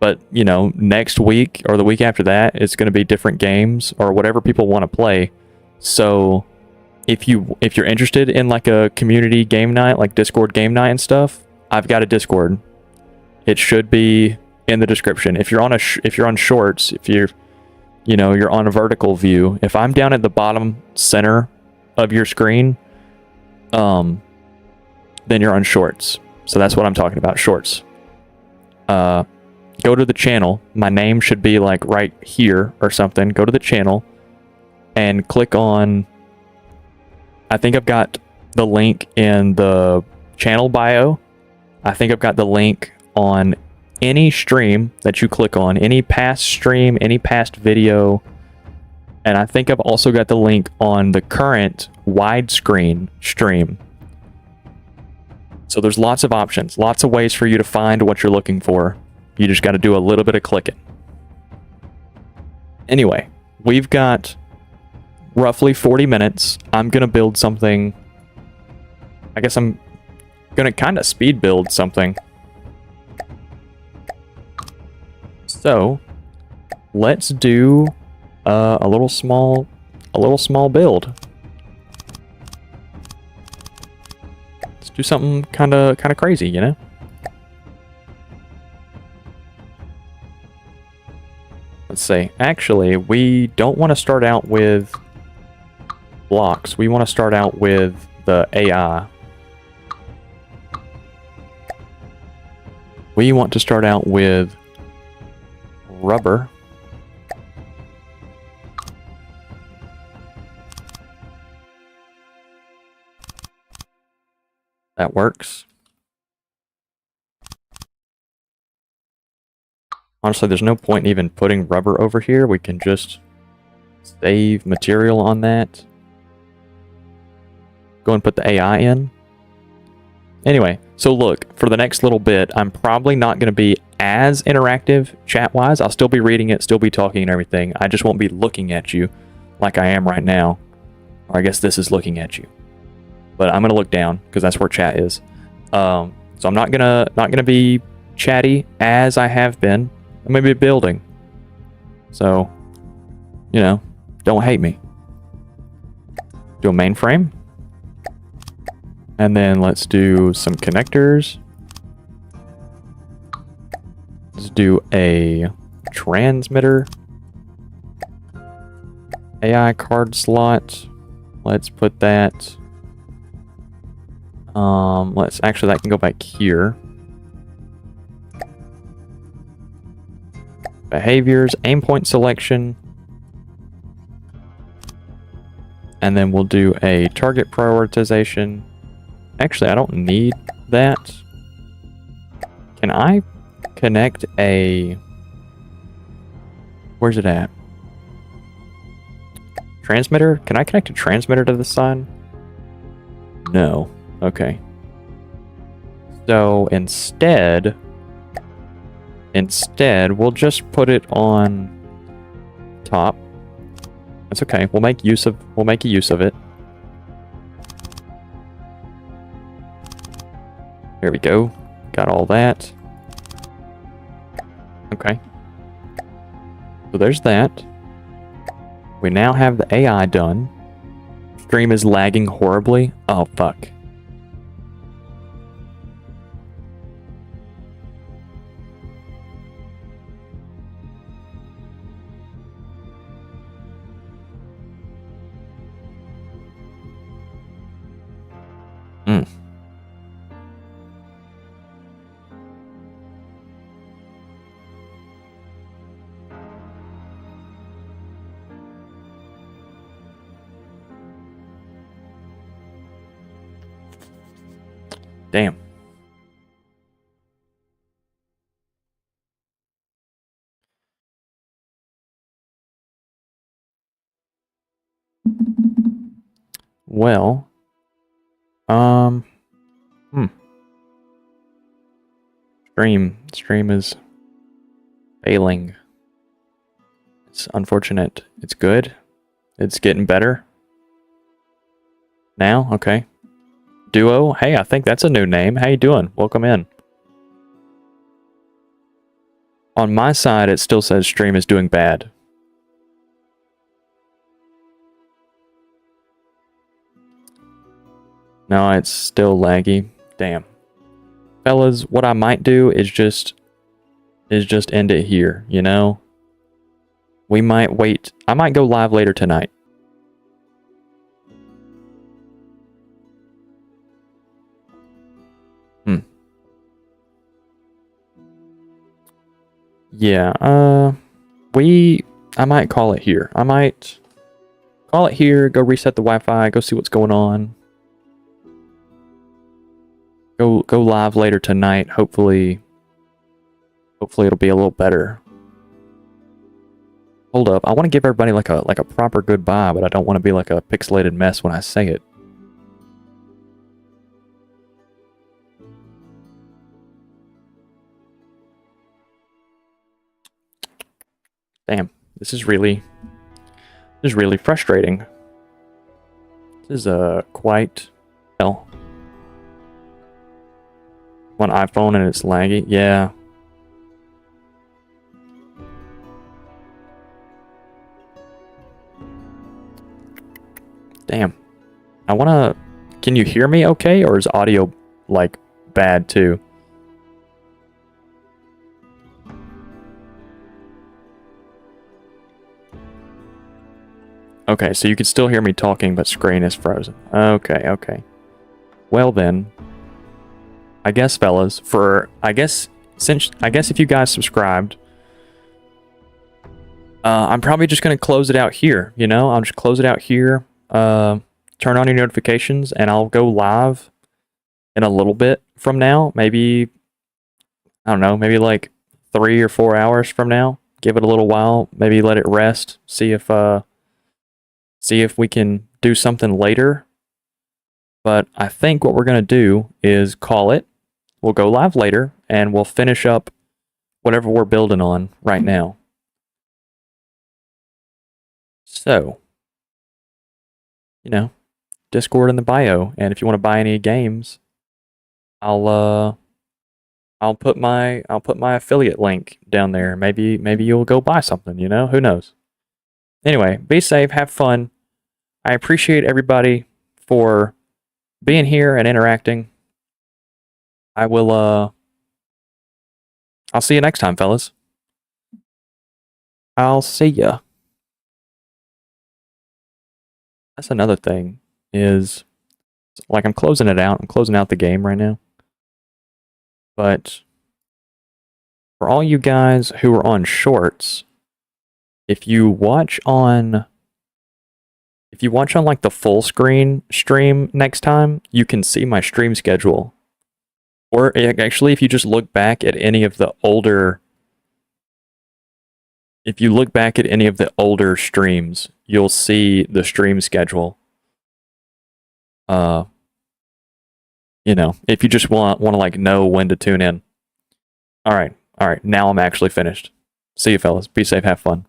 But, you know, next week or the week after that, it's going to be different games or whatever people want to play. So if you're interested in like a community game night, like Discord game night and stuff, I've got a Discord. It should be in the description. If you're on Shorts, if you're on a vertical view, if I'm down at the bottom center of your screen, then you're on Shorts. So that's what I'm talking about, Shorts. Go to the channel. My name should be like right here or something. Go to the channel and click on, I think I've got the link in the channel bio. I think I've got the link on any stream that you click on, any past stream, any past video. And I think I've also got the link on the current widescreen stream. So there's lots of options, lots of ways for you to find what you're looking for. You just got to do a little bit of clicking. Anyway, we've got roughly 40 minutes. I'm going to build something. I guess I'm going to kind of speed build something. So let's do a little small build. Let's do something kind of crazy, you know? Let's see. Actually, we don't want to start out with blocks. We want to start out with the AI. We want to start out with rubber. That works. Honestly, there's no point in even putting rubber over here. We can just save material on that. Go and put the AI in. Anyway, so look, for the next little bit, I'm probably not going to be as interactive chat-wise. I'll still be reading it, still be talking and everything. I just won't be looking at you like I am right now. Or I guess this is looking at you. But I'm gonna look down because that's where chat is. So I'm not gonna be chatty as I have been. I'm gonna be building. So, you know, don't hate me. Do a mainframe. And then let's do some connectors. Let's do a transmitter. AI card slot. Let's put that. That can go back here. Behaviors, aim point selection. And then we'll do a target prioritization. Actually, I don't need that. Can I connect a... Where's it at? Transmitter? Can I connect a transmitter to the side? No. Okay. So instead, we'll just put it on top. That's okay. We'll make use of it. There we go. Got all that. Okay. So there's that. We now have the AI done. Stream is lagging horribly. Oh, fuck. Damn. Well, Stream is failing. It's unfortunate. It's good. It's getting better. Now, okay. Duo, hey, I think that's a new name. How you doing? Welcome in. On my side, it still says stream is doing bad. No, it's still laggy. Damn. Fellas, what I might do is just end it here, you know? We might wait. I might go live later tonight. Yeah, I might call it here. I might call it here, go reset the Wi-Fi, go see what's going on. Go live later tonight. Hopefully it'll be a little better. Hold up. I want to give everybody like a proper goodbye, but I don't want to be like a pixelated mess when I say it. Damn, this is really frustrating. This is quite hell. On iPhone and it's laggy. Yeah. Damn. I wanna... Can you hear me okay, or is audio, like, bad too? Okay, so you can still hear me talking, but screen is frozen. Okay, okay. Well then, I guess, fellas, I guess if you guys subscribed, I'm probably just gonna close it out here. You know, I'll just close it out here. Turn on your notifications, and I'll go live in a little bit from now. Maybe, I don't know, maybe like 3 or 4 hours from now. Give it a little while. Maybe let it rest. See if we can do something later. But I think what we're going to do is call it. We'll go live later, and we'll finish up whatever we're building on right now. So, you know, Discord in the bio. And if you want to buy any games, I'll put my affiliate link down there. Maybe you'll go buy something, you know? Who knows? Anyway, be safe, have fun. I appreciate everybody for being here and interacting. I'll see you next time, fellas. I'll see ya. That's another thing, is like I'm closing it out. I'm closing out the game right now. But for all you guys who are on shorts, if you watch on like the full screen stream next time, you can see my stream schedule. Or actually, if you just look back at any of the older streams, you'll see the stream schedule. You know, if you just want to like know when to tune in. All right. Now I'm actually finished. See you fellas. Be safe. Have fun.